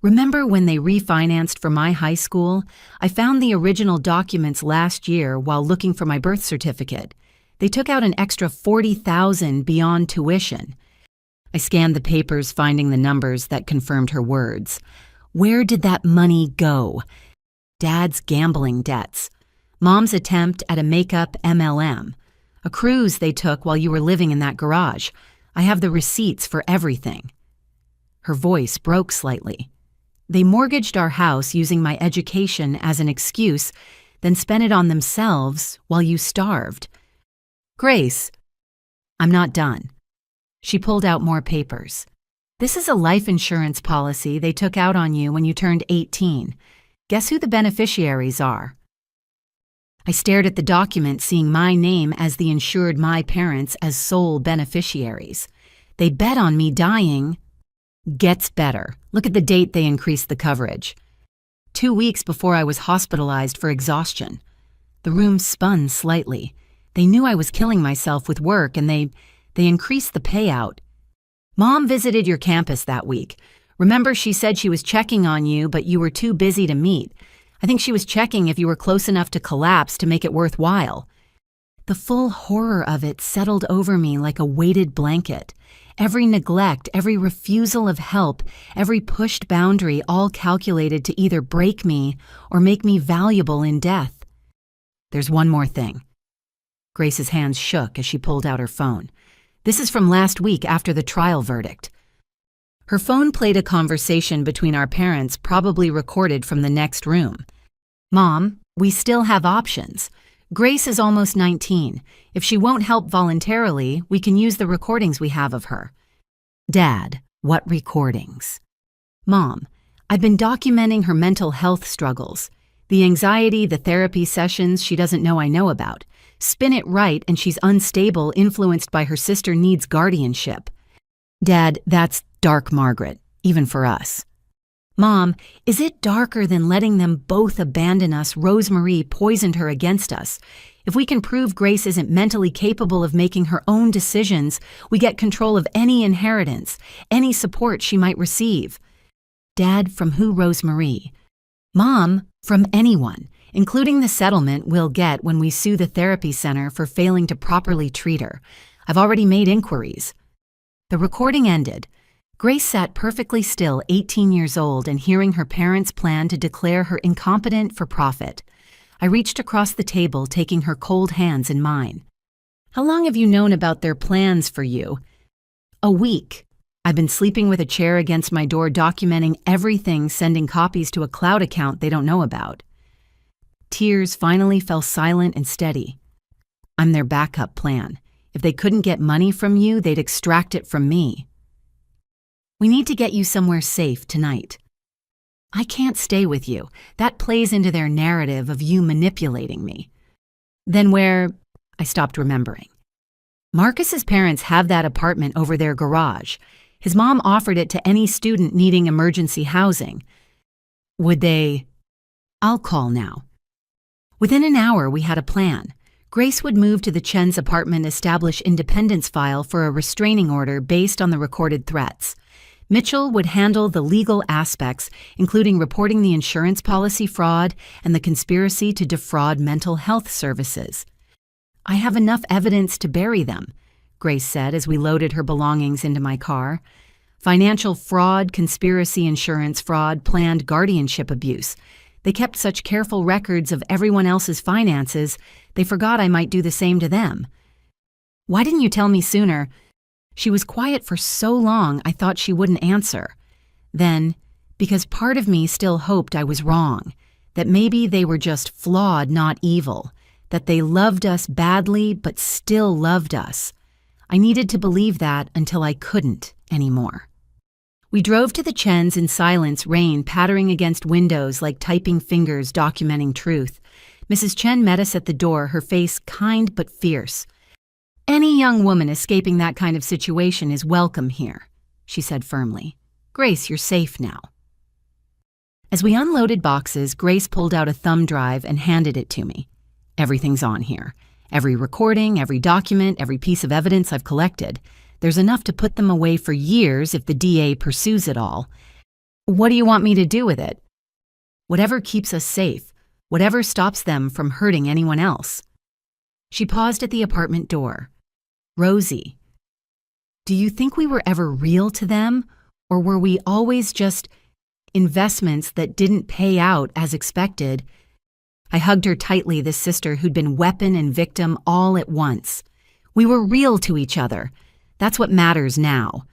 [SPEAKER 1] Remember when they refinanced for my high school? I found the original documents last year while looking for my birth certificate. They took out an extra $40,000 beyond tuition. I scanned the papers, finding the numbers that confirmed her words. Where did that money go? Dad's gambling debts. Mom's attempt at a makeup MLM. A cruise they took while you were living in that garage. I have the receipts for everything. Her voice broke slightly. They mortgaged our house using my education as an excuse, then spent it on themselves while you starved. Grace, I'm not done. She pulled out more papers. This is a life insurance policy they took out on you when you turned 18. Guess who the beneficiaries are? I stared at the document, seeing my name as the insured, my parents as sole beneficiaries. They bet on me dying. Gets better. Look at the date they increased the coverage. 2 weeks before I was hospitalized for exhaustion. The room spun slightly. They knew I was killing myself with work, and they increased the payout. Mom visited your campus that week. Remember, she said she was checking on you, but you were too busy to meet. I think she was checking if you were close enough to collapse to make it worthwhile. The full horror of it settled over me like a weighted blanket. Every neglect, every refusal of help, every pushed boundary, all calculated to either break me or make me valuable in death. There's one more thing. Grace's hands shook as she pulled out her phone. This is from last week after the trial verdict. Her phone played a conversation between our parents, probably recorded from the next room. Mom, we still have options. Grace is almost 19. If she won't help voluntarily, we can use the recordings we have of her. Dad, what recordings? Mom, I've been documenting her mental health struggles. The anxiety, the therapy sessions she doesn't know I know about. Spin it right and she's unstable, influenced by her sister needs guardianship. Dad, that's dark, Margaret, even for us. Mom, is it darker than letting them both abandon us? Rosemarie poisoned her against us. If we can prove Grace isn't mentally capable of making her own decisions, we get control of any inheritance, any support she might receive. Dad, from who, Rosemarie? Mom, from anyone, including the settlement we'll get when we sue the therapy center for failing to properly treat her. I've already made inquiries. The recording ended. Grace sat perfectly still, 18 years old, and hearing her parents' plan to declare her incompetent for profit. I reached across the table, taking her cold hands in mine. How long have you known about their plans for you? A week. I've been sleeping with a chair against my door, documenting everything, sending copies to a cloud account they don't know about. Tears finally fell silent and steady. I'm their backup plan. If they couldn't get money from you, they'd extract it from me. We need to get you somewhere safe tonight. I can't stay with you. That plays into their narrative of you manipulating me. Then where? I stopped remembering. Marcus's parents have that apartment over their garage. His mom offered it to any student needing emergency housing. Would they? I'll call now. Within an hour, we had a plan. Grace would move to the Chen's apartment, establish independence file for a restraining order based on the recorded threats. Mitchell would handle the legal aspects, including reporting the insurance policy fraud and the conspiracy to defraud mental health services. I have enough evidence to bury them, Grace said as we loaded her belongings into my car. Financial fraud, conspiracy, insurance fraud, planned guardianship abuse. They kept such careful records of everyone else's finances, they forgot I might do the same to them. Why didn't you tell me sooner? She was quiet for so long I thought she wouldn't answer. Then, because part of me still hoped I was wrong, that maybe they were just flawed, not evil, that they loved us badly but still loved us. I needed to believe that until I couldn't anymore. We drove to the Chens in silence, rain pattering against windows like typing fingers documenting truth. Mrs. Chen met us at the door, her face kind but fierce. "Any young woman escaping that kind of situation is welcome here," she said firmly. "Grace, you're safe now." As we unloaded boxes, Grace pulled out a thumb drive and handed it to me. "Everything's on here. Every recording, every document, every piece of evidence I've collected. There's enough to put them away for years if the DA pursues it all. What do you want me to do with it?" "Whatever keeps us safe. Whatever stops them from hurting anyone else." She paused at the apartment door. "Rosie, do you think we were ever real to them, or were we always just investments that didn't pay out as expected?" I hugged her tightly, this sister who'd been weapon and victim all at once. We were real to each other. That's what matters now.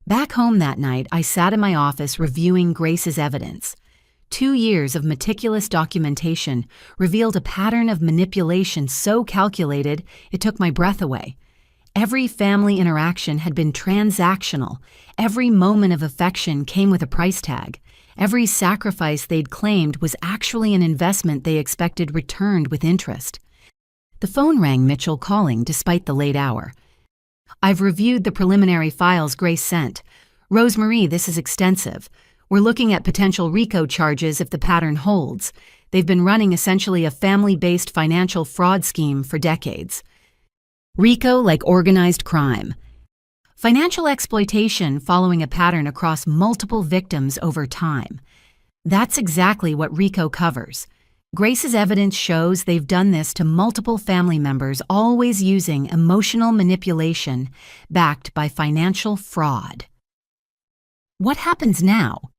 [SPEAKER 1] Back home that night, I sat in my office reviewing Grace's evidence. 2 years of meticulous documentation revealed a pattern of manipulation so calculated it took my breath away. Every family interaction had been transactional. Every moment of affection came with a price tag. Every sacrifice they'd claimed was actually an investment they expected returned with interest. The phone rang, Mitchell calling despite the late hour. "I've reviewed the preliminary files Grace sent. Rosemarie, this is extensive. We're looking at potential RICO charges if the pattern holds. They've been running essentially a family-based financial fraud scheme for decades." RICO like organized crime. Financial exploitation following a pattern across multiple victims over time. That's exactly what RICO covers. Grace's evidence shows they've done this to multiple family members, always using emotional manipulation backed by financial fraud. What happens now?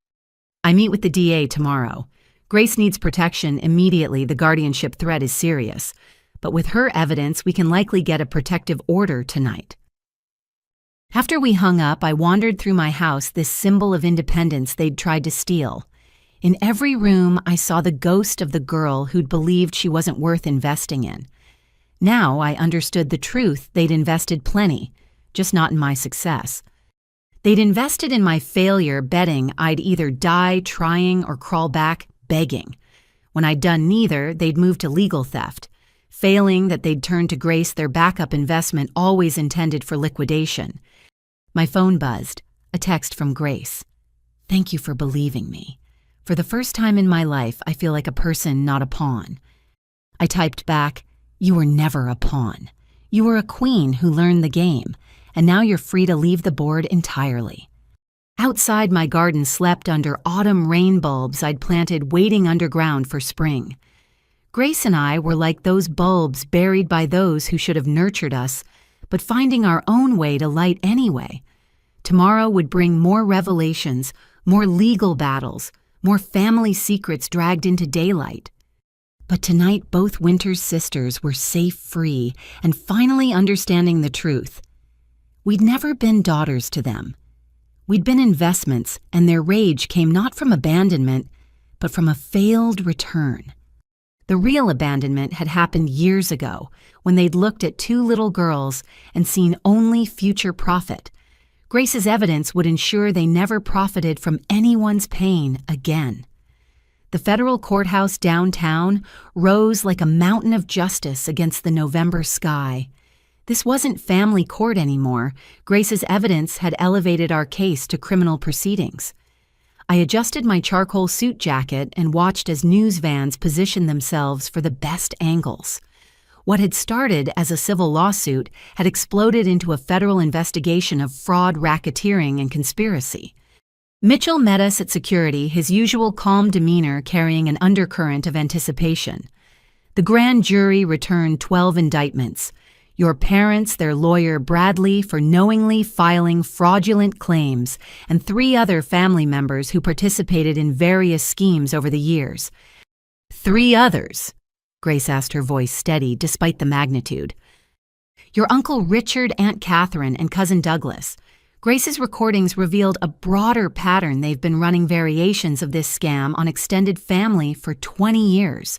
[SPEAKER 1] I meet with the DA tomorrow. Grace needs protection immediately. The guardianship threat is serious. But with her evidence, we can likely get a protective order tonight. After we hung up, I wandered through my house, this symbol of independence they'd tried to steal. In every room, I saw the ghost of the girl who'd believed she wasn't worth investing in. Now I understood the truth. They'd invested plenty, just not in my success. They'd invested in my failure, betting I'd either die trying or crawl back begging. When I'd done neither, they'd moved to legal theft. Failing that, they'd turned to Grace, their backup investment always intended for liquidation. My phone buzzed, a text from Grace. "Thank you for believing me. For the first time in my life, I feel like a person, not a pawn." I typed back, "You were never a pawn. You were a queen who learned the game, and now you're free to leave the board entirely." Outside, my garden slept under autumn rain bulbs I'd planted waiting underground for spring. Grace and I were like those bulbs buried by those who should have nurtured us, but finding our own way to light anyway. Tomorrow would bring more revelations, more legal battles, more family secrets dragged into daylight. But tonight, both Winter's sisters were safe, free, and finally understanding the truth. We'd never been daughters to them. We'd been investments, and their rage came not from abandonment, but from a failed return. The real abandonment had happened years ago, when they'd looked at 2 little girls and seen only future profit. Grace's evidence would ensure they never profited from anyone's pain again. The federal courthouse downtown rose like a mountain of justice against the November sky. This wasn't family court anymore. Grace's evidence had elevated our case to criminal proceedings. I adjusted my charcoal suit jacket and watched as news vans positioned themselves for the best angles. What had started as a civil lawsuit had exploded into a federal investigation of fraud, racketeering, and conspiracy. Mitchell met us at security, his usual calm demeanor carrying an undercurrent of anticipation. The grand jury returned 12 indictments. Your parents, their lawyer Bradley, for knowingly filing fraudulent claims, and 3 other family members who participated in various schemes over the years. 3 others? Grace asked, her voice steady despite the magnitude. Your Uncle Richard, Aunt Catherine, and Cousin Douglas. Grace's recordings revealed a broader pattern. They've been running variations of this scam on extended family for 20 years.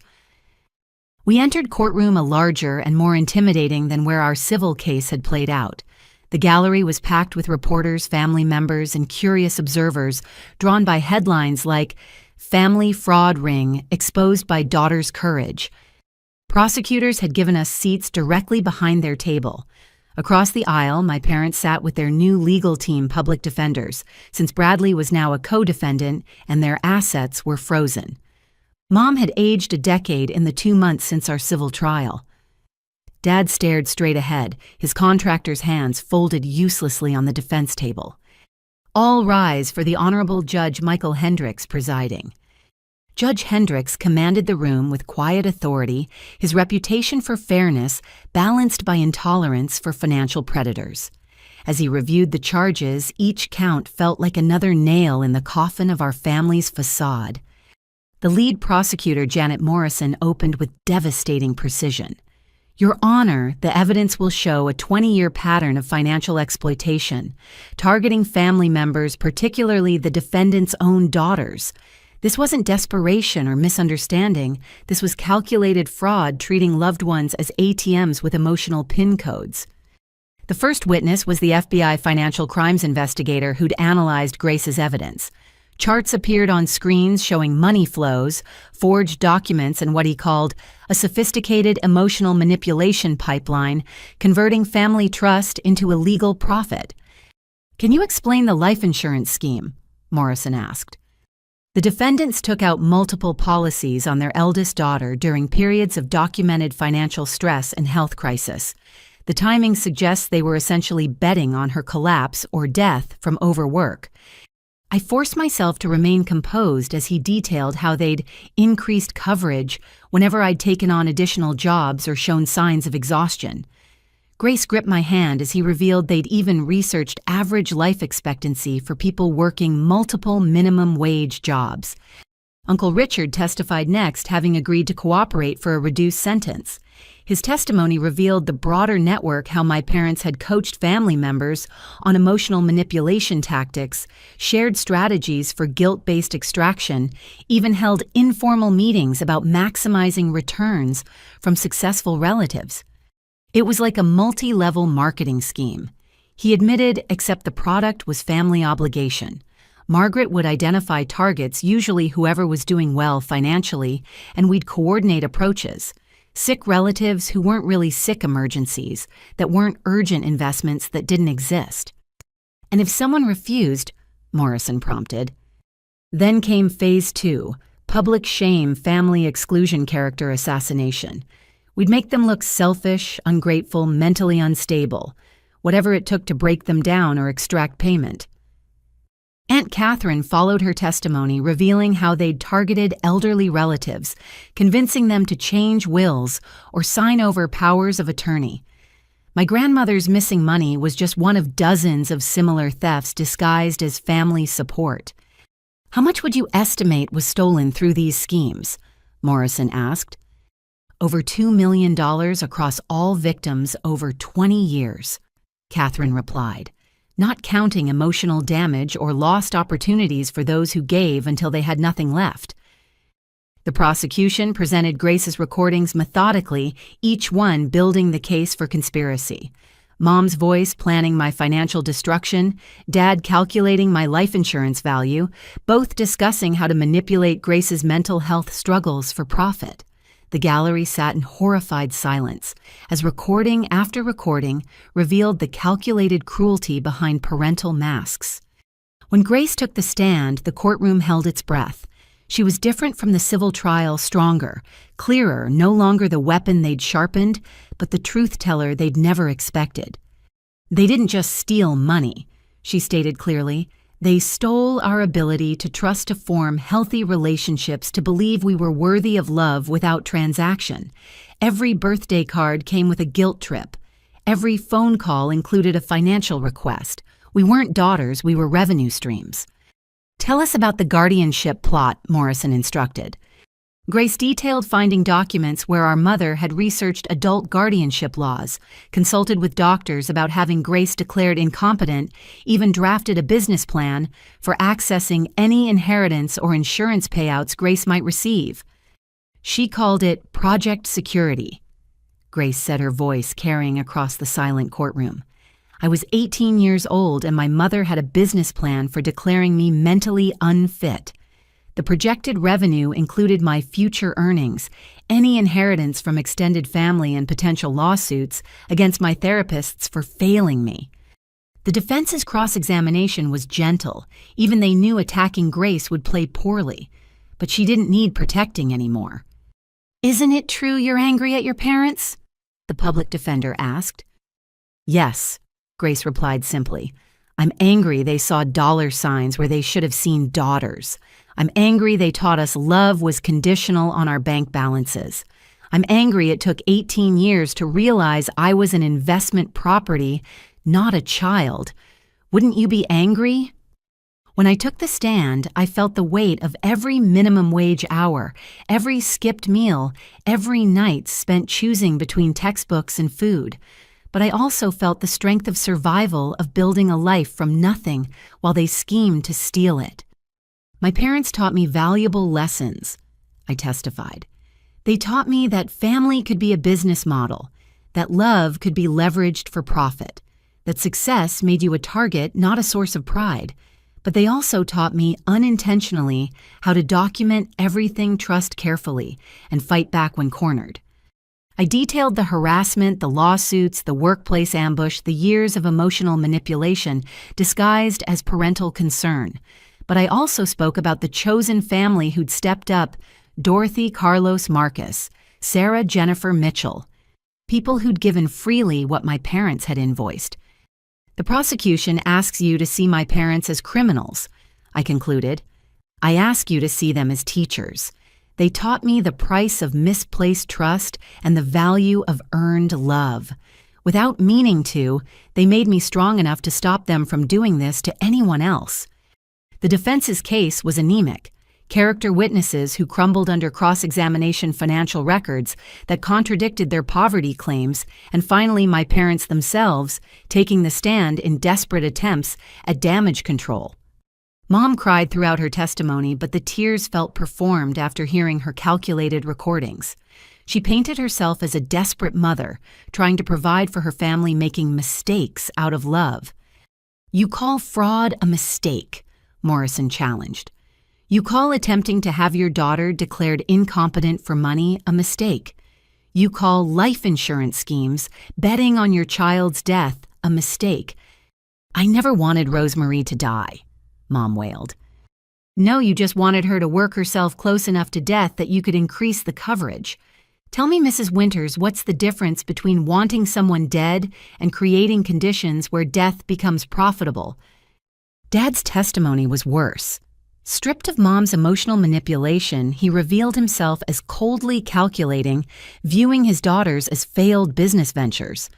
[SPEAKER 1] We entered courtroom a larger and more intimidating than where our civil case had played out. The gallery was packed with reporters, family members, and curious observers, drawn by headlines like, "Family Fraud Ring Exposed by Daughter's Courage." Prosecutors had given us seats directly behind their table. Across the aisle, my parents sat with their new legal team public defenders, since Bradley was now a co-defendant and their assets were frozen. Mom had aged a decade in the 2 months since our civil trial. Dad stared straight ahead, his contractor's hands folded uselessly on the defense table. All rise for the Honorable Judge Michael Hendricks presiding. Judge Hendricks commanded the room with quiet authority, his reputation for fairness balanced by intolerance for financial predators. As he reviewed the charges, each count felt like another nail in the coffin of our family's facade. The lead prosecutor, Janet Morrison, opened with devastating precision. "Your Honor, the evidence will show a 20-year pattern of financial exploitation, targeting family members, particularly the defendant's own daughters. This wasn't desperation or misunderstanding. This was calculated fraud, treating loved ones as ATMs with emotional PIN codes." The first witness was the FBI financial crimes investigator who'd analyzed Grace's evidence. Charts appeared on screens showing money flows, forged documents, and what he called a sophisticated emotional manipulation pipeline, converting family trust into a legal profit. "Can you explain the life insurance scheme?" Morrison asked. The defendants took out multiple policies on their eldest daughter during periods of documented financial stress and health crisis. The timing suggests they were essentially betting on her collapse or death from overwork. I forced myself to remain composed as he detailed how they'd increased coverage whenever I'd taken on additional jobs or shown signs of exhaustion. Grace gripped my hand as he revealed they'd even researched average life expectancy for people working multiple minimum wage jobs. Uncle Richard testified next, having agreed to cooperate for a reduced sentence. His testimony revealed the broader network, how my parents had coached family members on emotional manipulation tactics, shared strategies for guilt-based extraction, even held informal meetings about maximizing returns from successful relatives. It was like a multi-level marketing scheme. He admitted, except the product was family obligation. Margaret would identify targets, usually whoever was doing well financially, and we'd coordinate approaches. Sick relatives who weren't really sick emergencies, that weren't urgent investments that didn't exist. And if someone refused, Morrison prompted. Then came phase 2, public shame, family exclusion, character assassination. We'd make them look selfish, ungrateful, mentally unstable, whatever it took to break them down or extract payment. Aunt Catherine followed her testimony, revealing how they'd targeted elderly relatives, convincing them to change wills or sign over powers of attorney. My grandmother's missing money was just one of dozens of similar thefts disguised as family support. "How much would you estimate was stolen through these schemes?" Morrison asked. "Over $2 million across all victims over 20 years, Catherine replied, not counting emotional damage or lost opportunities for those who gave until they had nothing left. The prosecution presented Grace's recordings methodically, each one building the case for conspiracy. Mom's voice planning my financial destruction, Dad calculating my life insurance value, both discussing how to manipulate Grace's mental health struggles for profit. The gallery sat in horrified silence as recording after recording revealed the calculated cruelty behind parental masks. When Grace took the stand, the courtroom held its breath. She was different from the civil trial, stronger, clearer, no longer the weapon they'd sharpened, but the truth-teller they'd never expected. "They didn't just steal money," she stated clearly. "They stole our ability to trust, to form healthy relationships, to believe we were worthy of love without transaction. Every birthday card came with a guilt trip. Every phone call included a financial request. We weren't daughters, we were revenue streams." "Tell us about the guardianship plot," Morrison instructed. Grace detailed finding documents where our mother had researched adult guardianship laws, consulted with doctors about having Grace declared incompetent, even drafted a business plan for accessing any inheritance or insurance payouts Grace might receive. She called it Project Security. Grace said, her voice carrying across the silent courtroom. I was 18 years old and my mother had a business plan for declaring me mentally unfit. The projected revenue included my future earnings, any inheritance from extended family and potential lawsuits against my therapists for failing me. The defense's cross-examination was gentle. Even they knew attacking Grace would play poorly. But she didn't need protecting anymore. "Isn't it true you're angry at your parents?" the public defender asked. "Yes," Grace replied simply. "I'm angry they saw dollar signs where they should have seen daughters. I'm angry they taught us love was conditional on our bank balances. I'm angry it took 18 years to realize I was an investment property, not a child. Wouldn't you be angry?" When I took the stand, I felt the weight of every minimum wage hour, every skipped meal, every night spent choosing between textbooks and food. But I also felt the strength of survival of building a life from nothing while they schemed to steal it. "My parents taught me valuable lessons," I testified. "They taught me that family could be a business model, that love could be leveraged for profit, that success made you a target, not a source of pride. But they also taught me unintentionally how to document everything, trust carefully, and fight back when cornered." I detailed the harassment, the lawsuits, the workplace ambush, the years of emotional manipulation disguised as parental concern. But I also spoke about the chosen family who'd stepped up: Dorothy Carlos Marcus, Sarah Jennifer Mitchell, people who'd given freely what my parents had invoiced. "The prosecution asks you to see my parents as criminals," I concluded. "I ask you to see them as teachers. They taught me the price of misplaced trust and the value of earned love. Without meaning to, they made me strong enough to stop them from doing this to anyone else." The defense's case was anemic. Character witnesses who crumbled under cross-examination, financial records that contradicted their poverty claims, and finally my parents themselves taking the stand in desperate attempts at damage control. Mom cried throughout her testimony, but the tears felt performed after hearing her calculated recordings. She painted herself as a desperate mother, trying to provide for her family, making mistakes out of love. "You call fraud a mistake?" Morrison challenged. "You call attempting to have your daughter declared incompetent for money a mistake? You call life insurance schemes, betting on your child's death, a mistake? I never wanted Rosemarie to die," Mom wailed. "No, you just wanted her to work herself close enough to death that you could increase the coverage. Tell me, Mrs. Winters, what's the difference between wanting someone dead and creating conditions where death becomes profitable?" Dad's testimony was worse. Stripped of Mom's emotional manipulation, he revealed himself as coldly calculating, viewing his daughters as failed business ventures.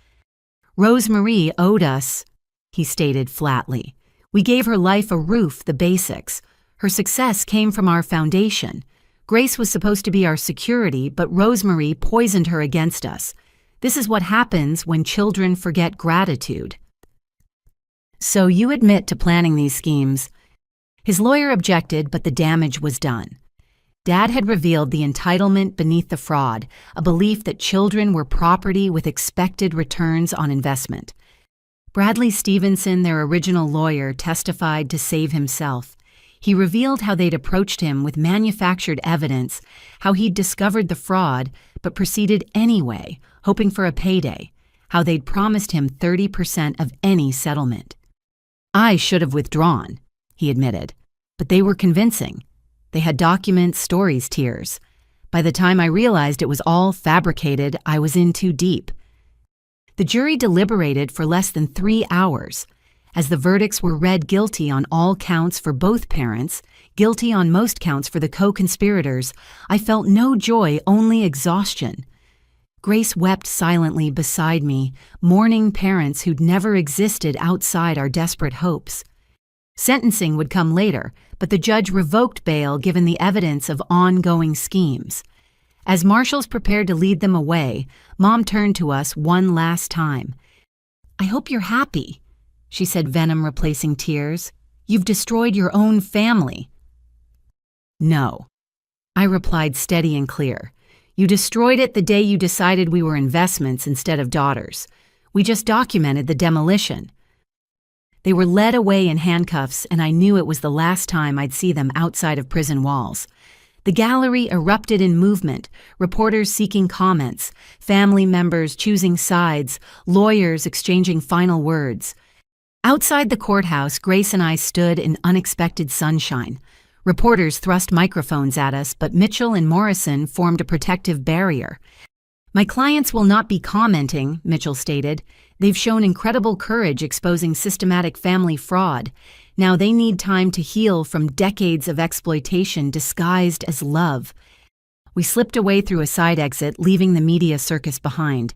[SPEAKER 1] "Rosemarie owed us," he stated flatly. "We gave her life a roof, the basics. Her success came from our foundation. Grace was supposed to be our security, but Rosemarie poisoned her against us. This is what happens when children forget gratitude." "So you admit to planning these schemes?" His lawyer objected, but the damage was done. Dad had revealed the entitlement beneath the fraud, a belief that children were property with expected returns on investment. Bradley Stevenson, their original lawyer, testified to save himself. He revealed how they'd approached him with manufactured evidence, how he'd discovered the fraud, but proceeded anyway, hoping for a payday, how they'd promised him 30% of any settlement. "I should have withdrawn," he admitted, "but they were convincing. They had documents, stories, tears. By the time I realized it was all fabricated, I was in too deep." The jury deliberated for less than 3 hours. As the verdicts were read guilty on all counts for both parents, guilty on most counts for the co-conspirators, I felt no joy, only exhaustion. Grace wept silently beside me, mourning parents who'd never existed outside our desperate hopes. Sentencing would come later, but the judge revoked bail given the evidence of ongoing schemes. As marshals prepared to lead them away, Mom turned to us one last time. "I hope you're happy," she said, venom replacing tears. "You've destroyed your own family." "No," I replied steady and clear. You destroyed it the day you decided we were investments instead of daughters. We just documented the demolition." They were led away in handcuffs, and I knew it was the last time I'd see them outside of prison walls. The gallery erupted in movement, reporters seeking comments, family members choosing sides, lawyers exchanging final words. Outside the courthouse, Grace and I stood in unexpected sunshine. Reporters thrust microphones at us, but Mitchell and Morrison formed a protective barrier. "My clients will not be commenting," Mitchell stated. "They've shown incredible courage exposing systematic family fraud. Now they need time to heal from decades of exploitation disguised as love." We slipped away through a side exit, leaving the media circus behind.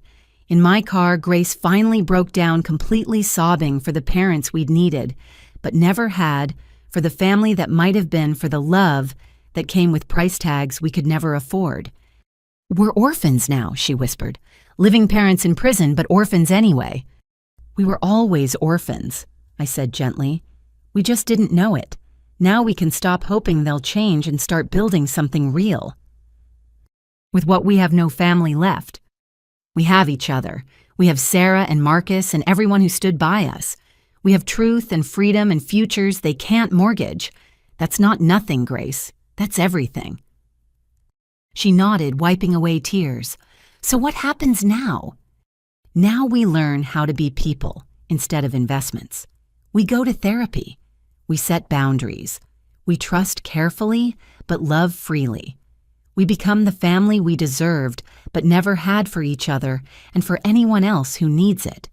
[SPEAKER 1] In my car, Grace finally broke down, completely sobbing for the parents we'd needed, but never had, for the family that might have been, for the love that came with price tags we could never afford. "We're orphans now," she whispered. "Living parents in prison, but orphans anyway." "We were always orphans," I said gently. "We just didn't know it. Now we can stop hoping they'll change and start building something real." "With what we have no family left." "We have each other. We have Sarah and Marcus and everyone who stood by us. We have truth and freedom and futures they can't mortgage. That's not nothing, Grace. That's everything." She nodded, wiping away tears. "So what happens now?" "Now we learn how to be people instead of investments. We go to therapy. We set boundaries. We trust carefully, but love freely. We become the family we deserved, but never had for each other and for anyone else who needs it."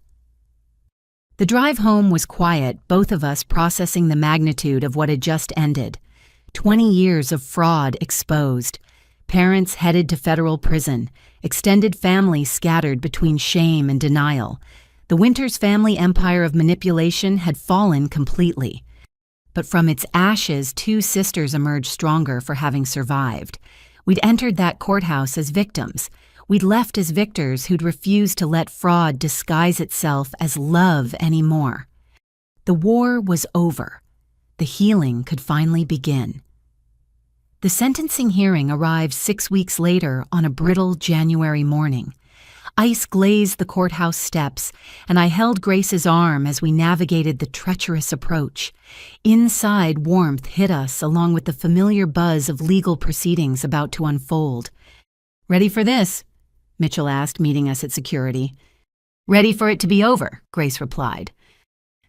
[SPEAKER 1] The drive home was quiet, both of us processing the magnitude of what had just ended. 20 years of fraud exposed. Parents headed to federal prison. Extended family scattered between shame and denial. The Winters family empire of manipulation had fallen completely. But from its ashes, 2 sisters emerged stronger for having survived. We'd entered that courthouse as victims. We'd left as victors who'd refused to let fraud disguise itself as love anymore. The war was over. The healing could finally begin. The sentencing hearing arrived 6 weeks later on a brittle January morning. Ice glazed the courthouse steps, and I held Grace's arm as we navigated the treacherous approach. Inside, warmth hit us along with the familiar buzz of legal proceedings about to unfold. "Ready for this?" Mitchell asked, meeting us at security. "Ready for it to be over," Grace replied.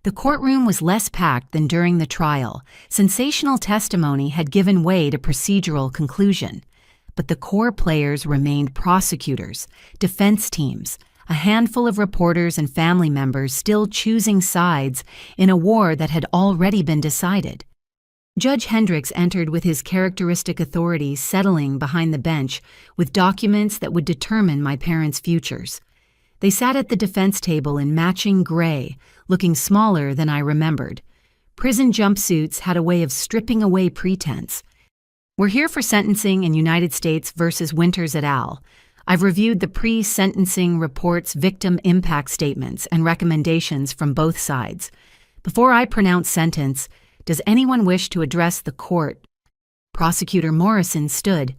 [SPEAKER 1] The courtroom was less packed than during the trial. Sensational testimony had given way to procedural conclusion. But the core players remained prosecutors, defense teams, a handful of reporters and family members still choosing sides in a war that had already been decided. Judge Hendricks entered with his characteristic authority, settling behind the bench with documents that would determine my parents' futures. They sat at the defense table in matching gray, looking smaller than I remembered. Prison jumpsuits had a way of stripping away pretense. "We're here for sentencing in United States versus Winters et al. I've reviewed the pre-sentencing report's victim impact statements and recommendations from both sides. Before I pronounce sentence, does anyone wish to address the court?" Prosecutor Morrison stood.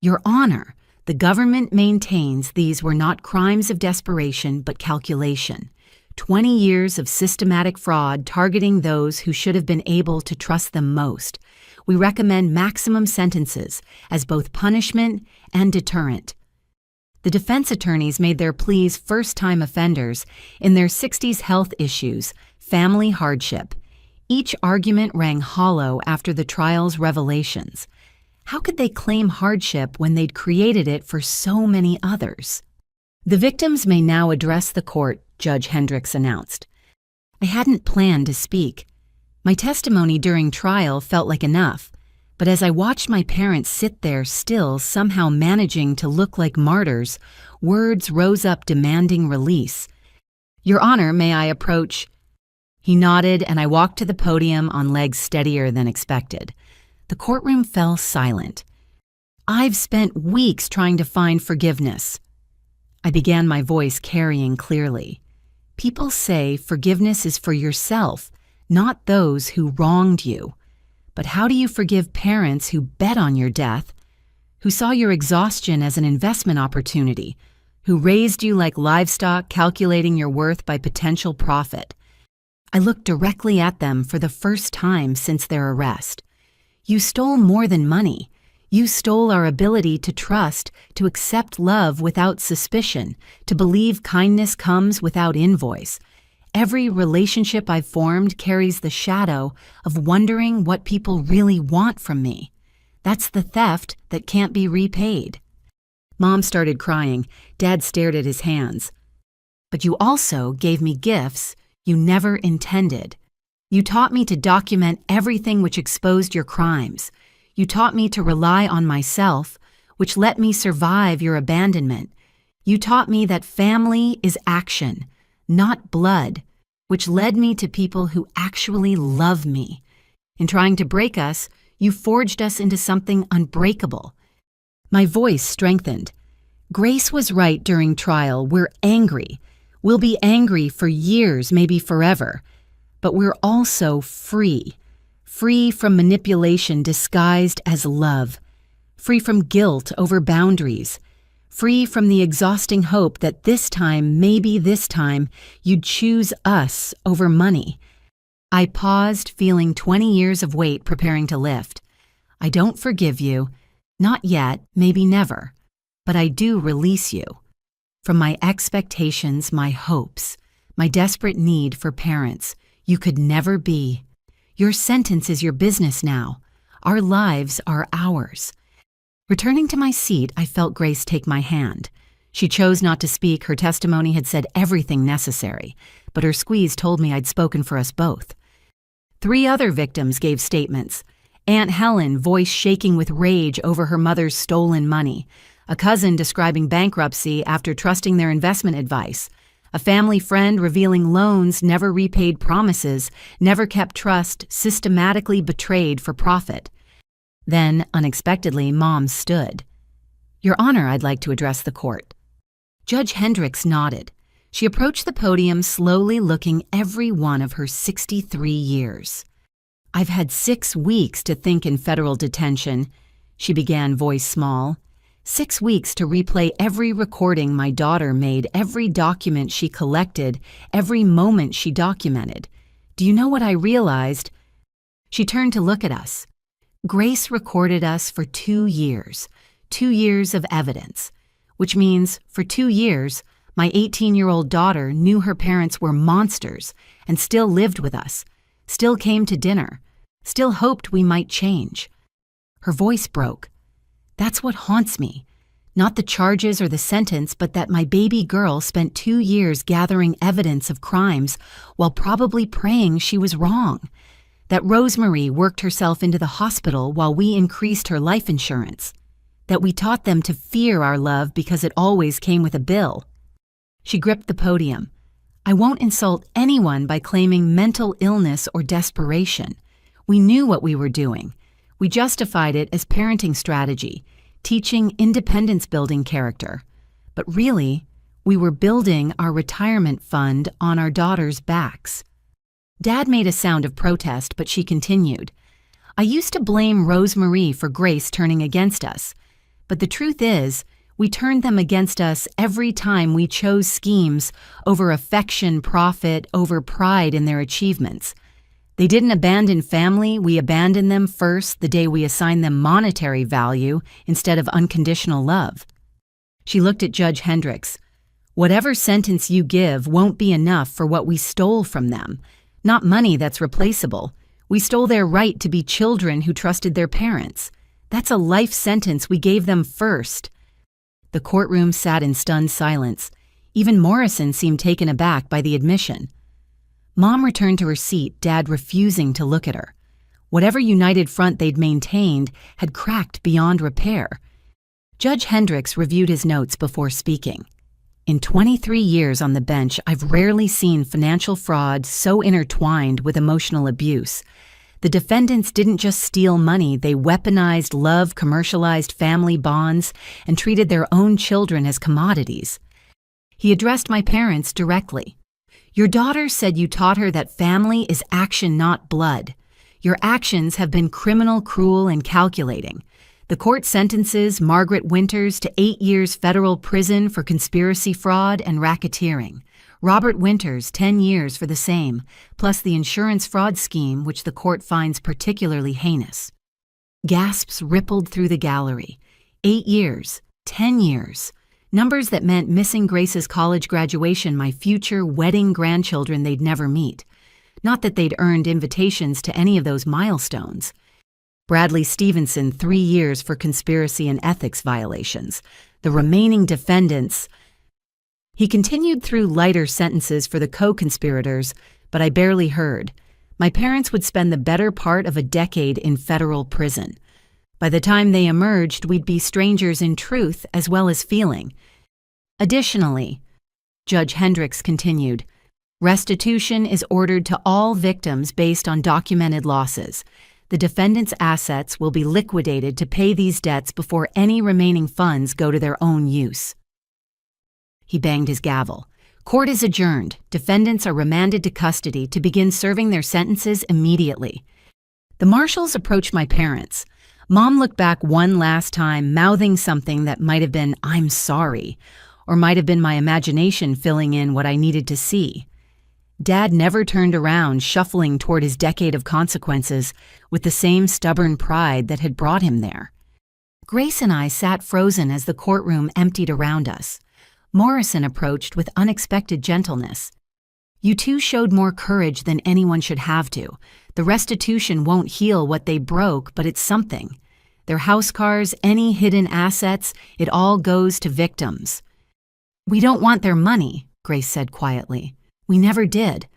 [SPEAKER 1] "Your Honor, the government maintains these were not crimes of desperation but calculation. 20 years of systematic fraud targeting those who should have been able to trust them most. We recommend maximum sentences as both punishment and deterrent." The defense attorneys made their pleas first-time offenders in their 60s health issues, family hardship. Each argument rang hollow after the trial's revelations. How could they claim hardship when they'd created it for so many others? "The victims may now address the court," Judge Hendricks announced. I hadn't planned to speak. My testimony during trial felt like enough, but as I watched my parents sit there still, somehow managing to look like martyrs, words rose up demanding release. "Your Honor, may I approach?" He nodded, and I walked to the podium on legs steadier than expected. The courtroom fell silent. "I've spent weeks trying to find forgiveness." I began, my voice carrying clearly. "People say forgiveness is for yourself, not those who wronged you. But how do you forgive parents who bet on your death, who saw your exhaustion as an investment opportunity, who raised you like livestock, calculating your worth by potential profit. I looked directly at them for the first time since their arrest. You stole more than money. You stole our ability to trust, to accept love without suspicion, to believe kindness comes without invoice. Every relationship I've formed carries the shadow of wondering what people really want from me. That's the theft that can't be repaid. Mom started crying. Dad stared at his hands. But you also gave me gifts you never intended. You taught me to document everything which exposed your crimes. You taught me to rely on myself, which let me survive your abandonment. You taught me that family is action, not blood, which led me to people who actually love me. In trying to break us, you forged us into something unbreakable. My voice strengthened. Grace was right during trial. We're angry. We'll be angry for years, maybe forever. But we're also free. Free from manipulation disguised as love. Free from guilt over boundaries. Free from the exhausting hope that this time, maybe this time, you'd choose us over money. I paused, feeling 20 years of weight preparing to lift. I don't forgive you. Not yet, maybe never. But I do release you. From my expectations, my hopes, my desperate need for parents you could never be. Your sentence is your business now. Our lives are ours. Returning to my seat, I felt Grace take my hand. She chose not to speak. Her testimony had said everything necessary, but her squeeze told me I'd spoken for us both. 3 other victims gave statements. Aunt Helen, voice shaking with rage over her mother's stolen money. A cousin describing bankruptcy after trusting their investment advice. A family friend revealing loans, never repaid promises, never kept trust, systematically betrayed for profit. Then, unexpectedly, Mom stood. Your Honor, I'd like to address the court. Judge Hendricks nodded. She approached the podium, slowly looking every one of her 63 years. I've had 6 weeks to think in federal detention, she began, voice small. 6 weeks to replay every recording my daughter made, every document she collected, every moment she documented. Do you know what I realized? She turned to look at us. Grace recorded us for 2 years, 2 years of evidence, which means for 2 years, my 18-year-old daughter knew her parents were monsters and still lived with us, still came to dinner, still hoped we might change. Her voice broke. That's what haunts me. Not the charges or the sentence, but that my baby girl spent 2 years gathering evidence of crimes while probably praying she was wrong. That Rosemary worked herself into the hospital while we increased her life insurance. That we taught them to fear our love because it always came with a bill. She gripped the podium. I won't insult anyone by claiming mental illness or desperation. We knew what we were doing. We justified it as parenting strategy, teaching independence-building character. But really, we were building our retirement fund on our daughters' backs. Dad made a sound of protest, but she continued. I used to blame Rosemary for Grace turning against us. But the truth is, we turned them against us every time we chose schemes over affection, profit, over pride in their achievements. They didn't abandon family, we abandoned them first the day we assigned them monetary value instead of unconditional love. She looked at Judge Hendricks. Whatever sentence you give won't be enough for what we stole from them. Not money that's replaceable. We stole their right to be children who trusted their parents. That's a life sentence we gave them first. The courtroom sat in stunned silence. Even Morrison seemed taken aback by the admission. Mom returned to her seat, Dad refusing to look at her. Whatever united front they'd maintained had cracked beyond repair. Judge Hendricks reviewed his notes before speaking. In 23 years on the bench, I've rarely seen financial fraud so intertwined with emotional abuse. The defendants didn't just steal money, they weaponized love, commercialized family bonds, and treated their own children as commodities. He addressed my parents directly. Your daughter said you taught her that family is action, not blood. Your actions have been criminal, cruel, and calculating. The court sentences Margaret Winters to 8 years federal prison for conspiracy fraud and racketeering. Robert Winters, 10 years for the same, plus the insurance fraud scheme, which the court finds particularly heinous. Gasps rippled through the gallery. 8 years, 10 years. Numbers that meant missing Grace's college graduation, my future wedding grandchildren they'd never meet. Not that they'd earned invitations to any of those milestones. Bradley Stevenson, 3 years for conspiracy and ethics violations. The remaining defendants. He continued through lighter sentences for the co-conspirators, but I barely heard. My parents would spend the better part of a decade in federal prison. By the time they emerged, we'd be strangers in truth as well as feeling. Additionally, Judge Hendricks continued, restitution is ordered to all victims based on documented losses. The defendant's assets will be liquidated to pay these debts before any remaining funds go to their own use. He banged his gavel. Court is adjourned. Defendants are remanded to custody to begin serving their sentences immediately. The marshals approached my parents. Mom looked back one last time, mouthing something that might have been, "I'm sorry," or might have been my imagination filling in what I needed to see. Dad never turned around, shuffling toward his decade of consequences with the same stubborn pride that had brought him there. Grace and I sat frozen as the courtroom emptied around us. Morrison approached with unexpected gentleness. "You two showed more courage than anyone should have to. The restitution won't heal what they broke, but it's something. Their house cars, any hidden assets, it all goes to victims." "We don't want their money," Grace said quietly. "We never did."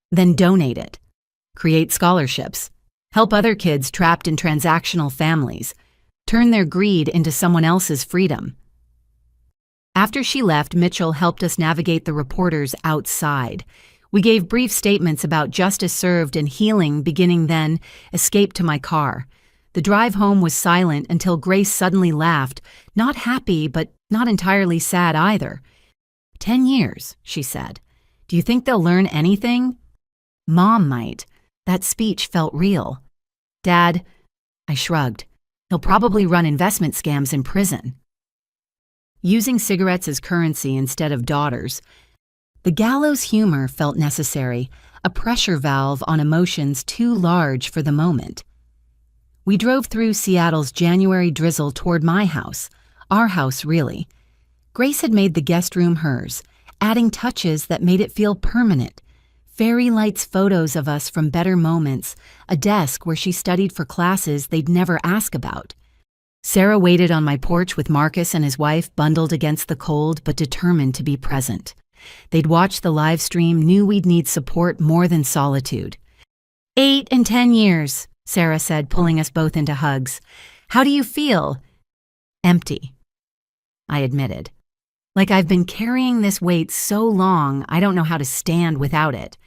[SPEAKER 1] "Then donate it. Create scholarships. Help other kids trapped in transactional families. Turn their greed into someone else's freedom." After she left, Mitchell helped us navigate the reporters outside. We gave brief statements about justice served and healing, beginning then, escaped to my car. The drive home was silent until Grace suddenly laughed, not happy, but not entirely sad either. 10 years, she said. "Do you think they'll learn anything?" "Mom might." That speech felt real. "Dad," I shrugged. "He'll probably run investment scams in prison." Using cigarettes as currency instead of daughters. The gallows humor felt necessary, a pressure valve on emotions too large for the moment. We drove through Seattle's January drizzle toward my house, our house really. Grace had made the guest room hers, adding touches that made it feel permanent. Fairy lights photos of us from better moments, a desk where she studied for classes they'd never ask about. Sarah waited on my porch with Marcus and his wife bundled against the cold but determined to be present. They'd watched the live stream, knew we'd need support more than solitude. 8 and 10 years, Sarah said, pulling us both into hugs. "How do you feel?" "Empty," I admitted. "Like I've been carrying this weight so long, I don't know how to stand without it."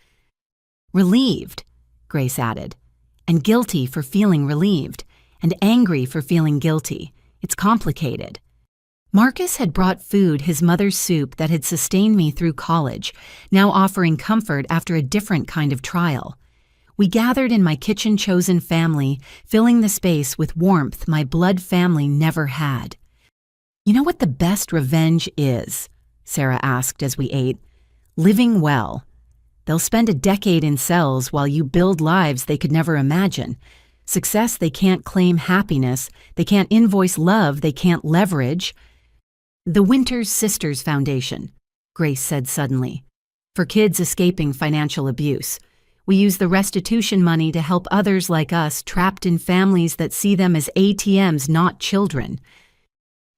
[SPEAKER 1] "Relieved," Grace added, "and guilty for feeling relieved. And angry for feeling guilty. It's complicated." Marcus had brought food, his mother's soup that had sustained me through college, now offering comfort after a different kind of trial. We gathered in my kitchen-chosen family, filling the space with warmth my blood family never had. "You know what the best revenge is?" Sarah asked as we ate. "Living well. They'll spend a decade in cells while you build lives they could never imagine. Success they can't claim, happiness, they can't invoice love, they can't leverage." "The Winters Sisters Foundation," Grace said suddenly, "for kids escaping financial abuse. We use the restitution money to help others like us trapped in families that see them as ATMs, not children."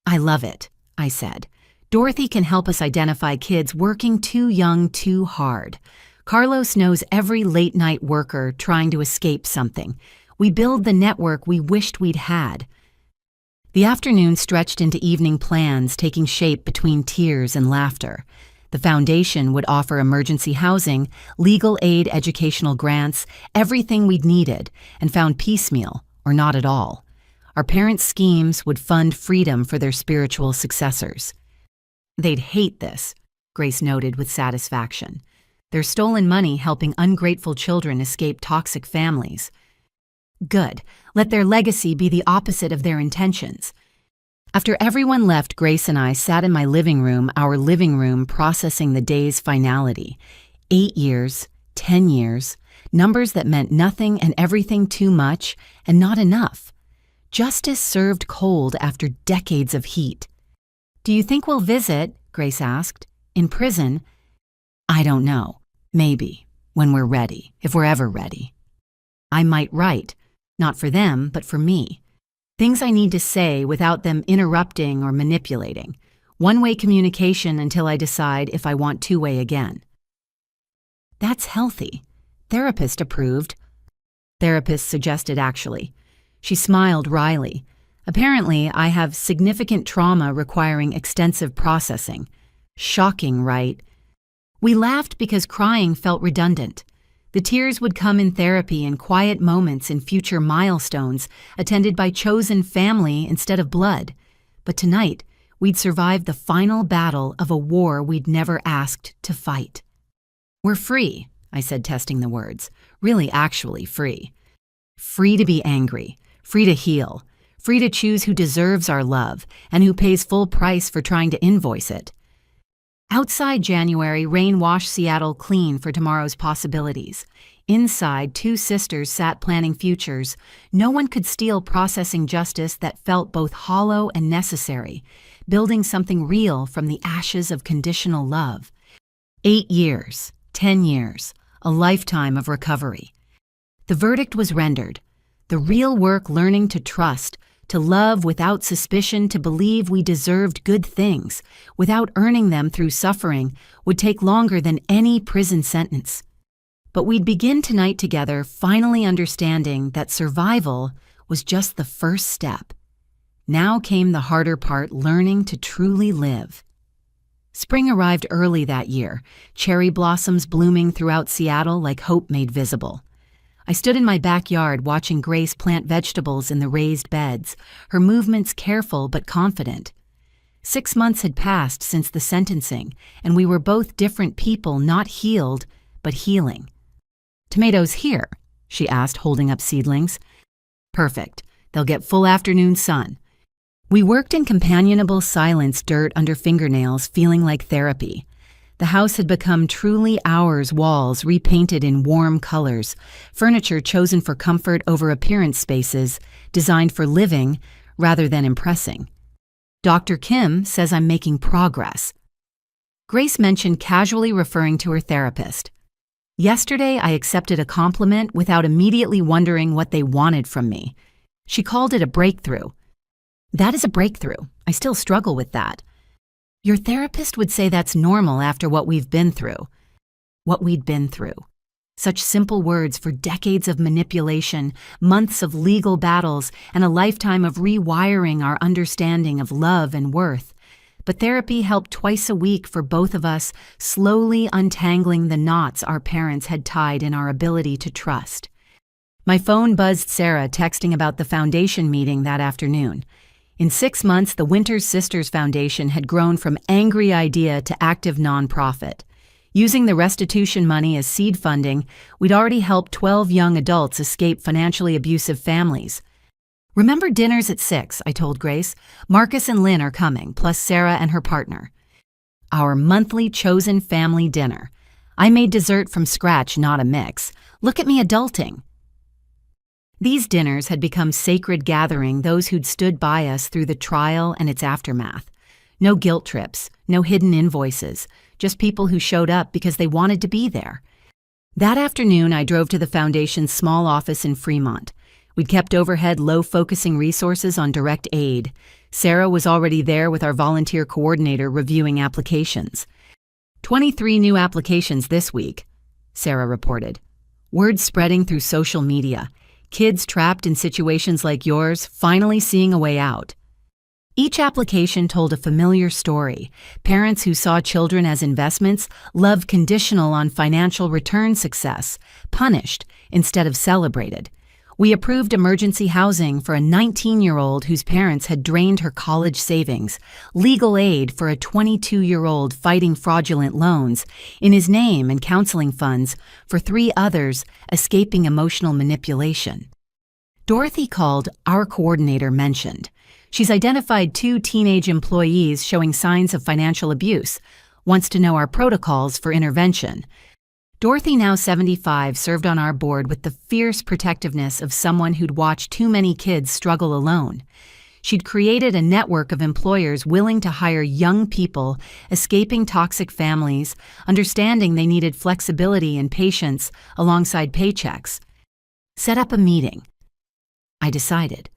[SPEAKER 1] "I love it," I said. "Dorothy can help us identify kids working too young, too hard. Carlos knows every late-night worker trying to escape something. We build the network we wished we'd had." The afternoon stretched into evening plans, taking shape between tears and laughter. The foundation would offer emergency housing, legal aid, educational grants, everything we'd needed, and found piecemeal, or not at all. Our parents' schemes would fund freedom for their spiritual successors. "They'd hate this," Grace noted with satisfaction. "Their stolen money helping ungrateful children escape toxic families." Good. Let their legacy be the opposite of their intentions. After everyone left, Grace and I sat in my living room, our living room, processing the day's finality. 8 years, 10 years, numbers that meant nothing and everything too much and not enough. Justice served cold after decades of heat. "Do you think we'll visit?" Grace asked. "In prison?" "I don't know. Maybe. When we're ready. If we're ever ready." I might write. Not for them, but for me. Things I need to say without them interrupting or manipulating. One-way communication until I decide if I want two-way again. That's healthy. Therapist approved. Therapist suggested, actually. She smiled wryly. Apparently, I have significant trauma requiring extensive processing. Shocking, right? We laughed because crying felt redundant. The tears would come in therapy in quiet moments in future milestones, attended by chosen family instead of blood. But tonight, we'd survived the final battle of a war we'd never asked to fight. "We're free," I said, testing the words. Really, actually free. Free to be angry, free to heal, free to choose who deserves our love and who pays full price for trying to invoice it. Outside, January, rain washed Seattle clean for tomorrow's possibilities. Inside, two sisters sat planning futures. No one could steal processing justice that felt both hollow and necessary, building something real from the ashes of conditional love. 8 years, 10 years, a lifetime of recovery. The verdict was rendered. The real work learning to trust, to love without suspicion, to believe we deserved good things, without earning them through suffering, would take longer than any prison sentence. But we'd begin tonight together, finally understanding that survival was just the first step. Now came the harder part, learning to truly live. Spring arrived early that year, cherry blossoms blooming throughout Seattle like hope made visible. I stood in my backyard watching Grace plant vegetables in the raised beds, her movements careful but confident. 6 months had passed since the sentencing, and we were both different people, not healed, but healing. "Tomatoes here?" she asked, holding up seedlings. "Perfect. They'll get full afternoon sun." We worked in companionable silence, dirt under fingernails, feeling like therapy. The house had become truly ours, walls repainted in warm colors, furniture chosen for comfort over appearance spaces, designed for living rather than impressing. "Dr. Kim says I'm making progress." Grace mentioned, casually referring to her therapist. "Yesterday I accepted a compliment without immediately wondering what they wanted from me. She called it a breakthrough." That is a breakthrough. I still struggle with that. "Your therapist would say that's normal after what we've been through." What we'd been through. Such simple words for decades of manipulation, months of legal battles, and a lifetime of rewiring our understanding of love and worth. But therapy helped twice a week for both of us, slowly untangling the knots our parents had tied in our ability to trust. My phone buzzed Sarah, texting about the foundation meeting that afternoon. In 6 months, the Winters Sisters Foundation had grown from angry idea to active nonprofit. Using the restitution money as seed funding, we'd already helped 12 young adults escape financially abusive families. "Remember dinners at 6, I told Grace. "Marcus and Lynn are coming, plus Sarah and her partner." Our monthly chosen family dinner. I made dessert from scratch, not a mix. Look at me adulting. These dinners had become sacred gathering, those who'd stood by us through the trial and its aftermath. No guilt trips, no hidden invoices, just people who showed up because they wanted to be there. That afternoon, I drove to the Foundation's small office in Fremont. We'd kept overhead low-focusing resources on direct aid. Sarah was already there with our volunteer coordinator reviewing applications. 23 new applications this week, Sarah reported. Word spreading through social media. Kids trapped in situations like yours, finally seeing a way out. Each application told a familiar story. Parents who saw children as investments, love conditional on financial return success, punished instead of celebrated. We approved emergency housing for a 19-year-old whose parents had drained her college savings, legal aid for a 22-year-old fighting fraudulent loans in his name, and counseling funds for 3 others escaping emotional manipulation. Dorothy called, our coordinator mentioned. She's identified 2 teenage employees showing signs of financial abuse, wants to know our protocols for intervention. Dorothy, now 75, served on our board with the fierce protectiveness of someone who'd watched too many kids struggle alone. She'd created a network of employers willing to hire young people escaping toxic families, understanding they needed flexibility and patience alongside paychecks. Set up a meeting. I decided.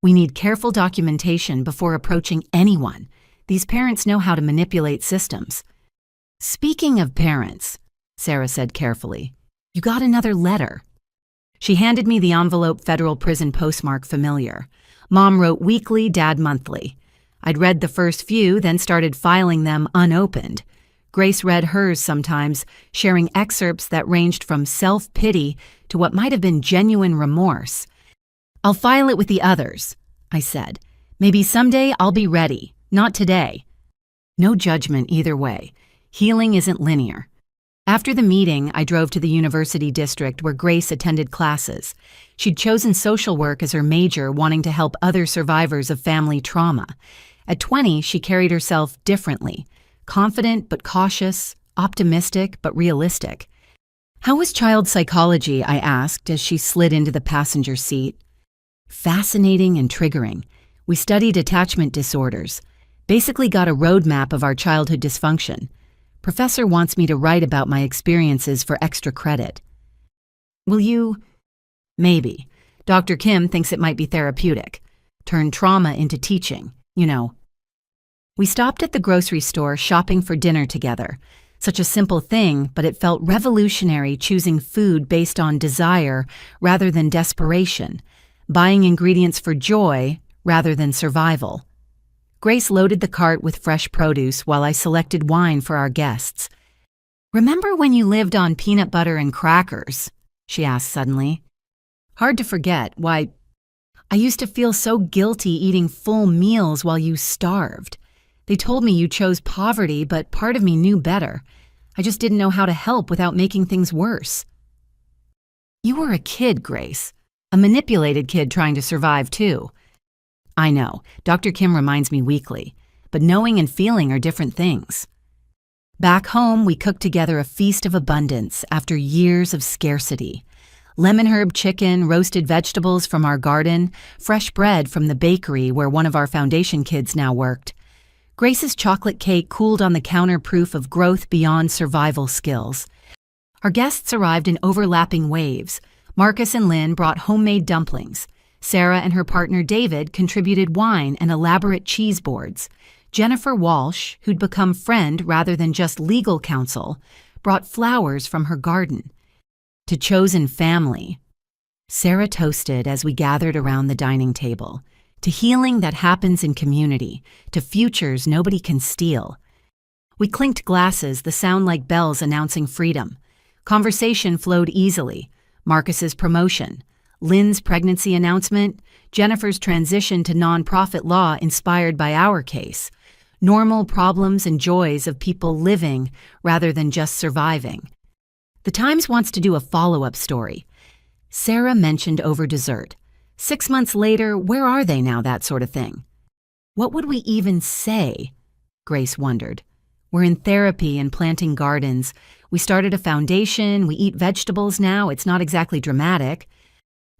[SPEAKER 1] We need careful documentation before approaching anyone. These parents know how to manipulate systems. Speaking of parents, Sarah said carefully, you got another letter. She handed me the envelope, federal prison postmark familiar. Mom wrote weekly, Dad monthly. I'd read the first few, then started filing them unopened. Grace read hers sometimes, sharing excerpts that ranged from self-pity to what might have been genuine remorse. I'll file it with the others, I said. Maybe someday I'll be ready, not today. No judgment either way. Healing isn't linear. After the meeting, I drove to the university district where Grace attended classes. She'd chosen social work as her major, wanting to help other survivors of family trauma. At 20, she carried herself differently, confident but cautious, optimistic but realistic. How was child psychology, I asked as she slid into the passenger seat. Fascinating and triggering. We studied attachment disorders. Basically got a roadmap of our childhood dysfunction. Professor wants me to write about my experiences for extra credit. Will you? Maybe. Dr. Kim thinks it might be therapeutic. Turn trauma into teaching, you know. We stopped at the grocery store shopping for dinner together. Such a simple thing, but it felt revolutionary, choosing food based on desire rather than desperation, buying ingredients for joy rather than survival. Grace loaded the cart with fresh produce while I selected wine for our guests. Remember when you lived on peanut butter and crackers? She asked suddenly. Hard to forget. Why, I used to feel so guilty eating full meals while you starved. They told me you chose poverty, but part of me knew better. I just didn't know how to help without making things worse. You were a kid, Grace. A manipulated kid trying to survive, too. I know, Dr. Kim reminds me weekly, but knowing and feeling are different things. Back home, we cooked together a feast of abundance after years of scarcity. Lemon herb chicken, roasted vegetables from our garden, fresh bread from the bakery where one of our foundation kids now worked. Grace's chocolate cake cooled on the counter, proof of growth beyond survival skills. Our guests arrived in overlapping waves. Marcus and Lynn brought homemade dumplings. Sarah and her partner David contributed wine and elaborate cheese boards. Jennifer Walsh, who'd become friend rather than just legal counsel, brought flowers from her garden. To chosen family, Sarah toasted as we gathered around the dining table. To healing that happens in community, to futures nobody can steal. We clinked glasses, the sound like bells announcing freedom. Conversation flowed easily. Marcus's promotion, Lynn's pregnancy announcement, Jennifer's transition to nonprofit law inspired by our case, normal problems and joys of people living rather than just surviving. The Times wants to do a follow-up story. Sarah mentioned over dessert. 6 months later, where are they now, that sort of thing. What would we even say? Grace wondered. We're in therapy and planting gardens. We started a foundation, we eat vegetables now, it's not exactly dramatic.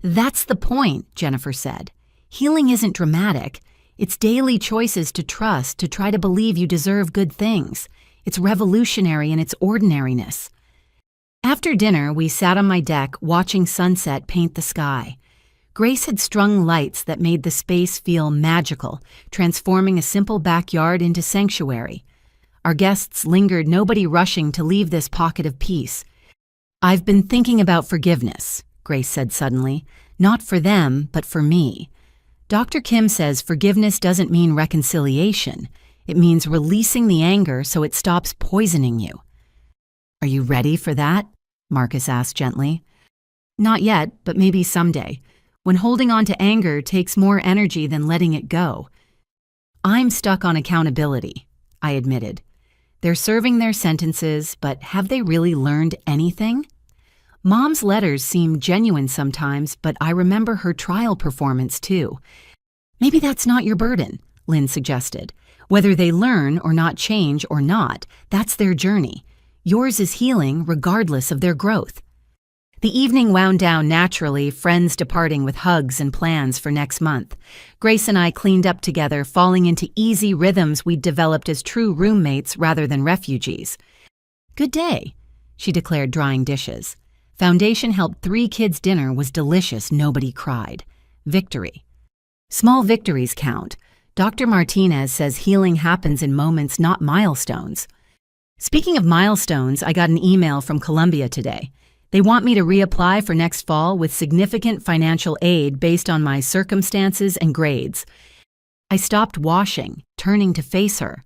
[SPEAKER 1] That's the point, Jennifer said. Healing isn't dramatic. It's daily choices to trust, to try to believe you deserve good things. It's revolutionary in its ordinariness. After dinner, we sat on my deck watching sunset paint the sky. Grace had strung lights that made the space feel magical, transforming a simple backyard into sanctuary. Our guests lingered, nobody rushing to leave this pocket of peace. I've been thinking about forgiveness, Grace said suddenly. Not for them, but for me. Dr. Kim says forgiveness doesn't mean reconciliation. It means releasing the anger so it stops poisoning you. Are you ready for that? Marcus asked gently. Not yet, but maybe someday. When holding on to anger takes more energy than letting it go. I'm stuck on accountability, I admitted. They're serving their sentences, but have they really learned anything? Mom's letters seem genuine sometimes, but I remember her trial performance too. Maybe that's not your burden, Lynn suggested. Whether they learn or not change or not, that's their journey. Yours is healing regardless of their growth. The evening wound down naturally, friends departing with hugs and plans for next month. Grace and I cleaned up together, falling into easy rhythms we'd developed as true roommates rather than refugees. Good day, she declared, drying dishes. Foundation helped 3 kids' dinner was delicious, nobody cried. Victory. Small victories count. Dr. Martinez says healing happens in moments, not milestones. Speaking of milestones, I got an email from Columbia today. They want me to reapply for next fall with significant financial aid based on my circumstances and grades. I stopped washing, turning to face her.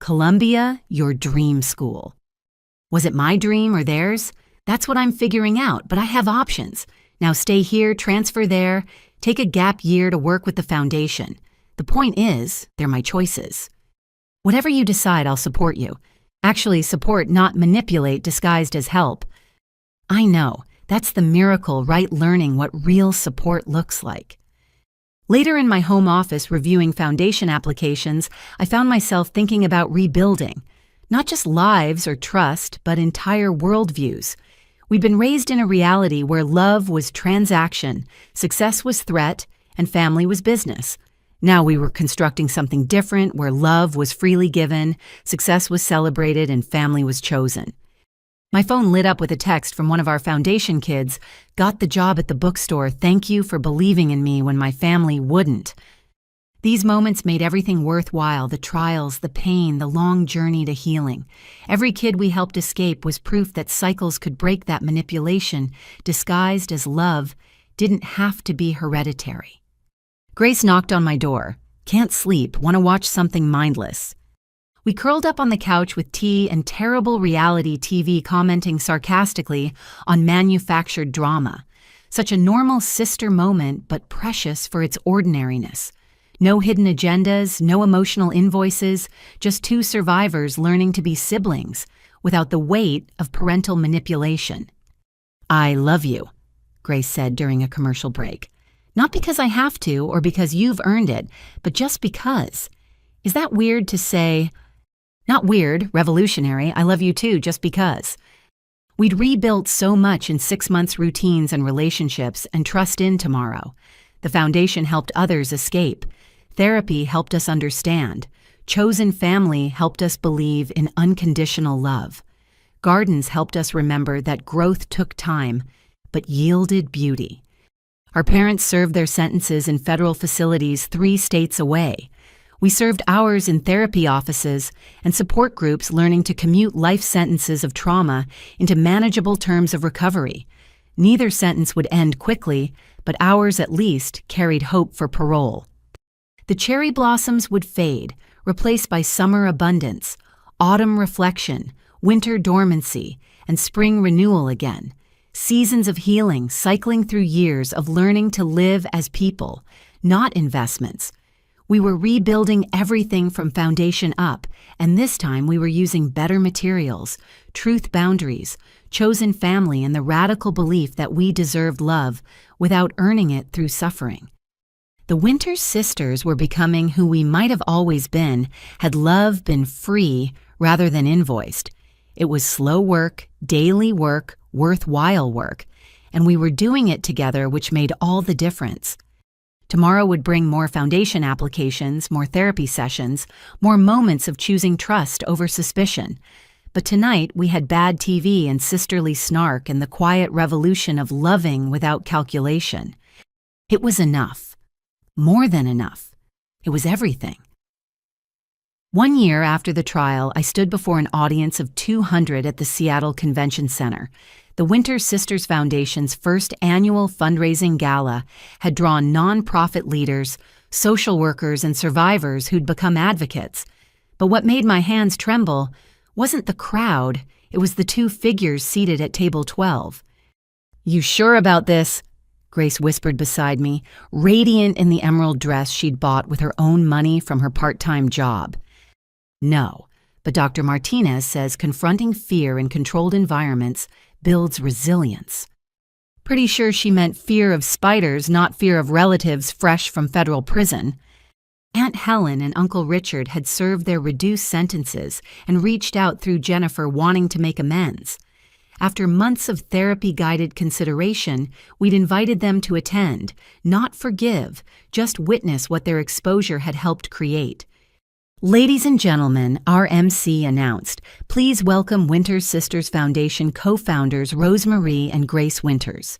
[SPEAKER 1] Columbia, your dream school. Was it my dream or theirs? That's what I'm figuring out, but I have options. Now stay here, transfer there, take a gap year to work with the foundation. The point is, they're my choices. Whatever you decide, I'll support you. Actually, support, not manipulate disguised as help. I know, that's the miracle, right? Learning what real support looks like. Later in my home office reviewing foundation applications, I found myself thinking about rebuilding. Not just lives or trust, but entire worldviews. We'd been raised in a reality where love was transaction, success was threat, and family was business. Now we were constructing something different where love was freely given, success was celebrated, and family was chosen. My phone lit up with a text from one of our foundation kids. Got the job at the bookstore. Thank you for believing in me when my family wouldn't. These moments made everything worthwhile, the trials, the pain, the long journey to healing. Every kid we helped escape was proof that cycles could break, that manipulation, disguised as love, didn't have to be hereditary. Grace knocked on my door. Can't sleep, want to watch something mindless. We curled up on the couch with tea and terrible reality TV, commenting sarcastically on manufactured drama. Such a normal sister moment, but precious for its ordinariness. No hidden agendas, no emotional invoices, just 2 survivors learning to be siblings without the weight of parental manipulation. I love you, Grace said during a commercial break. Not because I have to or because you've earned it, but just because. Is that weird to say? Not weird, revolutionary, I love you too, just because. We'd rebuilt so much in 6 months' routines and relationships and trust in tomorrow. The foundation helped others escape. Therapy helped us understand. Chosen family helped us believe in unconditional love. Gardens helped us remember that growth took time, but yielded beauty. Our parents served their sentences in federal facilities 3 states away. We served hours in therapy offices and support groups learning to commute life sentences of trauma into manageable terms of recovery. Neither sentence would end quickly, but ours at least carried hope for parole. The cherry blossoms would fade, replaced by summer abundance, autumn reflection, winter dormancy, and spring renewal again. Seasons of healing cycling through years of learning to live as people, not investments. We were rebuilding everything from foundation up, and this time we were using better materials, truth boundaries, chosen family, and the radical belief that we deserved love without earning it through suffering. The Winter Sisters were becoming who we might have always been had love been free rather than invoiced. It was slow work, daily work, worthwhile work, and we were doing it together, which made all the difference. Tomorrow would bring more foundation applications, more therapy sessions, more moments of choosing trust over suspicion. But tonight we had bad TV and sisterly snark and the quiet revolution of loving without calculation. It was enough. More than enough. It was everything. 1 year after the trial, I stood before an audience of 200 at the Seattle Convention Center. The Winter Sisters Foundation's first annual fundraising gala had drawn nonprofit leaders, social workers, and survivors who'd become advocates. But what made my hands tremble wasn't the crowd, it was the 2 figures seated at table 12. "You sure about this?" Grace whispered beside me, radiant in the emerald dress she'd bought with her own money from her part-time job. No, but Dr. Martinez says confronting fear in controlled environments builds resilience." Pretty sure she meant fear of spiders, not fear of relatives fresh from federal prison. Aunt Helen and Uncle Richard had served their reduced sentences and reached out through Jennifer wanting to make amends. After months of therapy-guided consideration, we'd invited them to attend, not forgive, just witness what their exposure had helped create. "Ladies and gentlemen," our MC announced, "please welcome Winters Sisters Foundation co-founders Rosemarie and Grace Winters."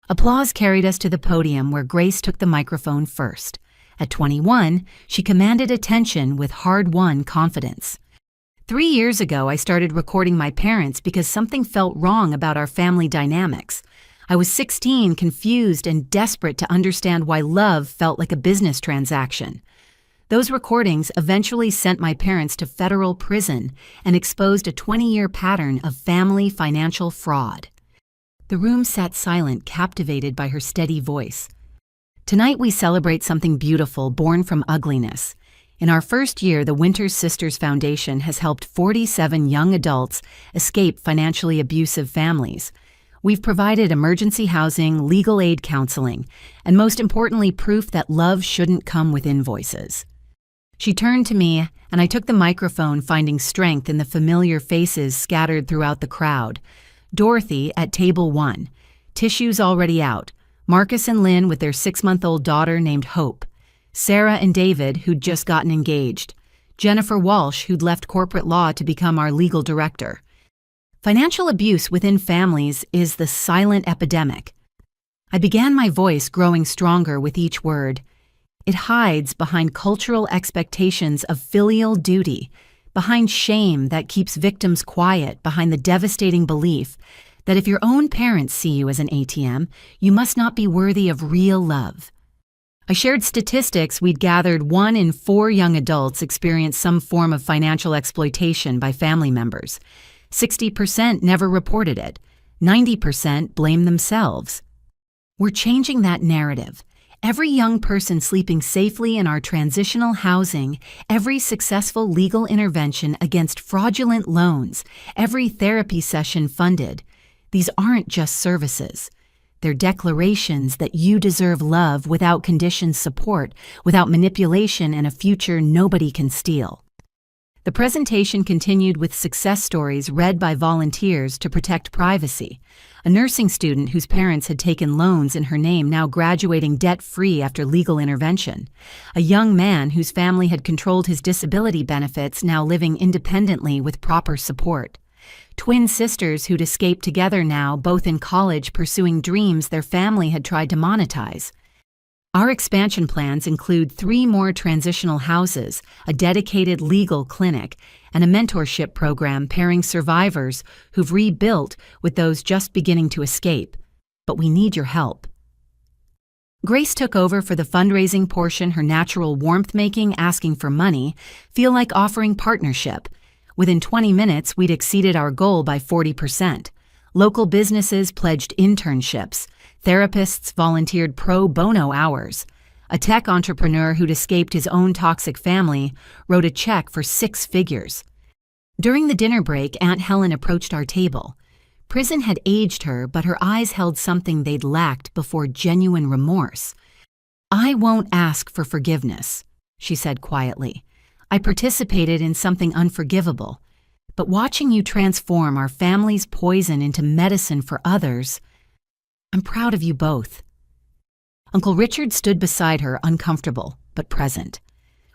[SPEAKER 1] Applause carried us to the podium where Grace took the microphone first. At 21, she commanded attention with hard-won confidence. 3 years ago, I started recording my parents because something felt wrong about our family dynamics. I was 16, confused and desperate to understand why love felt like a business transaction. Those recordings eventually sent my parents to federal prison and exposed a 20-year pattern of family financial fraud. The room sat silent, captivated by her steady voice. Tonight we celebrate something beautiful born from ugliness. In our first year, the Winters Sisters Foundation has helped 47 young adults escape financially abusive families. We've provided emergency housing, legal aid counseling, and most importantly, proof that love shouldn't come with invoices. She turned to me, and I took the microphone, finding strength in the familiar faces scattered throughout the crowd. Dorothy at table 1, tissues already out. Marcus and Lynn with their 6-month-old daughter named Hope. Sarah and David, who'd just gotten engaged. Jennifer Walsh, who'd left corporate law to become our legal director. Financial abuse within families is the silent epidemic. I began my voice growing stronger with each word. It hides behind cultural expectations of filial duty, behind shame that keeps victims quiet, behind the devastating belief that if your own parents see you as an ATM, you must not be worthy of real love. I shared statistics we'd gathered. 1 in 4 young adults experience some form of financial exploitation by family members. 60% never reported it. 90% blame themselves. We're changing that narrative. Every young person sleeping safely in our transitional housing, every successful legal intervention against fraudulent loans, every therapy session funded. These aren't just services. They're declarations that you deserve love without conditioned support, without manipulation, and a future nobody can steal. The presentation continued with success stories read by volunteers to protect privacy. A nursing student whose parents had taken loans in her name now graduating debt-free after legal intervention. A young man whose family had controlled his disability benefits now living independently with proper support. Twin sisters who'd escaped together now, both in college pursuing dreams their family had tried to monetize. Our expansion plans include 3 more transitional houses, a dedicated legal clinic, and a mentorship program pairing survivors who've rebuilt with those just beginning to escape. But we need your help. Grace took over for the fundraising portion, her natural warmth making asking for money feel like offering partnership. Within 20 minutes, we'd exceeded our goal by 40%. Local businesses pledged internships. Therapists volunteered pro bono hours. A tech entrepreneur who'd escaped his own toxic family wrote a check for 6 figures. During the dinner break, Aunt Helen approached our table. Prison had aged her, but her eyes held something they'd lacked before: genuine remorse. "I won't ask for forgiveness," she said quietly. "I participated in something unforgivable, but watching you transform our family's poison into medicine for others, I'm proud of you both." Uncle Richard stood beside her, uncomfortable but present.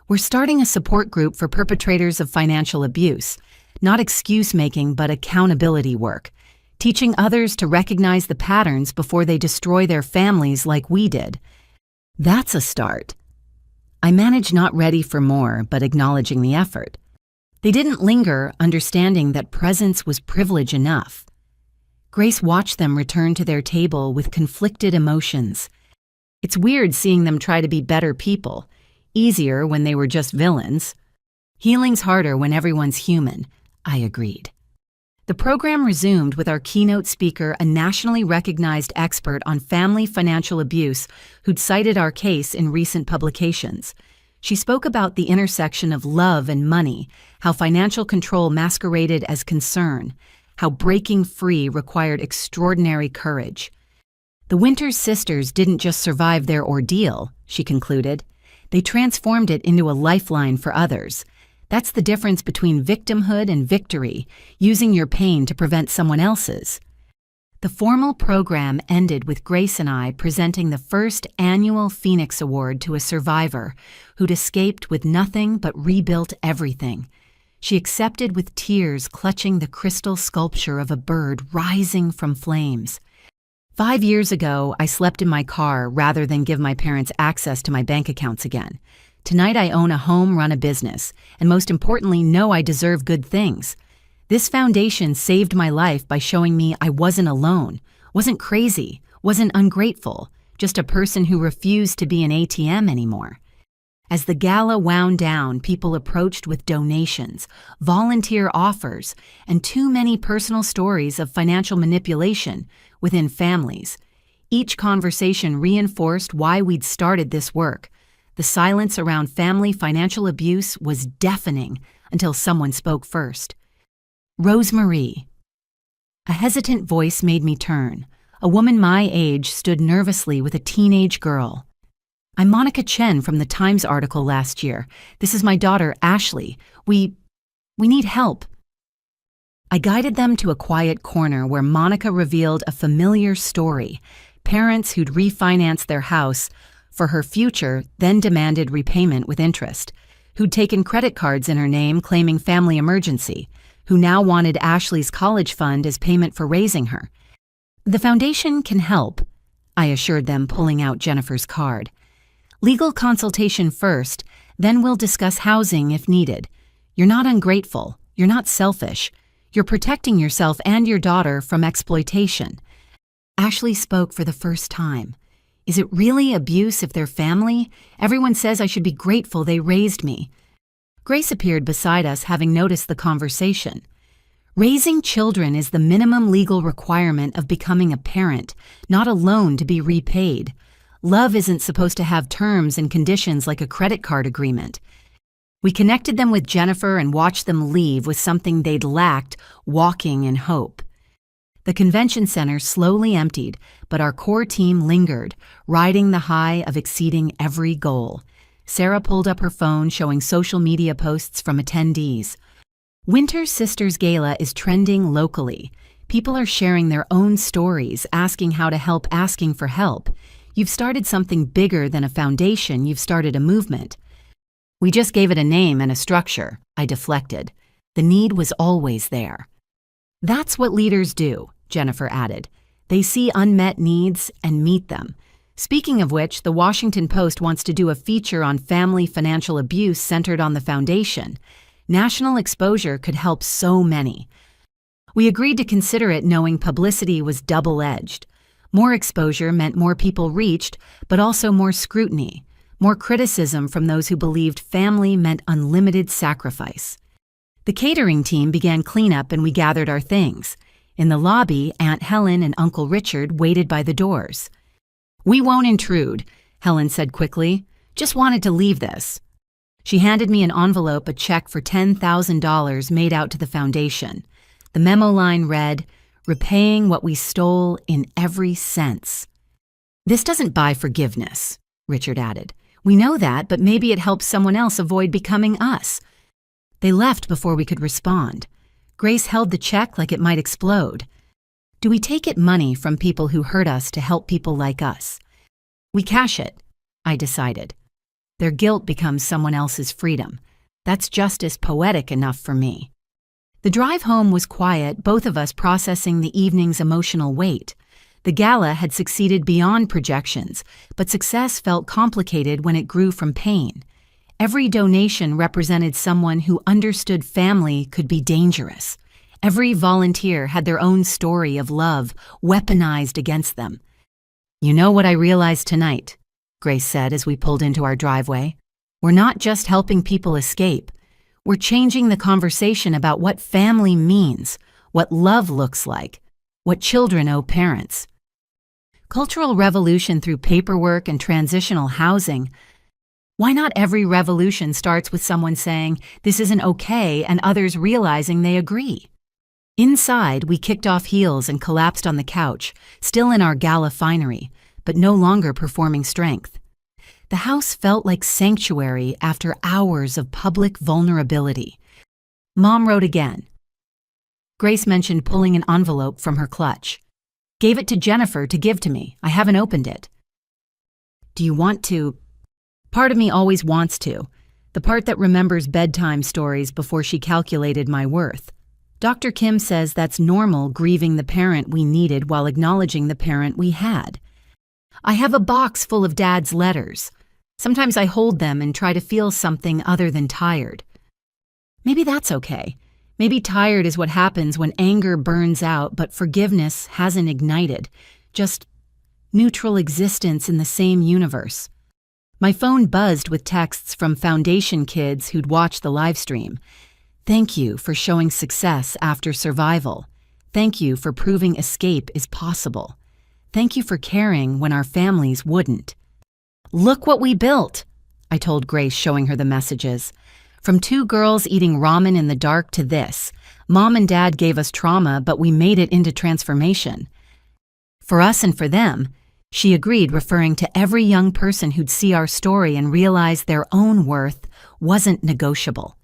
[SPEAKER 1] "We're starting a support group for perpetrators of financial abuse, not excuse-making but accountability work, teaching others to recognize the patterns before they destroy their families like we did. That's a start." I managed, not ready for more, but acknowledging the effort. They didn't linger, understanding that presence was privilege enough. Grace watched them return to their table with conflicted emotions. It's weird seeing them try to be better people. Easier when they were just villains. Healing's harder when everyone's human, I agreed. The program resumed with our keynote speaker, a nationally recognized expert on family financial abuse who'd cited our case in recent publications. She spoke about the intersection of love and money, how financial control masqueraded as concern, how breaking free required extraordinary courage. The Winters sisters didn't just survive their ordeal, she concluded. They transformed it into a lifeline for others. That's the difference between victimhood and victory, using your pain to prevent someone else's. The formal program ended with Grace and I presenting the first annual Phoenix Award to a survivor who'd escaped with nothing but rebuilt everything. She accepted with tears, clutching the crystal sculpture of a bird rising from flames. 5 years ago, I slept in my car rather than give my parents access to my bank accounts again. Tonight I own a home, run a business, and most importantly, know I deserve good things. This foundation saved my life by showing me I wasn't alone, wasn't crazy, wasn't ungrateful, just a person who refused to be an ATM anymore. As the gala wound down, people approached with donations, volunteer offers, and too many personal stories of financial manipulation within families. Each conversation reinforced why we'd started this work. The silence around family financial abuse was deafening until someone spoke first. Rosemarie. A hesitant voice made me turn. A woman my age stood nervously with a teenage girl. I'm Monica Chen from the Times article last year. This is my daughter, Ashley. We need help. I guided them to a quiet corner where Monica revealed a familiar story. Parents who'd refinanced their house for her future then demanded repayment with interest, who'd taken credit cards in her name claiming family emergency, who now wanted Ashley's college fund as payment for raising her. The foundation can help, I assured them, pulling out Jennifer's card. Legal consultation first, then we'll discuss housing if needed. You're not ungrateful. You're not selfish. You're protecting yourself and your daughter from exploitation. Ashley spoke for the first time. Is it really abuse if they're family? Everyone says I should be grateful they raised me. Grace appeared beside us, having noticed the conversation. Raising children is the minimum legal requirement of becoming a parent, not a loan to be repaid. Love isn't supposed to have terms and conditions like a credit card agreement. We connected them with Jennifer and watched them leave with something they'd lacked, walking in hope. The convention center slowly emptied, but our core team lingered, riding the high of exceeding every goal. Sarah pulled up her phone, showing social media posts from attendees. Winter Sisters Gala is trending locally. People are sharing their own stories, asking how to help, asking for help. You've started something bigger than a foundation, you've started a movement. We just gave it a name and a structure, I deflected. The need was always there. That's what leaders do, Jennifer added. They see unmet needs and meet them. Speaking of which, the Washington Post wants to do a feature on family financial abuse centered on the foundation. National exposure could help so many. We agreed to consider it, knowing publicity was double-edged. More exposure meant more people reached, but also more scrutiny, more criticism from those who believed family meant unlimited sacrifice. The catering team began cleanup and we gathered our things. In the lobby, Aunt Helen and Uncle Richard waited by the doors. We won't intrude, Helen said quickly. Just wanted to leave this. She handed me an envelope, a check for $10,000 made out to the foundation. The memo line read, repaying what we stole in every sense. This doesn't buy forgiveness, Richard added. We know that, but maybe it helps someone else avoid becoming us. They left before we could respond. Grace held the check like it might explode. Do we take it money from people who hurt us to help people like us? We cash it, I decided. Their guilt becomes someone else's freedom. That's justice poetic enough for me. The drive home was quiet, both of us processing the evening's emotional weight. The gala had succeeded beyond projections, but success felt complicated when it grew from pain. Every donation represented someone who understood family could be dangerous. Every volunteer had their own story of love weaponized against them. You know what I realized tonight, Grace said as we pulled into our driveway. We're not just helping people escape. We're changing the conversation about what family means, what love looks like, what children owe parents. Cultural revolution through paperwork and transitional housing. Why not every revolution starts with someone saying, this isn't okay, and others realizing they agree? Inside, we kicked off heels and collapsed on the couch, still in our gala finery, but no longer performing strength. The house felt like sanctuary after hours of public vulnerability. Mom wrote again. Grace mentioned pulling an envelope from her clutch. Gave it to Jennifer to give to me. I haven't opened it. Do you want to? Part of me always wants to. The part that remembers bedtime stories before she calculated my worth. Dr. Kim says that's normal, grieving the parent we needed while acknowledging the parent we had. I have a box full of Dad's letters. Sometimes I hold them and try to feel something other than tired. Maybe that's okay. Maybe tired is what happens when anger burns out but forgiveness hasn't ignited. Just neutral existence in the same universe. My phone buzzed with texts from Foundation kids who'd watched the live stream. Thank you for showing success after survival. Thank you for proving escape is possible. Thank you for caring when our families wouldn't. Look what we built, I told Grace, showing her the messages. From 2 girls eating ramen in the dark to this. Mom and Dad gave us trauma, but we made it into transformation. For us and for them, she agreed, referring to every young person who'd see our story and realize their own worth wasn't negotiable.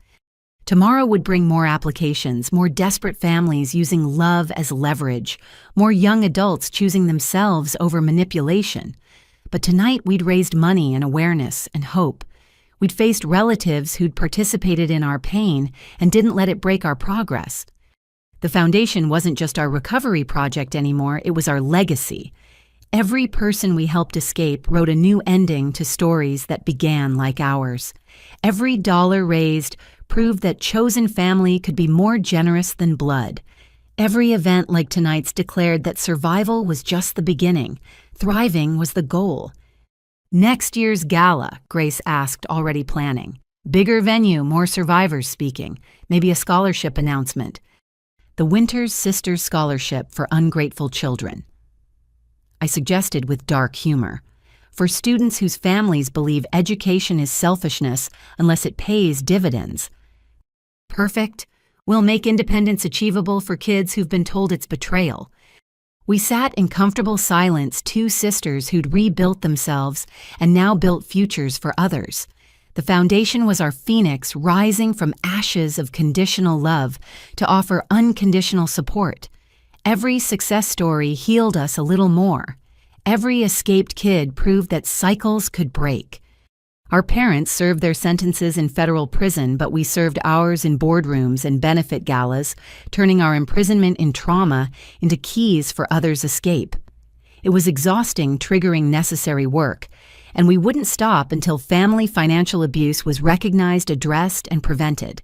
[SPEAKER 1] Tomorrow would bring more applications, more desperate families using love as leverage, more young adults choosing themselves over manipulation. But tonight we'd raised money and awareness and hope. We'd faced relatives who'd participated in our pain and didn't let it break our progress. The foundation wasn't just our recovery project anymore, it was our legacy. Every person we helped escape wrote a new ending to stories that began like ours. Every dollar raised proved that chosen family could be more generous than blood. Every event like tonight's declared that survival was just the beginning. Thriving was the goal. Next year's gala, Grace asked, already planning. Bigger venue, more survivors speaking, maybe a scholarship announcement. The Winters Sisters Scholarship for Ungrateful Children. I suggested with dark humor. For students whose families believe education is selfishness unless it pays dividends. Perfect. We'll make independence achievable for kids who've been told it's betrayal. We sat in comfortable silence, 2 sisters who'd rebuilt themselves and now built futures for others. The foundation was our phoenix rising from ashes of conditional love to offer unconditional support. Every success story healed us a little more. Every escaped kid proved that cycles could break. Our parents served their sentences in federal prison, but we served ours in boardrooms and benefit galas, turning our imprisonment in trauma into keys for others' escape. It was exhausting, triggering necessary work, and we wouldn't stop until family financial abuse was recognized, addressed, and prevented.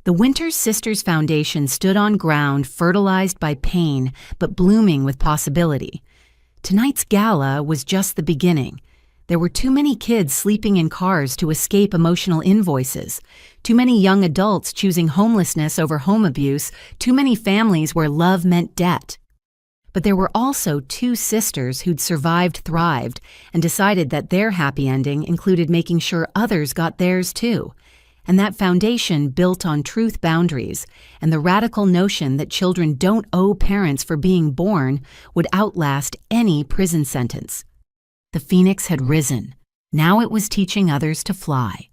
[SPEAKER 1] The Winters Sisters Foundation stood on ground fertilized by pain, but blooming with possibility. Tonight's gala was just the beginning. There were too many kids sleeping in cars to escape emotional invoices, too many young adults choosing homelessness over home abuse, too many families where love meant debt. But there were also 2 sisters who'd survived, thrived, and decided that their happy ending included making sure others got theirs too. And that foundation built on truth boundaries and the radical notion that children don't owe parents for being born would outlast any prison sentence. The phoenix had risen. Now it was teaching others to fly.